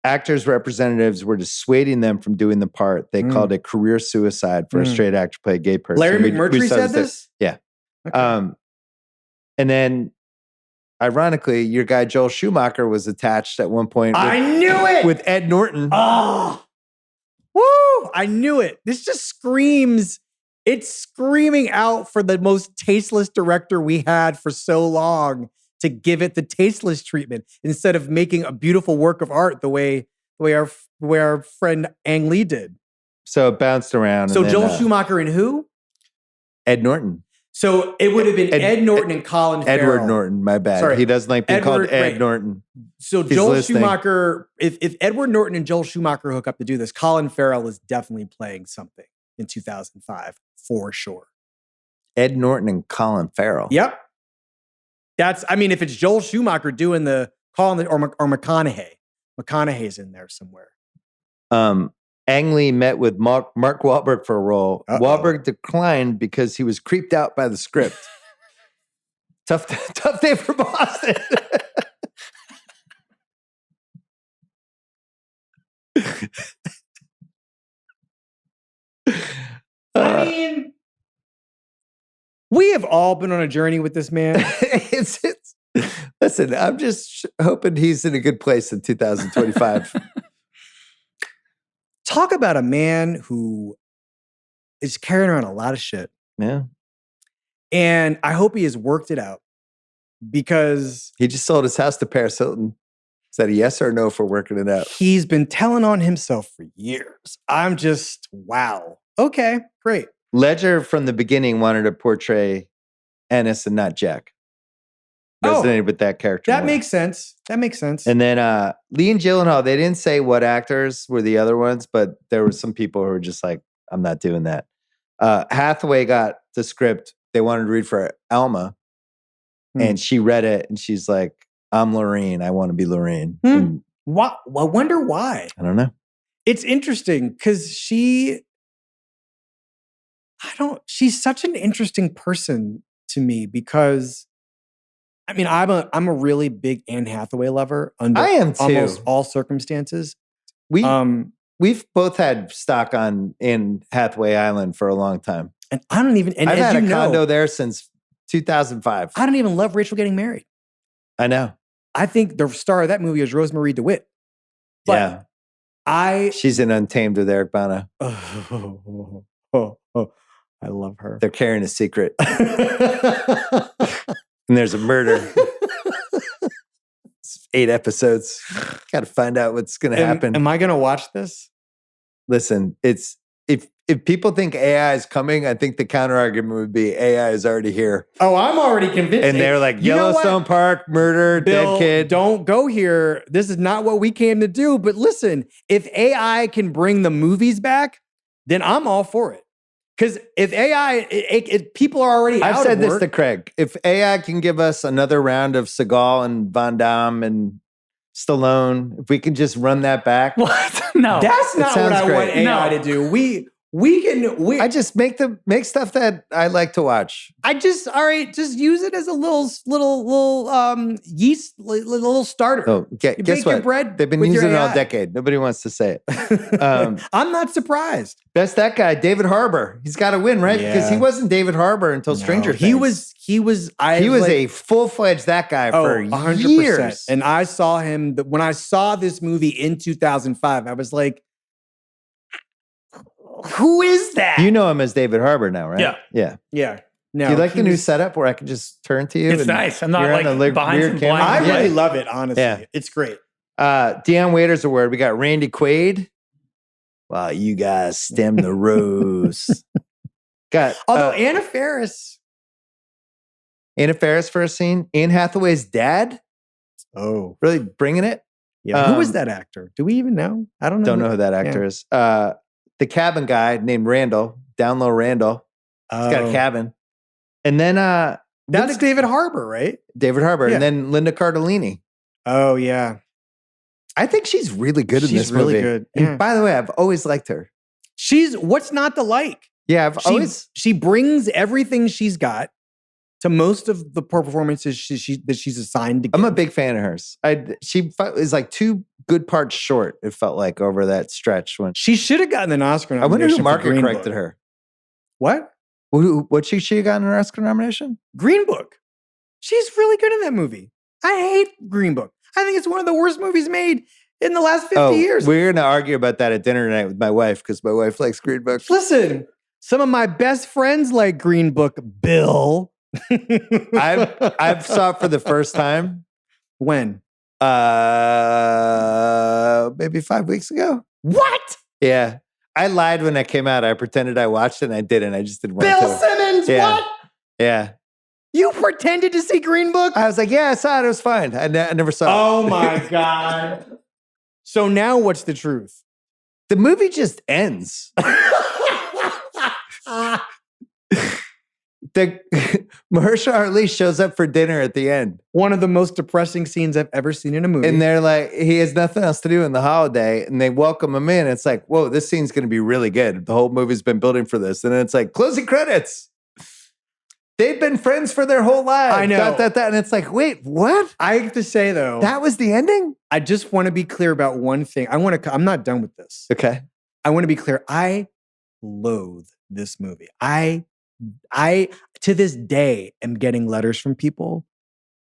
Actors' representatives were dissuading them from doing the part. They called it career suicide for a straight actor to play a gay person. Larry McMurtry said this? Yeah. Okay. And then, ironically, your guy Joel Schumacher was attached at one point. I knew it! With Ed Norton. Oh! Woo! I knew it. This just screams. It's screaming out for the most tasteless director we had for so long to give it the tasteless treatment instead of making a beautiful work of art the way our friend Ang Lee did. So it bounced around. So Joel Schumacher and who? Ed Norton. So it would have been Ed Norton and Colin Farrell. Edward Norton, my bad. Sorry. He doesn't like being called Ed right. Norton. So He's Joel listening. Schumacher, if Edward Norton and Joel Schumacher hook up to do this, Colin Farrell is definitely playing something in 2005 for sure. Ed Norton and Colin Farrell. Yep. If it's Joel Schumacher doing the Colin or McConaughey. McConaughey's in there somewhere. Ang Lee met with Mark Wahlberg for a role. Uh-oh. Wahlberg declined because he was creeped out by the script. Tough day for Boston. I mean, we have all been on a journey with this man. Listen, I'm just hoping he's in a good place in 2025. Talk about a man who is carrying around a lot of shit. Yeah. And I hope he has worked it out because He just sold his house to Paris Hilton. Is that a yes or a no for working it out? he's been telling on himself for years. I'm just, wow. Okay, great. Ledger from the beginning wanted to portray Ennis and not Jack. Resonated with that character. That more. makes sense. That makes sense. And then Lee and Gyllenhaal, they didn't say what actors were the other ones, but there were some people who were just like, I'm not doing that. Hathaway got the script. They wanted to read for Alma. And she read it and she's like, I'm Lorraine. I want to be Lorraine. And I wonder why. I don't know. It's interesting because she's such an interesting person to me because I'm a really big Anne Hathaway lover under I am too. almost all circumstances. We've both had stock in Hathaway Island for a long time. And I don't even, and I've as had you a know, condo there since 2005. I don't even love Rachel getting married. I know. I think the star of that movie is Rosemary DeWitt. But Yeah. She's in Untamed with Eric Bana. I love her. They're carrying a secret. And there's a murder. It's 8 episodes. Got to find out what's going to happen. Am I going to watch this? Listen, it's if people think AI is coming, I think the counter argument would be AI is already here. Oh, I'm already convinced. And they're like, You know what? Yellowstone Park, murder, Bill, dead kid. Don't go here. This is not what we came to do. But listen, if AI can bring the movies back, then I'm all for it. Because if AI, people are already out I've said of this work. to Craig. If AI can give us another round of Seagal and Van Damme and Stallone, if we can just run that back. What? No. That's not what sounds I great. want AI to do. We I just make stuff that I like to watch. just use it as a little yeast, little starter. Oh, You guess bake your what? bread They've been with your using it all AI. decade. Nobody wants to say it. I'm not surprised. Best that guy, David Harbour. He's got to win, right? Because he wasn't David Harbour until Stranger Things. He was A full-fledged that guy for 100%. years. And I saw him when I saw this movie in 2005. I was like, who is that? You know him as David Harbour now, right? Yeah. Yeah. Yeah. No, Do you like he the new was- setup where I can just turn to you? It's and nice. I'm not you're on like the behind rear some camera? I blind. really love it, honestly. Yeah. It's great. Deion Waiters Award. We got Randy Quaid. Wow, you guys stem the rose. Got Although Anna Faris. Anna Faris for a scene. Anne Hathaway's dad. Oh. Really bringing it. Yeah. Who is that actor? Do we even know? I don't know. Don't know who that actor is. The cabin guy named Randall. Down low Randall. He's got a cabin. And then That's David Harbour, right? David Harbour. Yeah. And then Linda Cardellini. Oh, yeah. I think she's really good in She's this really movie. good. And Yeah. by the way, I've always liked her. What's not to like? Yeah, I've always. She brings everything she's got to most of the performances that she's assigned to give. I'm a big fan of hers. She is like 2 good parts short, it felt like, over that stretch. When She should have gotten an Oscar I nomination. wonder who for market Green corrected Book. her. What? What she gotten an Oscar nomination? Green Book. She's really good in that movie. I hate Green Book. I think it's one of the worst movies made in the last 50 years. We're going to argue about that at dinner tonight with my wife because my wife likes Green Book. Listen, some of my best friends like Green Book. Bill. I've saw it for the first time. When? Maybe 5 weeks ago. What? Yeah. I lied when that came out. I pretended I watched it and I didn't. I just didn't want Bill to. Simmons, Yeah. what? Yeah. You pretended to see Green Book? I was like, yeah, I saw it. It was fine. I never saw it. Oh my God. So now what's the truth? The movie just ends. Mahershala Ali shows up for dinner at the end. One of the most depressing scenes I've ever seen in a movie. And they're like, he has nothing else to do in the holiday. And they welcome him in. It's like, whoa, this scene's going to be really good. The whole movie's been building for this. And then it's like, closing credits. They've been friends for their whole lives. I know. And it's like, wait, what? I have to say, though, That was the ending? I just want to be clear about one thing. I'm not done with this. Okay. I want to be clear. I loathe this movie. I to this day am getting letters from people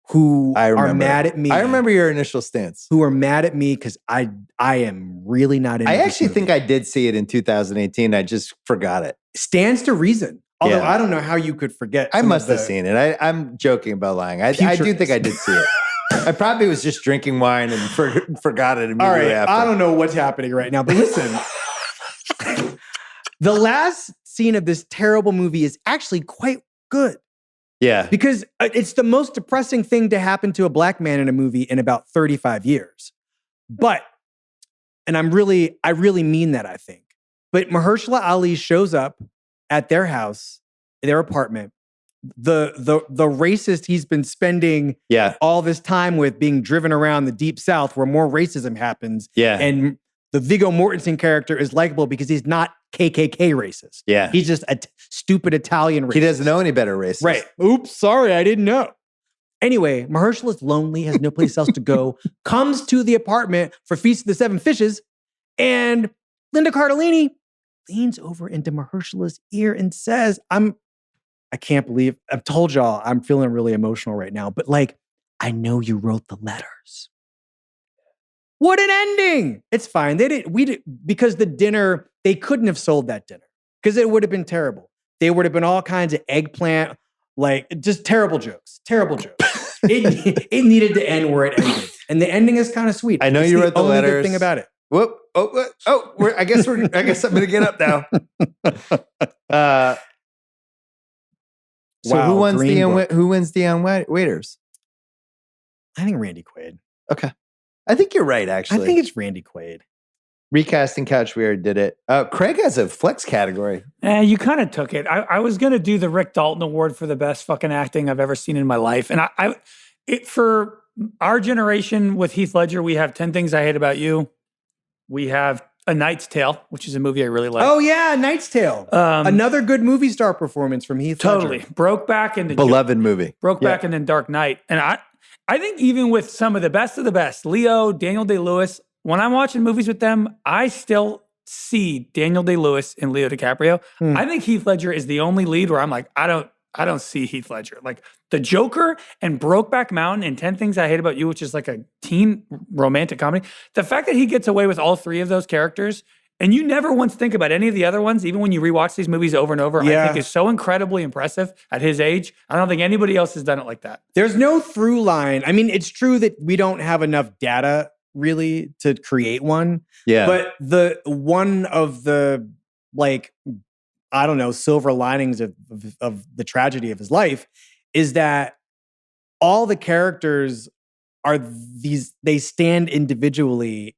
who are mad at me. I remember your initial stance. Who are mad at me because I am really not into I this actually movie. think I did see it in 2018. I just forgot it. Stands to reason. Although Yeah. I don't know how you could forget. I some must of have the- seen it. I'm joking about lying. I do think I did see it. I probably was just drinking wine and forgot it immediately All right, after. I don't know what's happening right now, but listen. The last scene of this terrible movie is actually quite good Yeah. because it's the most depressing thing to happen to a black man in a movie in about 35 years. But, and I really mean that, I think. But Mahershala Ali shows up at their house, their apartment. The racist he's been spending all this time with being driven around the deep South where more racism happens. Yeah. And the Viggo Mortensen character is likable because he's not KKK racist. Yeah. He's just a stupid Italian racist. He doesn't know any better racist. Right. Oops, sorry, I didn't know. Anyway, Mahershala's lonely, has no place else to go, comes to the apartment for Feast of the Seven Fishes, and Linda Cardellini leans over into Mahershala's ear and says, I can't believe, I've told y'all I'm feeling really emotional right now, but like, I know you wrote the letters. What an ending. It's fine. Because the dinner, they couldn't have sold that dinner because it would have been terrible. There would have been all kinds of eggplant, like just terrible jokes. It needed to end where it ended. And the ending is kind of sweet. I know It's you wrote the only letters. good thing about it. Whoop. I guess I'm going to get up now. So Wow, who wins Green Book. who wins the Waiters? I think Randy Quaid. Okay. I think you're right, actually. I think it's Randy Quaid. Recasting Couch Weird did it. Craig has a flex category. You kind of took it. I was going to do the Rick Dalton Award for the best fucking acting I've ever seen in my life. And for our generation with Heath Ledger, we have 10 Things I Hate About You. We have A Knight's Tale, which is a movie I really like. Oh yeah, Knight's Tale. Another good movie star performance from Heath Totally. Ledger. Brokeback and Beloved movie. Brokeback and then Dark Knight. And I think even with some of the best, Leo, Daniel Day-Lewis, when I'm watching movies with them, I still see Daniel Day-Lewis and Leo DiCaprio. I think Heath Ledger is the only lead where I'm like, I don't see Heath Ledger. Like The Joker and Brokeback Mountain and 10 Things I Hate About You, which is like a teen romantic comedy. The fact that he gets away with all three of those characters and you never once think about any of the other ones, even when you rewatch these movies over and over, I think is so incredibly impressive at his age. I don't think anybody else has done it like that. There's no through line. I mean, it's true that we don't have enough data really to create one. Yeah. But one of the silver linings of the tragedy of his life is that all the characters they stand individually,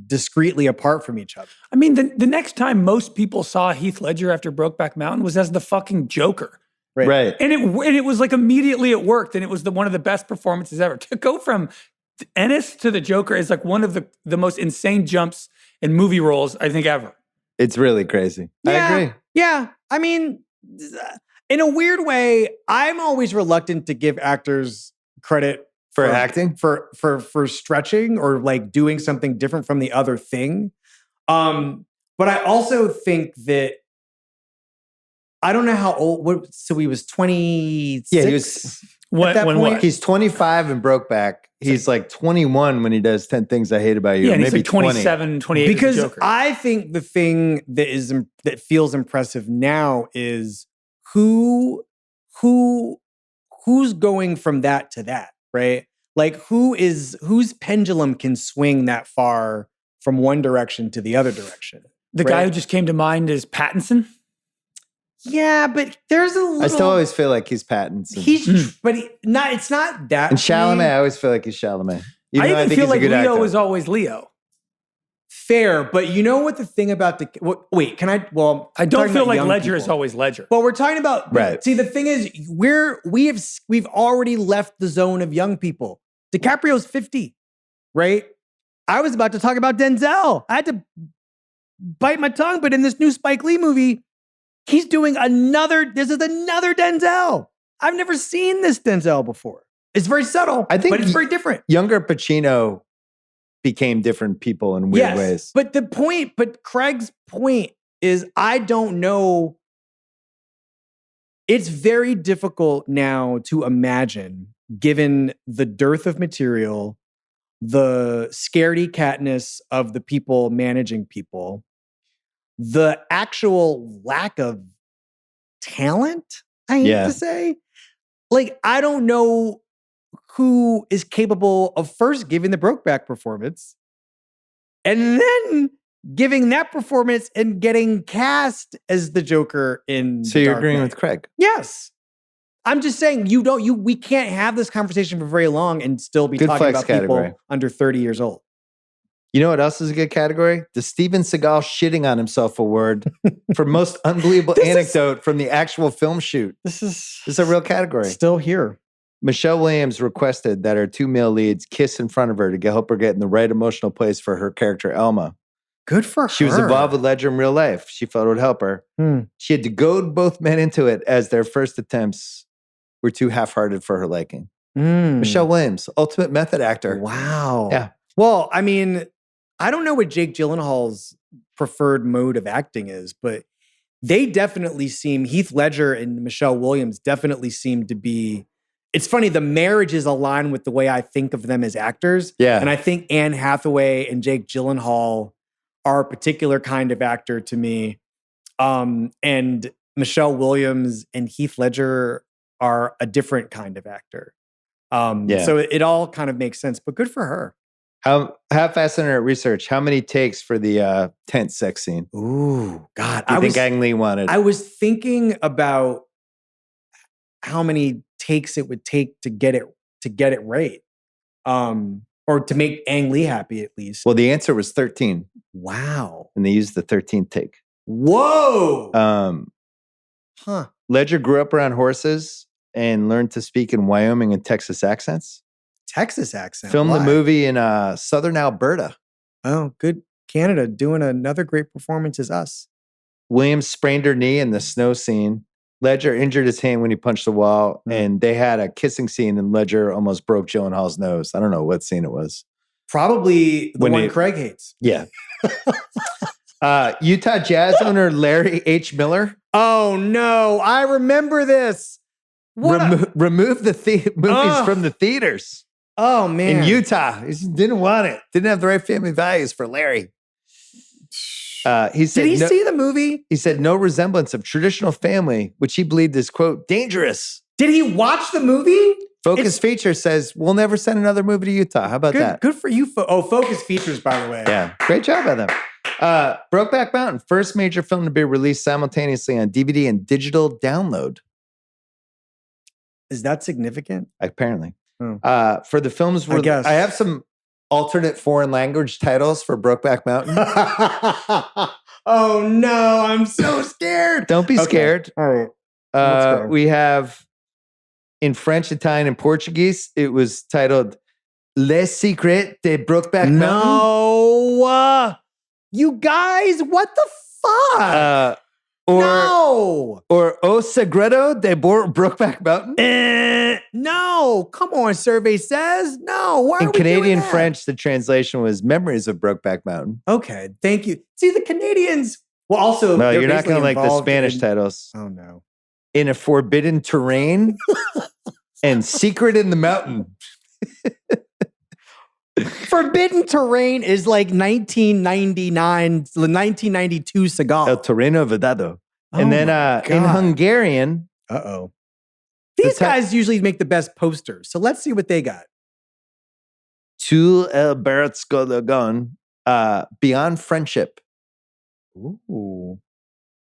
discreetly apart from each other. I mean, the next time most people saw Heath Ledger after Brokeback Mountain was as the fucking Joker. Right. And it was like immediately it worked and it was one of the best performances ever. To go from Ennis to the Joker is like one of the most insane jumps in movie roles I think ever. It's really crazy. I agree. Yeah. I mean, in a weird way, I'm always reluctant to give actors credit For acting? For stretching or like doing something different from the other thing. But I also think that I don't know how old. So he was 26. Yeah, he was. When He's 25 and Brokeback. He's like 21 when he does 10 Things I Hate About You. Yeah, and maybe he's like 27, 28 because as the Joker. I think the thing that feels impressive now is who's going from that to that, right? Like whose pendulum can swing that far from one direction to the other direction. The guy who just came to mind is Pattinson. Yeah, but there's a little. I still always feel like he's Pattinson. It's not that. And Chalamet, I always feel like he's Chalamet. I Even though even think feel he's a like good Leo actor. is always Leo. Fair, but you know what the thing about wait, can I? Well, I don't feel like young Ledger is people. always Ledger. Well, we're talking about Right. See, the thing is, we've already left the zone of young people. DiCaprio's 50, right? I was about to talk about Denzel. I had to bite my tongue, but in this new Spike Lee movie, he's doing this is another Denzel. I've never seen this Denzel before. It's very subtle, I think but it's very different. Younger Pacino became different people in weird ways. But Craig's point is, I don't know. It's very difficult now to imagine, given the dearth of material, the scaredy catness of the people managing people, the actual lack of talent, I hate to say. Like, I don't know who is capable of first giving the Brokeback performance and then giving that performance and getting cast as the Joker in So The you're Dark agreeing Knight. with Craig? Yes. I'm just saying we can't have this conversation for very long and still be Good talking flex about category. people under 30 years old. You know what else is a good category? The Steven Seagal shitting on himself award for most unbelievable anecdote from the actual film shoot. This is a real category. Still here. Michelle Williams requested that her two male leads kiss in front of her to help her get in the right emotional place for her character, Elma. Good for her. She was involved with Ledger in real life. She felt it would help her. She had to goad both men into it as their first attempts were too half-hearted for her liking. Michelle Williams, ultimate method actor. Wow. Yeah. Well, I mean, I don't know what Jake Gyllenhaal's preferred mode of acting is, but they definitely seem, Heath Ledger and Michelle Williams definitely seem to be, it's funny, the marriages align with the way I think of them as actors. Yeah. And I think Anne Hathaway and Jake Gyllenhaal are a particular kind of actor to me. And Michelle Williams and Heath Ledger are a different kind of actor. So it all kind of makes sense, but good for her. How fast in her research? How many takes for the tent sex scene? Ooh, God. I think Ang Lee wanted. I was thinking about how many takes it would take to get it right. Or to make Ang Lee happy at least. Well, the answer was 13. Wow. And they used the 13th take. Whoa. Ledger grew up around horses and learned to speak in Wyoming and Texas accents. Texas accent. Filmed Why? the movie in southern Alberta. Oh, good. Canada doing another great performance as us. Williams sprained her knee in the snow scene. Ledger injured his hand when he punched the wall, and they had a kissing scene, and Ledger almost broke Gyllenhaal's nose. I don't know what scene it was. Probably the one Craig hates. Yeah. Utah Jazz owner Larry H. Miller. Oh, no. I remember this. Removed the movies from the theaters. Oh, man. In Utah. He didn't want it. Didn't have the right family values for Larry. He said, Did he see the movie? He said no resemblance of traditional family, which he believed is, quote, dangerous. Did he watch the movie? Focus Features says, we'll never send another movie to Utah. How about that? Good for you. Focus Features, by the way. Yeah. Great job by them. Brokeback Mountain, first major film to be released simultaneously on DVD and digital download. Is that significant? Apparently. For the films, I have some alternate foreign language titles for Brokeback Mountain. Oh no, I'm so scared. Don't be scared. All right. We have in French, Italian, and Portuguese. It was titled Les Secrets de Brokeback Mountain. No, you guys, what the fuck? Or O Segredo de Brokeback Mountain. No, come on, survey says. No, why in are we Canadian doing that? French, the translation was Memories of Brokeback Mountain. Okay, thank you. See, the Canadians, well, also, No, they're you're not going to like the involved Spanish in- titles. Oh, no. In a Forbidden Terrain and Secret in the Mountain. Forbidden Terrain is like 1992 Seagal. El Terreno Vedado. Oh And then my in God. Hungarian. Uh-oh. These guys usually make the best posters. So let's see what they got. Tu el Beretsko Lagon, Beyond Friendship. Ooh.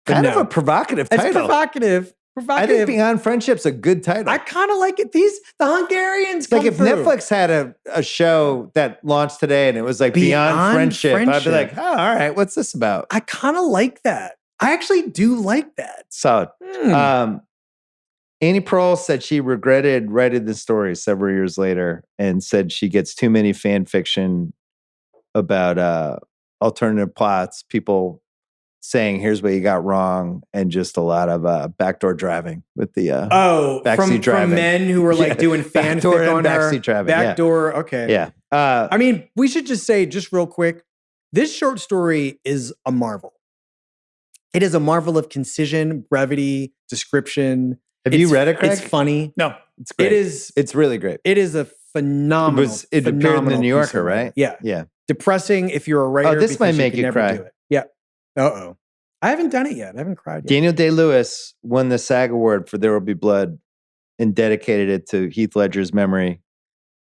Kind of a provocative It's title. provocative. I think Beyond Friendship's a good title. I kind of like it. The Hungarians come like if through. Netflix had a show that launched today and it was like Beyond Friendship, I'd be like, oh, all right, what's this about? I kind of like that. I actually do like that. Solid. Annie Proulx said she regretted writing the story several years later and said she gets too many fan fiction about alternative plots, people saying, here's what you got wrong, and just a lot of backdoor driving with the backseat driving. From men who were like doing fanfic on her. Backseat driving. Backdoor, okay. Yeah. I mean, we should just say, just real quick, this short story is a marvel. It is a marvel of concision, brevity, description. Have you read it, Craig? It's funny. No. It's great. It's really great. It is a phenomenal. It appeared in the New Yorker, right? Yeah. Yeah. Depressing if you're a writer. Oh, this might make you you never cry. do it. Yeah. Uh-oh. I haven't done it yet. I haven't cried yet. Daniel Day-Lewis won the SAG Award for There Will Be Blood and dedicated it to Heath Ledger's memory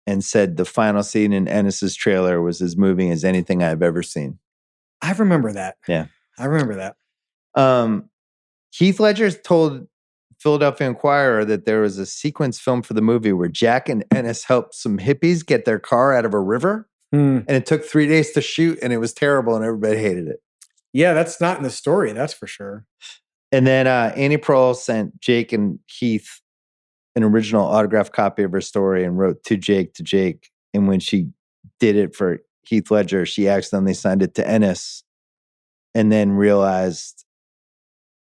and said the final scene in Ennis's trailer was as moving as anything I've ever seen. I remember that. Yeah. I remember that. Heath Ledger told Philadelphia Inquirer that there was a sequence film for the movie where Jack and Ennis helped some hippies get their car out of a river. And it took 3 days to shoot and it was terrible and everybody hated it. Yeah, that's not in the story, that's for sure. And then Annie Proulx sent Jake and Heath an original autographed copy of her story and wrote to Jake. And when she did it for Heath Ledger, she accidentally signed it to Ennis and then realized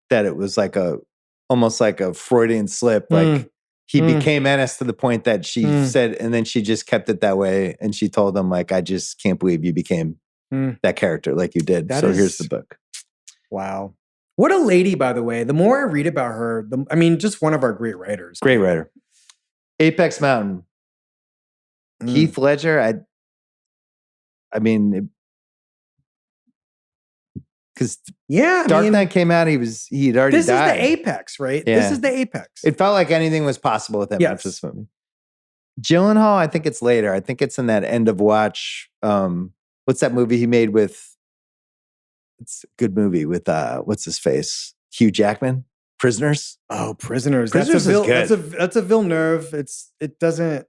that it was like almost like a Freudian slip. Like he became Ennis to the point that she said, and then she just kept it that way. And she told him, like, I just can't believe you became that character like you did. Here's the book. Wow. What a lady, by the way. The more I read about her, just one of our great writers. Great writer. Apex Mountain. Heath Ledger, because Dark Knight came out, he'd already died. This is the apex, right? Yeah. This is the apex. It felt like anything was possible with him after this movie. Gyllenhaal, I think it's later. I think it's in that end of watch. What's that movie he made with? It's a good movie with what's his face? Hugh Jackman. Prisoners. Oh, Prisoners. Prisoners is good. That's a Villeneuve. It doesn't.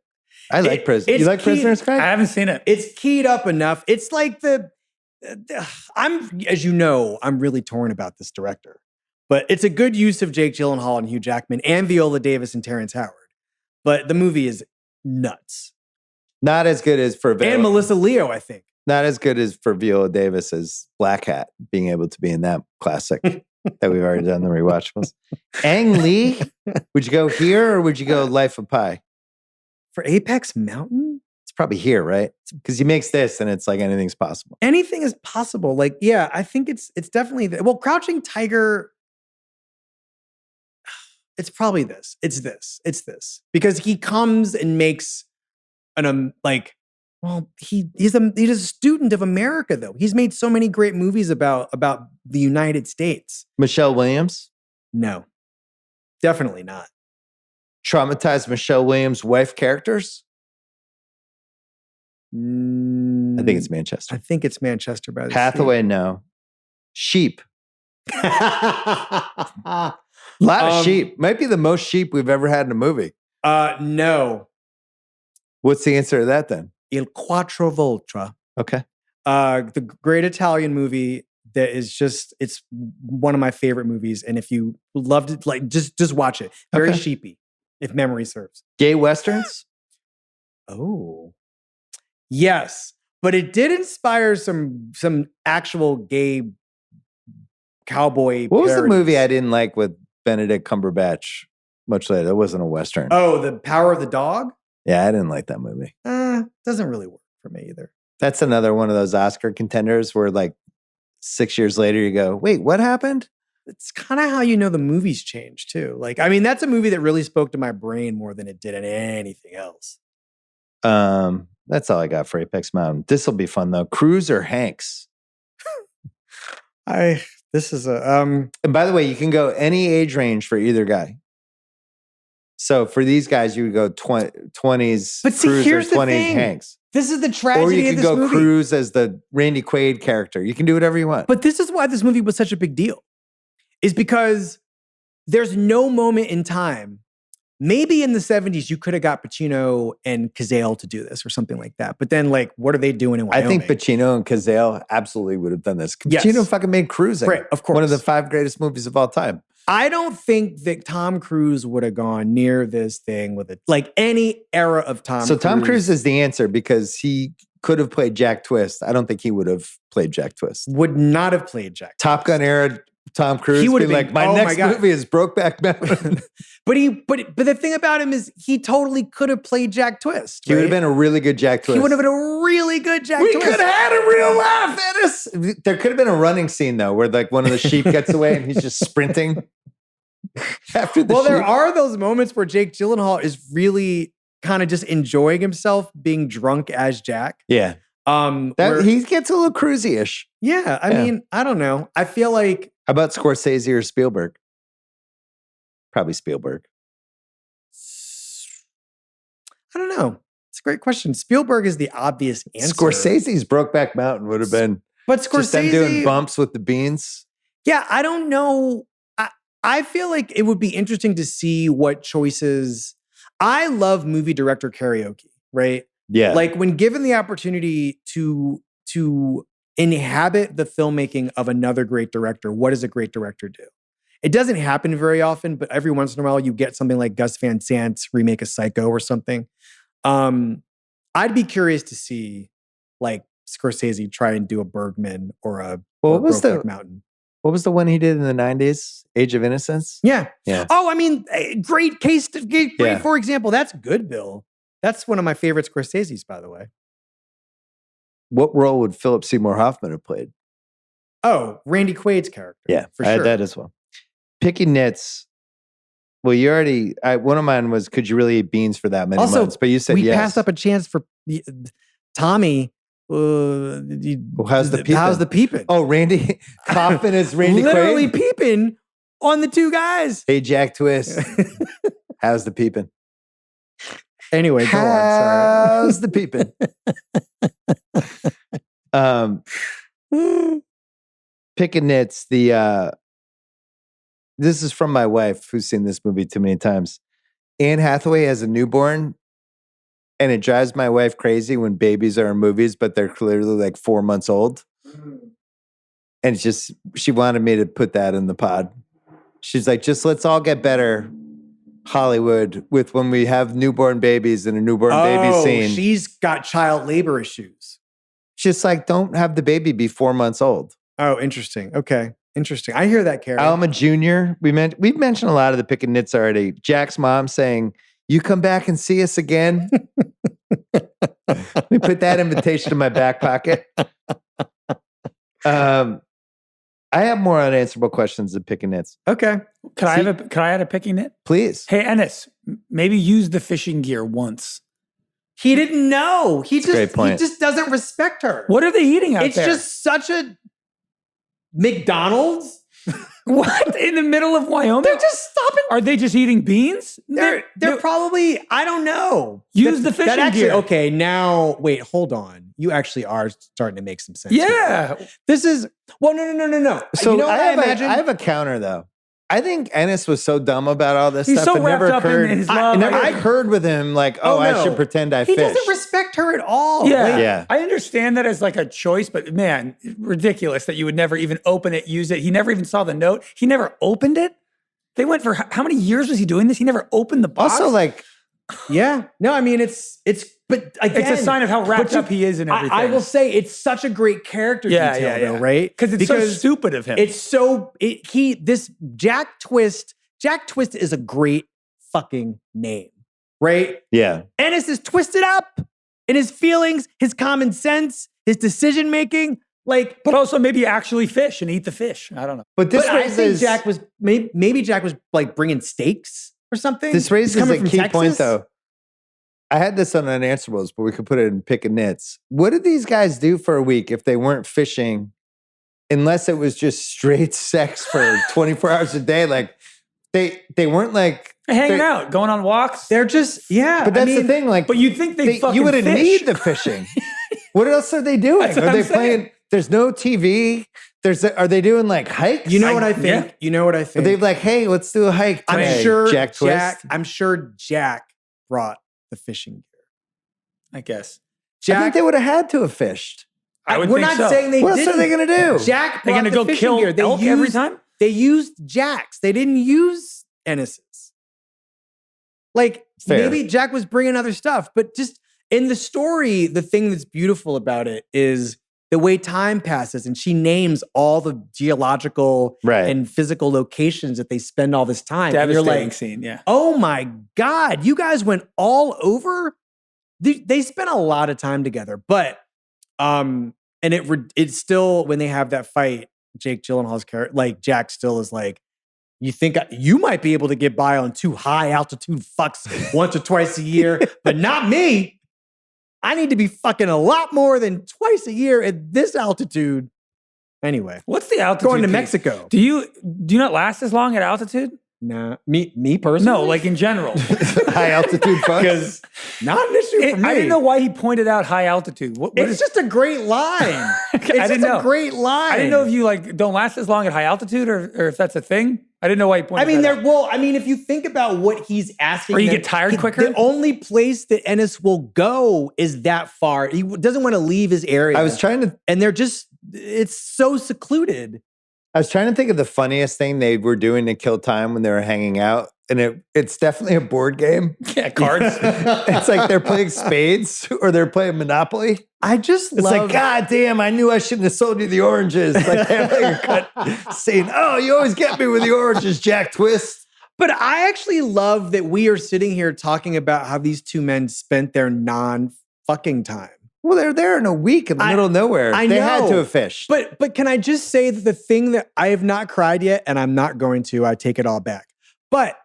I like Prisoners. You like Prisoners, Craig? I haven't seen it. It's keyed up enough. It's like as you know, I'm really torn about this director, but it's a good use of Jake Gyllenhaal and Hugh Jackman and Viola Davis and Terrence Howard. But the movie is nuts. Not as good as for and Melissa Leo, I think. Not as good as for Viola Davis as Black Hat being able to be in that classic that we've already done the rewatchables. Ang Lee, would you go here or would you go Life of Pi? For Apex Mountain? It's probably here, right? Because he makes this and it's like anything's possible. Anything is possible. Like, yeah, I think it's definitely well, Crouching Tiger. It's probably this. It's this. Because he comes and makes he's a student of America, though. He's made so many great movies about the United States. Michelle Williams? No, definitely not. Traumatized Michelle Williams' wife characters? I think it's Manchester. I think it's Manchester by the Hathaway, no. Sheep. A lot of sheep. Might be the most sheep we've ever had in a movie. No. What's the answer to that then? Il Quattro Volta. Okay. The great Italian movie that is it's one of my favorite movies. And if you loved it, like just watch it. Very sheepy, if memory serves. Gay Westerns? Oh. Yes. But it did inspire some actual gay cowboy What was the parodies. movie I didn't like with Benedict Cumberbatch much later? That wasn't a Western. Oh, The Power of the Dog? Yeah, I didn't like that movie. Doesn't really work for me either. That's another one of those Oscar contenders where like 6 years later you go, wait, what happened? It's kind of how you know the movie's changed too. Like, I mean, that's a movie that really spoke to my brain more than it did anything else. That's all I got for Apex Mountain. This will be fun though. Cruise or Hanks? This is a And by the way, you can go any age range for either guy. So for these guys, you would go 20s But see, Cruise here's or the 20s thing. Hanks. This is the tragedy Or you of can this go movie. Cruise as the Randy Quaid character. You can do whatever you want. But this is why this movie was such a big deal. is because there's no moment in time. Maybe in the 70s, you could have got Pacino and Cazale to do this or something like that. But then, like, what are they doing in Wyoming? I think Pacino and Cazale absolutely would have done this. Yes. Pacino fucking made Cruising. Right, of course. One of the 5 greatest movies of all time. I don't think that Tom Cruise would have gone near this thing with it. Like any era of Tom Cruise. So Tom Cruise is the answer because he could have played Jack Twist. I don't think he would have played Jack Twist. Would not have played Jack Top Gun era Tom Cruise. He would He have would been like, my oh next my God. movie is Brokeback Mountain. But the thing about him is he totally could have played Jack Twist. He would right? have been a really good Jack Twist. He would have been a really good Jack We Twist. could have had a real laugh at us. There could have been a running scene though, where like one of the sheep gets away and he's just sprinting after the Well, there sheep. are those moments where Jake Gyllenhaal is really kind of just enjoying himself being drunk as Jack. Yeah. Where- He gets a little cruisy-ish. yeah, I mean, I don't know. I feel like How about Scorsese or Spielberg? Probably Spielberg. I don't know. It's a great question. Spielberg is the obvious answer. Scorsese's Brokeback Mountain would have been but just them Scorsese doing bumps with the beans. Yeah, I don't know. I feel like it would be interesting to see what choices. I love movie director karaoke, right? Yeah. Like when given the opportunity to inhabit the filmmaking of another great director, what does a great director do? It doesn't happen very often, but every once in a while you get something like Gus Van Sant's remake of Psycho or something. I'd be curious to see like Scorsese try and do a Bergman or a Brokeback Mountain. What was the one he did in the 90s? Age of Innocence? Yeah. Yeah. Oh, I mean, great case. Great, Yeah. for example. That's good, Bill. That's one of my favorite Scorsese's, by the way. What role would Philip Seymour Hoffman have played? Oh, Randy Quaid's character. Yeah, for I had sure. that as well. Picky nits. Well, you already. One of mine was, could you really eat beans for that many Also, months? But you said we yes. passed up a chance for Tommy. How's the peeping? Oh, Randy Kaufman is Randy Literally Quaid. peeping on the two guys. Hey, Jack Twist. How's the peeping? Anyway, go on. Sorry. How's the peeping? Picking nits. This is from my wife, who's seen this movie too many times. Anne Hathaway has a newborn, and it drives my wife crazy when babies are in movies, but they're clearly like 4 months old. And it's just, she wanted me to put that in the pod. She's like, just let's all get better, Hollywood, with when we have newborn babies and a newborn baby scene. She's got child labor issues. Just like, don't have the baby be 4 months old. Oh, interesting. Okay. Interesting. I hear that, Carrie. Alma Jr., we've mentioned a lot of the pick and nits already. Jack's mom saying, you come back and see us again. We put that invitation in my back pocket. I have more unanswerable questions than pick and nits. Okay. Could I add a picking nit? Please. Hey, Ennis, maybe use the fishing gear once. He didn't know. He great point. just doesn't respect her. What are they eating out It's there? just such a McDonald's. What? In the middle of Wyoming? They're just stopping. Are they just eating beans? They're probably, I don't know. Use the fishing actually, gear. Okay, now, wait, hold on. You actually are starting to make some sense. Yeah. here. This is, well, no. So You know what I imagine? have a counter though. I think Ennis was so dumb about all this He's stuff. so It never wrapped up in occurred. his love. It never occurred with him like, Oh, I no. should pretend I He fish. doesn't respect her at all. Yeah. Like, Yeah. I understand that as like a choice, but man, ridiculous that you would never even open it, use it. He never even saw the note. He never opened it. They went for how many years was he doing this? He never opened the box. Also, like, Yeah. No, I mean, but again. it's a sign of how wrapped but up he is in everything. I will say it's such a great character detail, though, right? Because it's so stupid of him. It's so this Jack Twist is a great fucking name, right? yeah. Ennis is twisted up in his feelings, his common sense, his decision making. Like, but also maybe actually fish and eat the fish. I don't know. But this but I think raises Jack was maybe Jack was like bringing steaks or something. this He's raises coming a from key Texas. point though. I had this on Unanswerables, but we could put it in pick and nits. What did these guys do for a week if they weren't fishing, unless it was just straight sex for 24 hours a day? Like they weren't like Hanging out, going on walks. They're just But that's the thing. Like, But you'd think they fucking you wouldn't fish. need the fishing. What else are they doing? That's what Are they I'm saying. There's no TV. Are they doing like hikes? You know what I think? Yeah. You know what I think? Are they like, hey, let's do a hike. I'm today, sure Jack Twist. I'm sure Jack brought the fishing gear. I guess. I think they would have had to have fished. I would We're think not so. saying they What else didn't. are they going to do? Jack They're brought gonna the go fishing kill gear. They elk used, every time? They used Jacks. They didn't use Ennis's. Like, Fair. maybe Jack was bringing other stuff, but just in the story, the thing that's beautiful about it is the way time passes and she names all the geological Right. and physical locations that they spend all this time. And you're Devastating like, scene, yeah. oh my God, you guys went all over. They spent a lot of time together, but and it's still, when they have that fight, Jake Gyllenhaal's character, like Jack still is like, you think you might be able to get by on 2 high altitude fucks once or twice a year, but not me. I need to be fucking a lot more than twice a year at this altitude. Anyway, What's the altitude? going to piece? Mexico. Do you not last as long at altitude? Nah, me personally. No, like in general. High altitude fucks. because not an issue for me. I didn't know why he pointed out high altitude. What It's is, just a great line. It's I just didn't know. a great line. I didn't know if you like don't last as long at high altitude or if that's a thing. I didn't know why he pointed. I mean, that out. if you think about what he's asking, Or you them- get tired quicker? The only place that Ennis will go is that far. He doesn't want to leave his area. I was trying to and it's so secluded. think of the funniest thing they were doing to kill time when they were hanging out. And it's definitely a board game. Yeah, cards. It's like they're playing spades or they're playing Monopoly. I just It's love. like, God damn, I knew I shouldn't have sold you the oranges. Like they have like a cut saying, oh, you always get me with the oranges, Jack Twist. But I actually love that we are sitting here talking about how these two men spent their non-fucking time. Well, they're there in a week in the middle of nowhere. I They know. had to have fished. But can I just say that the thing that I have not cried yet, and I'm not going to, I take it all back. But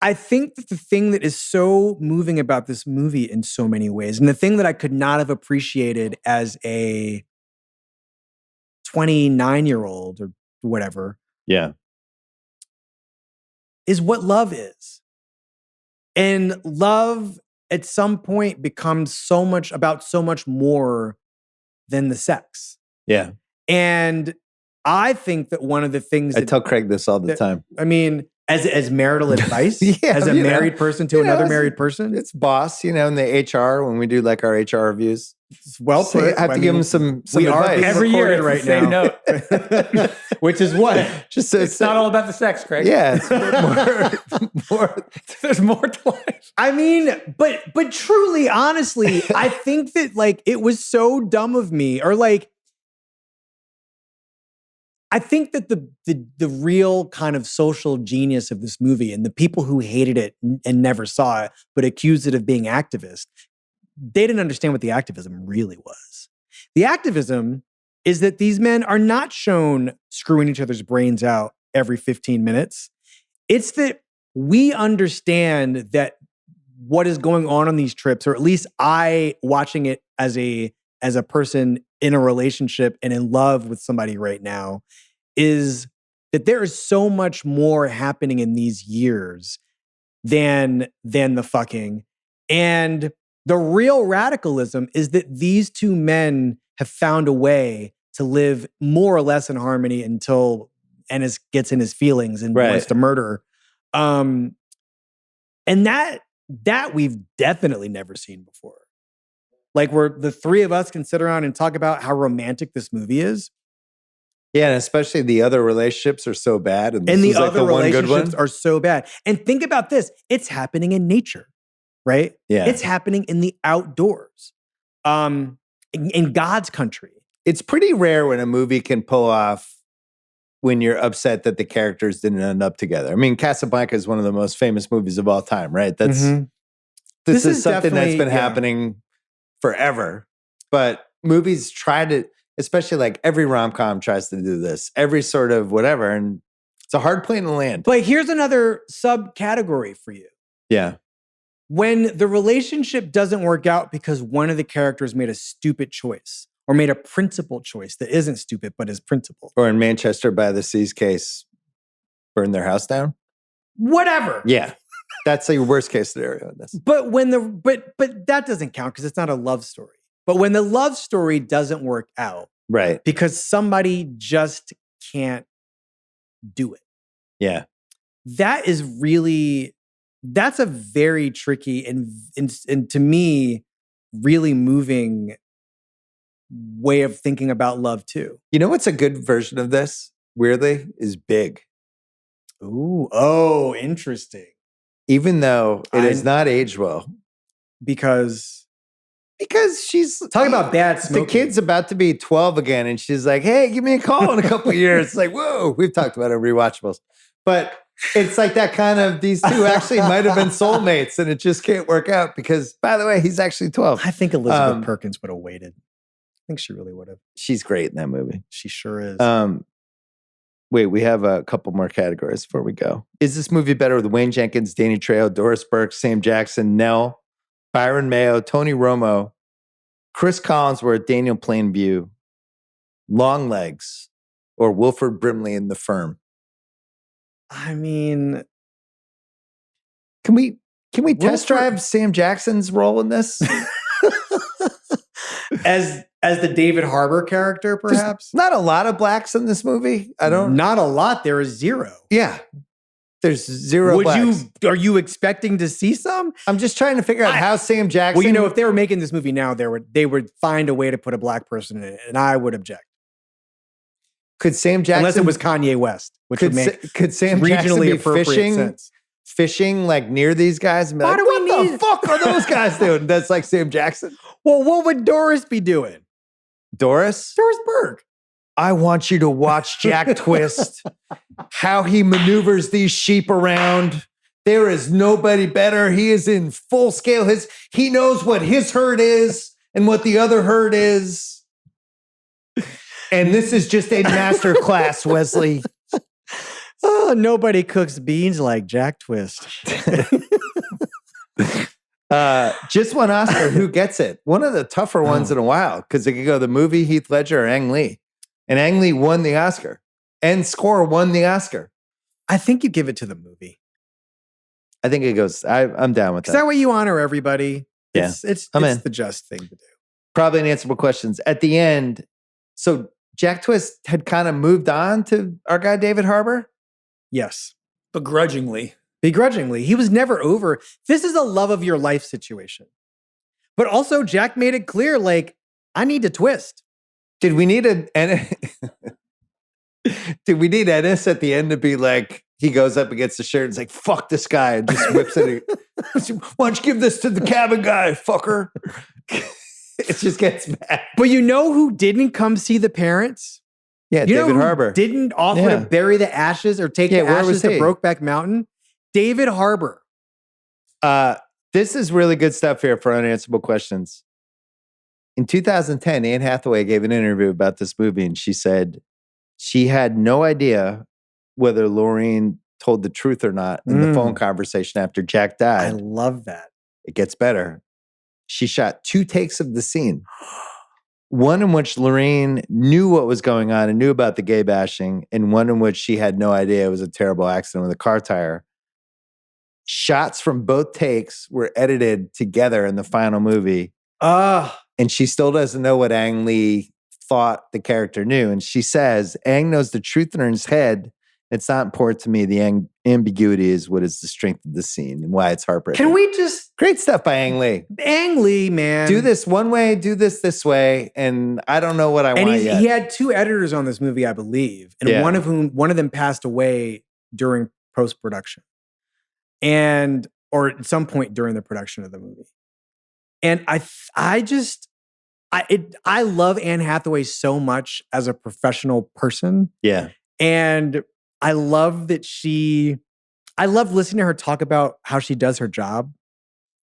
I think that the thing that is so moving about this movie in so many ways, and the thing that I could not have appreciated as a 29-year-old or whatever, Yeah. is what love is. And love at some point becomes so much more than the sex. Yeah. And I think that one of the things I that, tell Craig this all the time. I mean, as marital advice, Yeah, as a you know. married person to You know, another it's- married person, It's boss, in the HR, when we do like our HR reviews. it's well So put. I have to give him some we are advice. being Every year recorded it's the same note. which is what? Just so It's not all about the sex, Craig. Yeah, it's more. There's more to life. I mean, but truly, honestly, I think that like it was so dumb of me, or like I think that the real kind of social genius of this movie and the people who hated it and never saw it but accused it of being activist, they didn't understand what the activism really was. The activism is that these men are not shown screwing each other's brains out every 15 minutes. It's that we understand that what is going on these trips, or at least I watching it as a person in a relationship and in love with somebody right now, is that there is so much more happening in these years than the fucking. And the real radicalism is that these two men have found a way to live more or less in harmony until Ennis gets in his feelings and wants to murder. And that we've definitely never seen before. Like where the three of us can sit around and talk about how romantic this movie is. Yeah, and especially the other relationships are so bad. And, this And the is like other the one good relationships one. are so bad. And think about this. It's happening in nature, right? Yeah. It's happening in the outdoors. In God's country. It's pretty rare when a movie can pull off when you're upset that the characters didn't end up together. I mean, Casablanca is one of the most famous movies of all time, right? This is something that's been happening forever. But movies try to, especially like every rom-com tries to do this, every sort of whatever, and it's a hard plane to land. But here's another subcategory for you. Yeah. When the relationship doesn't work out because one of the characters made a stupid choice or made a principled choice that isn't stupid but is principled. Or in Manchester by the Sea's case, burn their house down. Whatever. Yeah. That's the worst case scenario in this. But when but that doesn't count because it's not a love story. But when the love story doesn't work out, Right. because somebody just can't do it. Yeah. That is really, that's a very tricky and to me, really moving way of thinking about love too. You know what's a good version of this, weirdly, is Big. Ooh, oh, interesting. Even though it has not aged well. Because she's talking about bad smoking. The kid's about to be 12 again, and she's like, hey, give me a call in a couple of years. It's like, whoa, we've talked about it on Rewatchables. But it's like that kind of, these two actually might have been soulmates, and it just can't work out because, by the way, he's actually 12. I think Elizabeth Perkins would have waited. I think she really would have. She's great in that movie. She sure is. Wait, we have a couple more categories before we go. Is this movie better with Wayne Jenkins, Danny Trejo, Doris Burke, Sam Jackson, Nell, Byron Mayo, Tony Romo, Chris Collinsworth, Daniel Plainview, Longlegs, or Wilford Brimley in The Firm? I mean, can we test drive Sam Jackson's role in this? as the David Harbour character, perhaps? There's not a lot of blacks in this movie. Not a lot. There is zero. Yeah. There's zero blacks. Are you expecting to see some? I'm just trying to figure out how Sam Jackson. Well, you know, if they were making this movie now, they would find a way to put a black person in it, and I would object. Could Sam Jackson, unless it was Kanye West, which would make could Sam regionally Jackson be appropriate sense. Fishing like near these guys and be like, what the fuck are those guys doing? That's like Sam Jackson. Well, what would Doris be doing? Doris Burke. I want you to watch Jack Twist, how he maneuvers these sheep around. There is nobody better. He is in full scale. He knows what his herd is and what the other herd is. And this is just a master class, Wesley. Oh, nobody cooks beans like Jack Twist. Just one Oscar. Who gets it? One of the tougher ones in a while because it could go the movie, Heath Ledger, or Ang Lee. And Ang Lee won the Oscar. And Score won the Oscar. I think you give it to the movie. I think it goes. I'm down with that. Is that way you honor everybody? Yeah. It's the just thing to do. Probably unanswerable questions. At the end, so Jack Twist had kind of moved on to our guy David Harbour? Yes. Begrudgingly. He was never over. This is a love of your life situation. But also, Jack made it clear, like, I need to twist. Did we need Ennis at the end to be like, he goes up against the shirt and is like, fuck this guy, and just whips it. Why don't you give this to the cabin guy, fucker? It just gets bad. But you know who didn't come see the parents? Yeah, David Harbour. Didn't offer to bury the ashes or take the ashes to Brokeback Mountain? David Harbour. This is really good stuff here for unanswerable questions. In 2010, Anne Hathaway gave an interview about this movie, and she said she had no idea whether Lorraine told the truth or not in the phone conversation after Jack died. I love that. It gets better. She shot 2 takes of the scene. One in which Lorraine knew what was going on and knew about the gay bashing, and one in which she had no idea it was a terrible accident with a car tire. Shots from both takes were edited together in the final movie. And she still doesn't know what Ang Lee thought the character knew. And she says, Ang knows the truth in his head. It's not important to me. The ambiguity is what is the strength of the scene and why it's heartbreaking. Can we just... Great stuff by Ang Lee. Ang Lee, man. Do this one way, do this way. And I don't know what I want yet. He had 2 editors on this movie, I believe. And one of them passed away during post-production. Or at some point during the production of the movie. And I love Anne Hathaway so much as a professional person. Yeah. And I love that I love listening to her talk about how she does her job.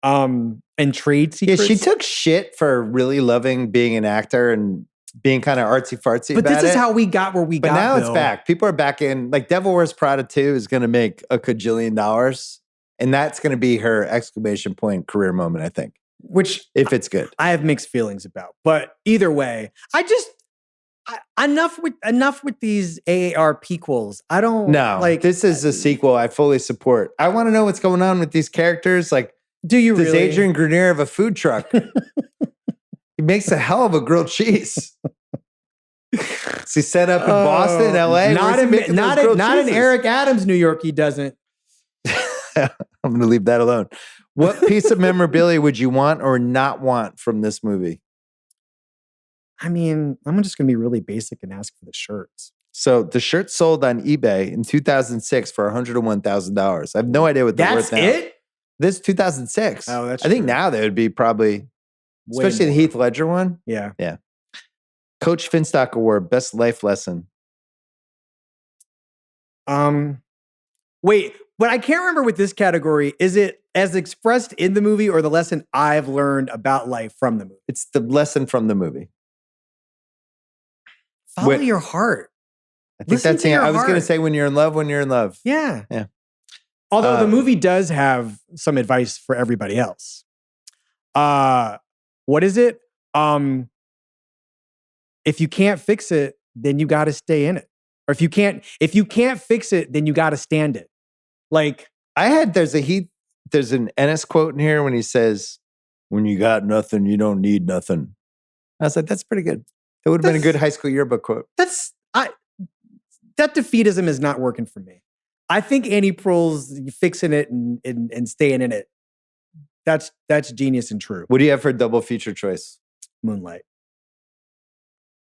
And trade secrets. Yeah, she took shit for really loving being an actor and being kind of artsy fartsy but about it. But this is how we got where we got. But now Bill. It's back. People are back in. Like Devil Wears Prada 2 is going to make $1 kajillion. And that's going to be her exclamation point career moment, I think. Which, if it's good, I have mixed feelings about. But either way, enough with these AAR prequels. I don't like. This is a sequel. I fully support. I want to know what's going on with these characters. Like, does really? Adrian Grenier have a food truck? He makes a hell of a grilled cheese. Is he set up in Boston, LA? Not in Eric Adams, New York. He doesn't. I'm going to leave that alone. What piece of memorabilia would you want or not want from this movie? I mean, I'm just going to be really basic and ask for the shirts. So the shirt sold on eBay in 2006 for $101,000. I have no idea what they're worth now. That's it? This 2006. Oh, that's I think true. now they would be probably, Way especially the more. Heath Ledger one. Yeah. Coach Finstock Award, best life lesson. Wait, but I can't remember with this category. Is it as expressed in the movie or the lesson I've learned about life from the movie? It's the lesson from the movie. Follow your heart. I think Listen that's to it. your I was going to heart. say when you're in love, Yeah. Yeah. Although the movie does have some advice for everybody else. What is it? If you can't fix it, then you got to stay in it. Or if you can't fix it, then you got to stand it. Like there's an Ennis quote in here when he says, when you got nothing, you don't need nothing. I was like, that's pretty good. That would have been a good high school yearbook quote. That defeatism is not working for me. I think Annie Proulx's fixing it and staying in it. That's genius and true. What do you have for a double feature choice? Moonlight.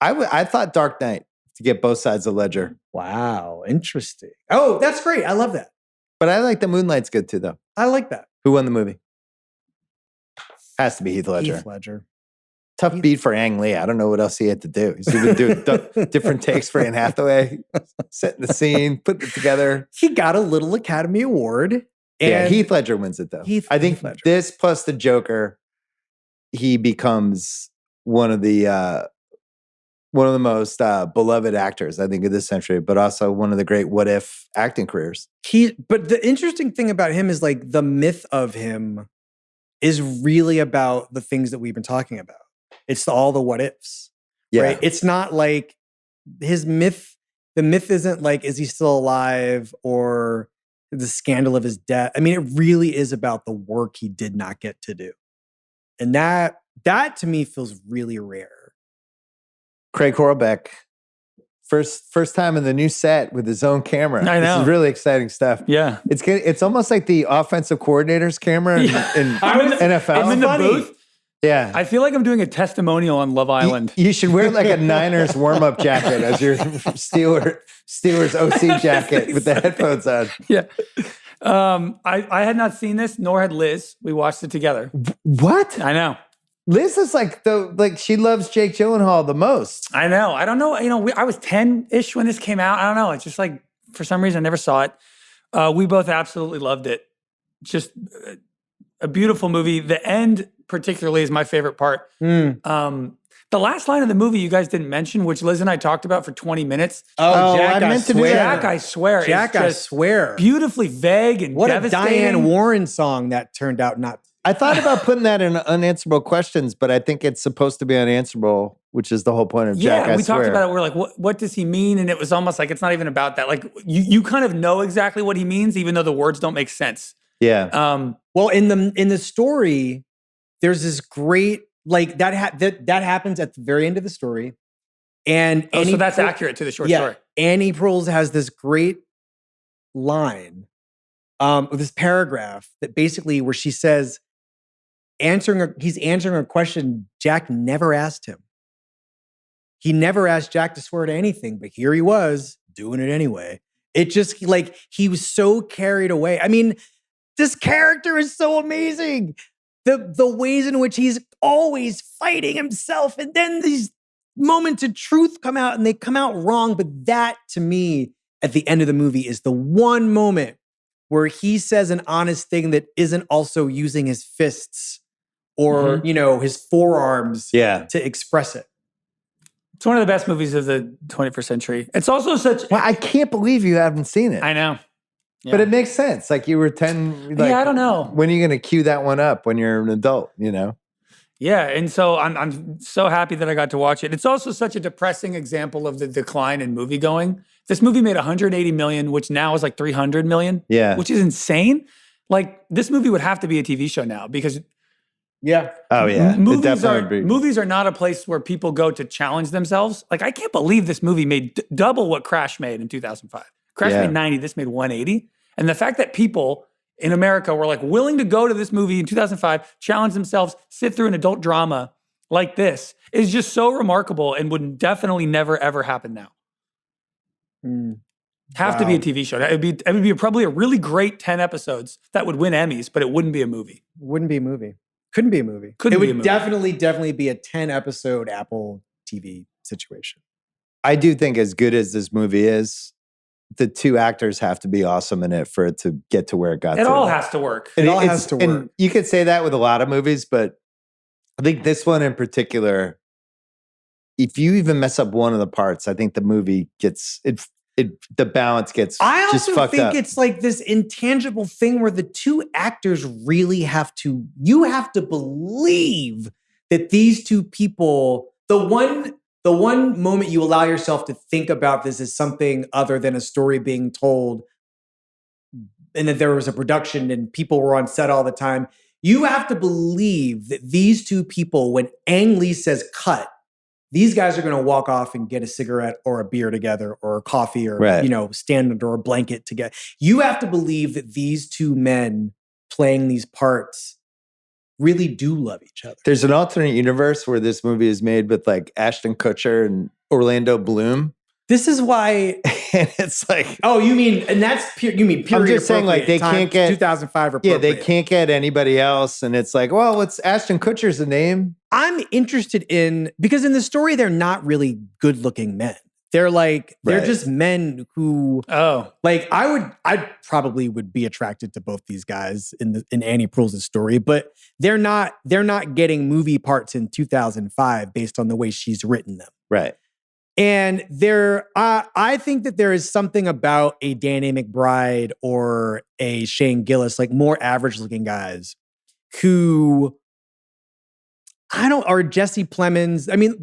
I thought Dark Knight to get both sides of Ledger. Wow, interesting. Oh, that's great. I love that. But I like the Moonlight's good too, though. I like that. Who won the movie? Has to be Heath Ledger. Heath Ledger. Tough beat for Ang Lee. I don't know what else he had to do. He's even doing different takes for Anne Hathaway, setting the scene, putting it together. He got a little Academy Award. Yeah, Heath Ledger wins it though. I think Heath Ledger. this plus the Joker, he becomes one of the most beloved actors, I think, of this century, but also one of the great what if acting careers. But the interesting thing about him is like the myth of him is really about the things that we've been talking about. It's all the what ifs. Yeah. Right? It's not like his myth. The myth isn't like, is he still alive or the scandal of his death? I mean, it really is about the work he did not get to do. And that to me feels really rare. Craig Horlbeck, first time in the new set with his own camera. I know. This is really exciting stuff. Yeah. It's almost like the offensive coordinator's camera in NFL. I'm in the booth. Yeah. I feel like I'm doing a testimonial on Love Island. You should wear like a Niners warm-up jacket as your Steelers OC jacket with the headphones on. Yeah. I had not seen this, nor had Liz. We watched it together. What? I know. Liz is like she loves Jake Gyllenhaal the most. I know. I don't know. I was 10-ish when this came out. I don't know. It's just like, for some reason, I never saw it. We both absolutely loved it. Just a beautiful movie. The end, particularly, is my favorite part. The last line of the movie you guys didn't mention, which Liz and I talked about for 20 minutes. Oh, Jack, I meant to do that. Jack, I swear. Jack, I swear. Beautifully vague and What a devastating. Diane Warren song that turned out not. I thought about putting that in unanswerable questions, but I think it's supposed to be unanswerable, which is the whole point of Jack, I we swear. talked about it. We're like, what does he mean? And it was almost like, it's not even about that. Like, you kind of know exactly what he means, even though the words don't make sense. Yeah. Well, in the story, there's this great, like that happens at the very end of the story. And so that's accurate to the short story. Annie Proulx has this great line with this paragraph that basically where she says, he's answering a question Jack never asked him. He never asked Jack to swear to anything, but here he was doing it anyway. It just like he was so carried away. I mean, this character is so amazing. The ways in which he's always fighting himself, and then these moments of truth come out and they come out wrong. But that, to me, at the end of the movie is the one moment where he says an honest thing that isn't also using his fists or, his forearms to express it. It's one of the best movies of the 21st century. It's also such... Well, I can't believe you haven't seen it. I know. Yeah. But it makes sense. Like you were 10. Like, I don't know. When are you going to cue that one up when you're an adult, Yeah, and so I'm so happy that I got to watch it. It's also such a depressing example of the decline in movie going. This movie made 180 million, which now is like 300 million. Yeah. Which is insane. Like this movie would have to be a TV show now because Yeah. Oh yeah, it definitely Movies are not a place where people go to challenge themselves. Like, I can't believe this movie made double what Crash made in 2005. Crash made 90, this made 180. And the fact that people in America were like willing to go to this movie in 2005, challenge themselves, sit through an adult drama like this is just so remarkable and would definitely never, ever happen now. Have to be a TV show. It would be probably a really great 10 episodes that would win Emmys, but it wouldn't be a movie. Wouldn't be a movie. Couldn't be a movie. Couldn't be a movie. Definitely be a 10 episode Apple TV situation. I do think as good as this movie is, the two actors have to be awesome in it for it to get to where it got to. It all has to work. It all has to work. And you could say that with a lot of movies, but I think this one in particular, if you even mess up one of the parts, I think the movie gets the balance gets just fucked up. I also think it's like this intangible thing where the two actors really you have to believe that these two people, the one moment you allow yourself to think about this as something other than a story being told and that there was a production and people were on set all the time, you have to believe that these two people, when Ang Lee says cut, these guys are going to walk off and get a cigarette or a beer together or a coffee or, stand under a blanket together. You have to believe that these two men playing these parts really do love each other. There's an alternate universe where this movie is made with like Ashton Kutcher and Orlando Bloom. This is why. And it's like, oh, you mean period? I'm just saying, like, they can't get 2005 Yeah, they can't get anybody else. And it's like, well, what's Ashton Kutcher's the name? I'm interested in, because in the story, they're not really good looking men. They're like, they're just men who, like I probably would be attracted to both these guys in Annie Proulx's story, but they're not getting movie parts in 2005 based on the way she's written them. Right. And I think that there is something about a Danny McBride or a Shane Gillis, like more average looking guys who or Jesse Plemons. I mean,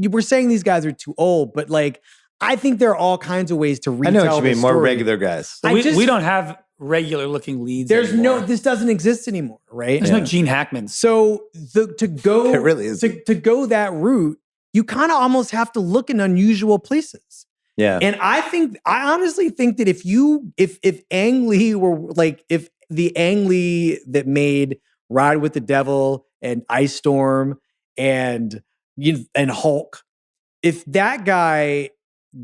we're saying these guys are too old, but like, I think there are all kinds of ways to retell. I know what you mean, the more story. regular guys. We don't have regular looking leads anymore. This doesn't exist anymore, right? There's no Gene Hackman. So to go It really is. to go that route, you kind of almost have to look in unusual places. Yeah. And I honestly think that if Ang Lee were like, if the Ang Lee that made Ride with the Devil and Ice Storm and Hulk, if that guy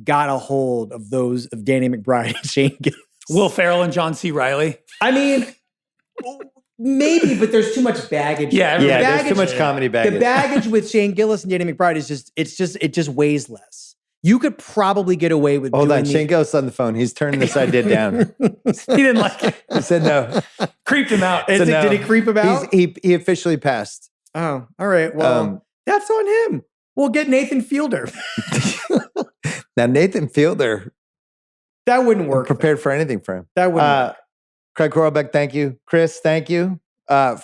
got a hold of those of Danny McBride and Shane Gillis, Will Ferrell and John C. Reilly. I mean, maybe, but there's too much baggage. There's too much comedy baggage. The baggage with Shane Gillis and Danny McBride is it just weighs less. You could probably get away with Hold on, Shane Gillis on the phone. He's turning this idea down. He didn't like it. He said no. Creeped him out. So no. Did he creep him out? He officially passed. Oh, all right. Well, that's on him. We'll get Nathan Fielder. Now, Nathan Fielder. That wouldn't work. Prepared for anything for him. That wouldn't work. Craig Horlbeck, thank you. Chris, thank you.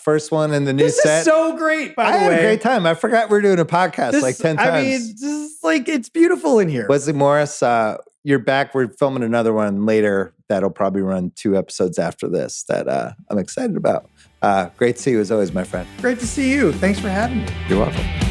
First one in the new set. This is so great, by the way. I had a great time. I forgot we were doing a podcast like 10 times. I mean, this is like, it's beautiful in here. Wesley Morris, you're back. We're filming another one later that'll probably run 2 episodes after this that I'm excited about. Great to see you as always, my friend. Great to see you. Thanks for having me. You're welcome.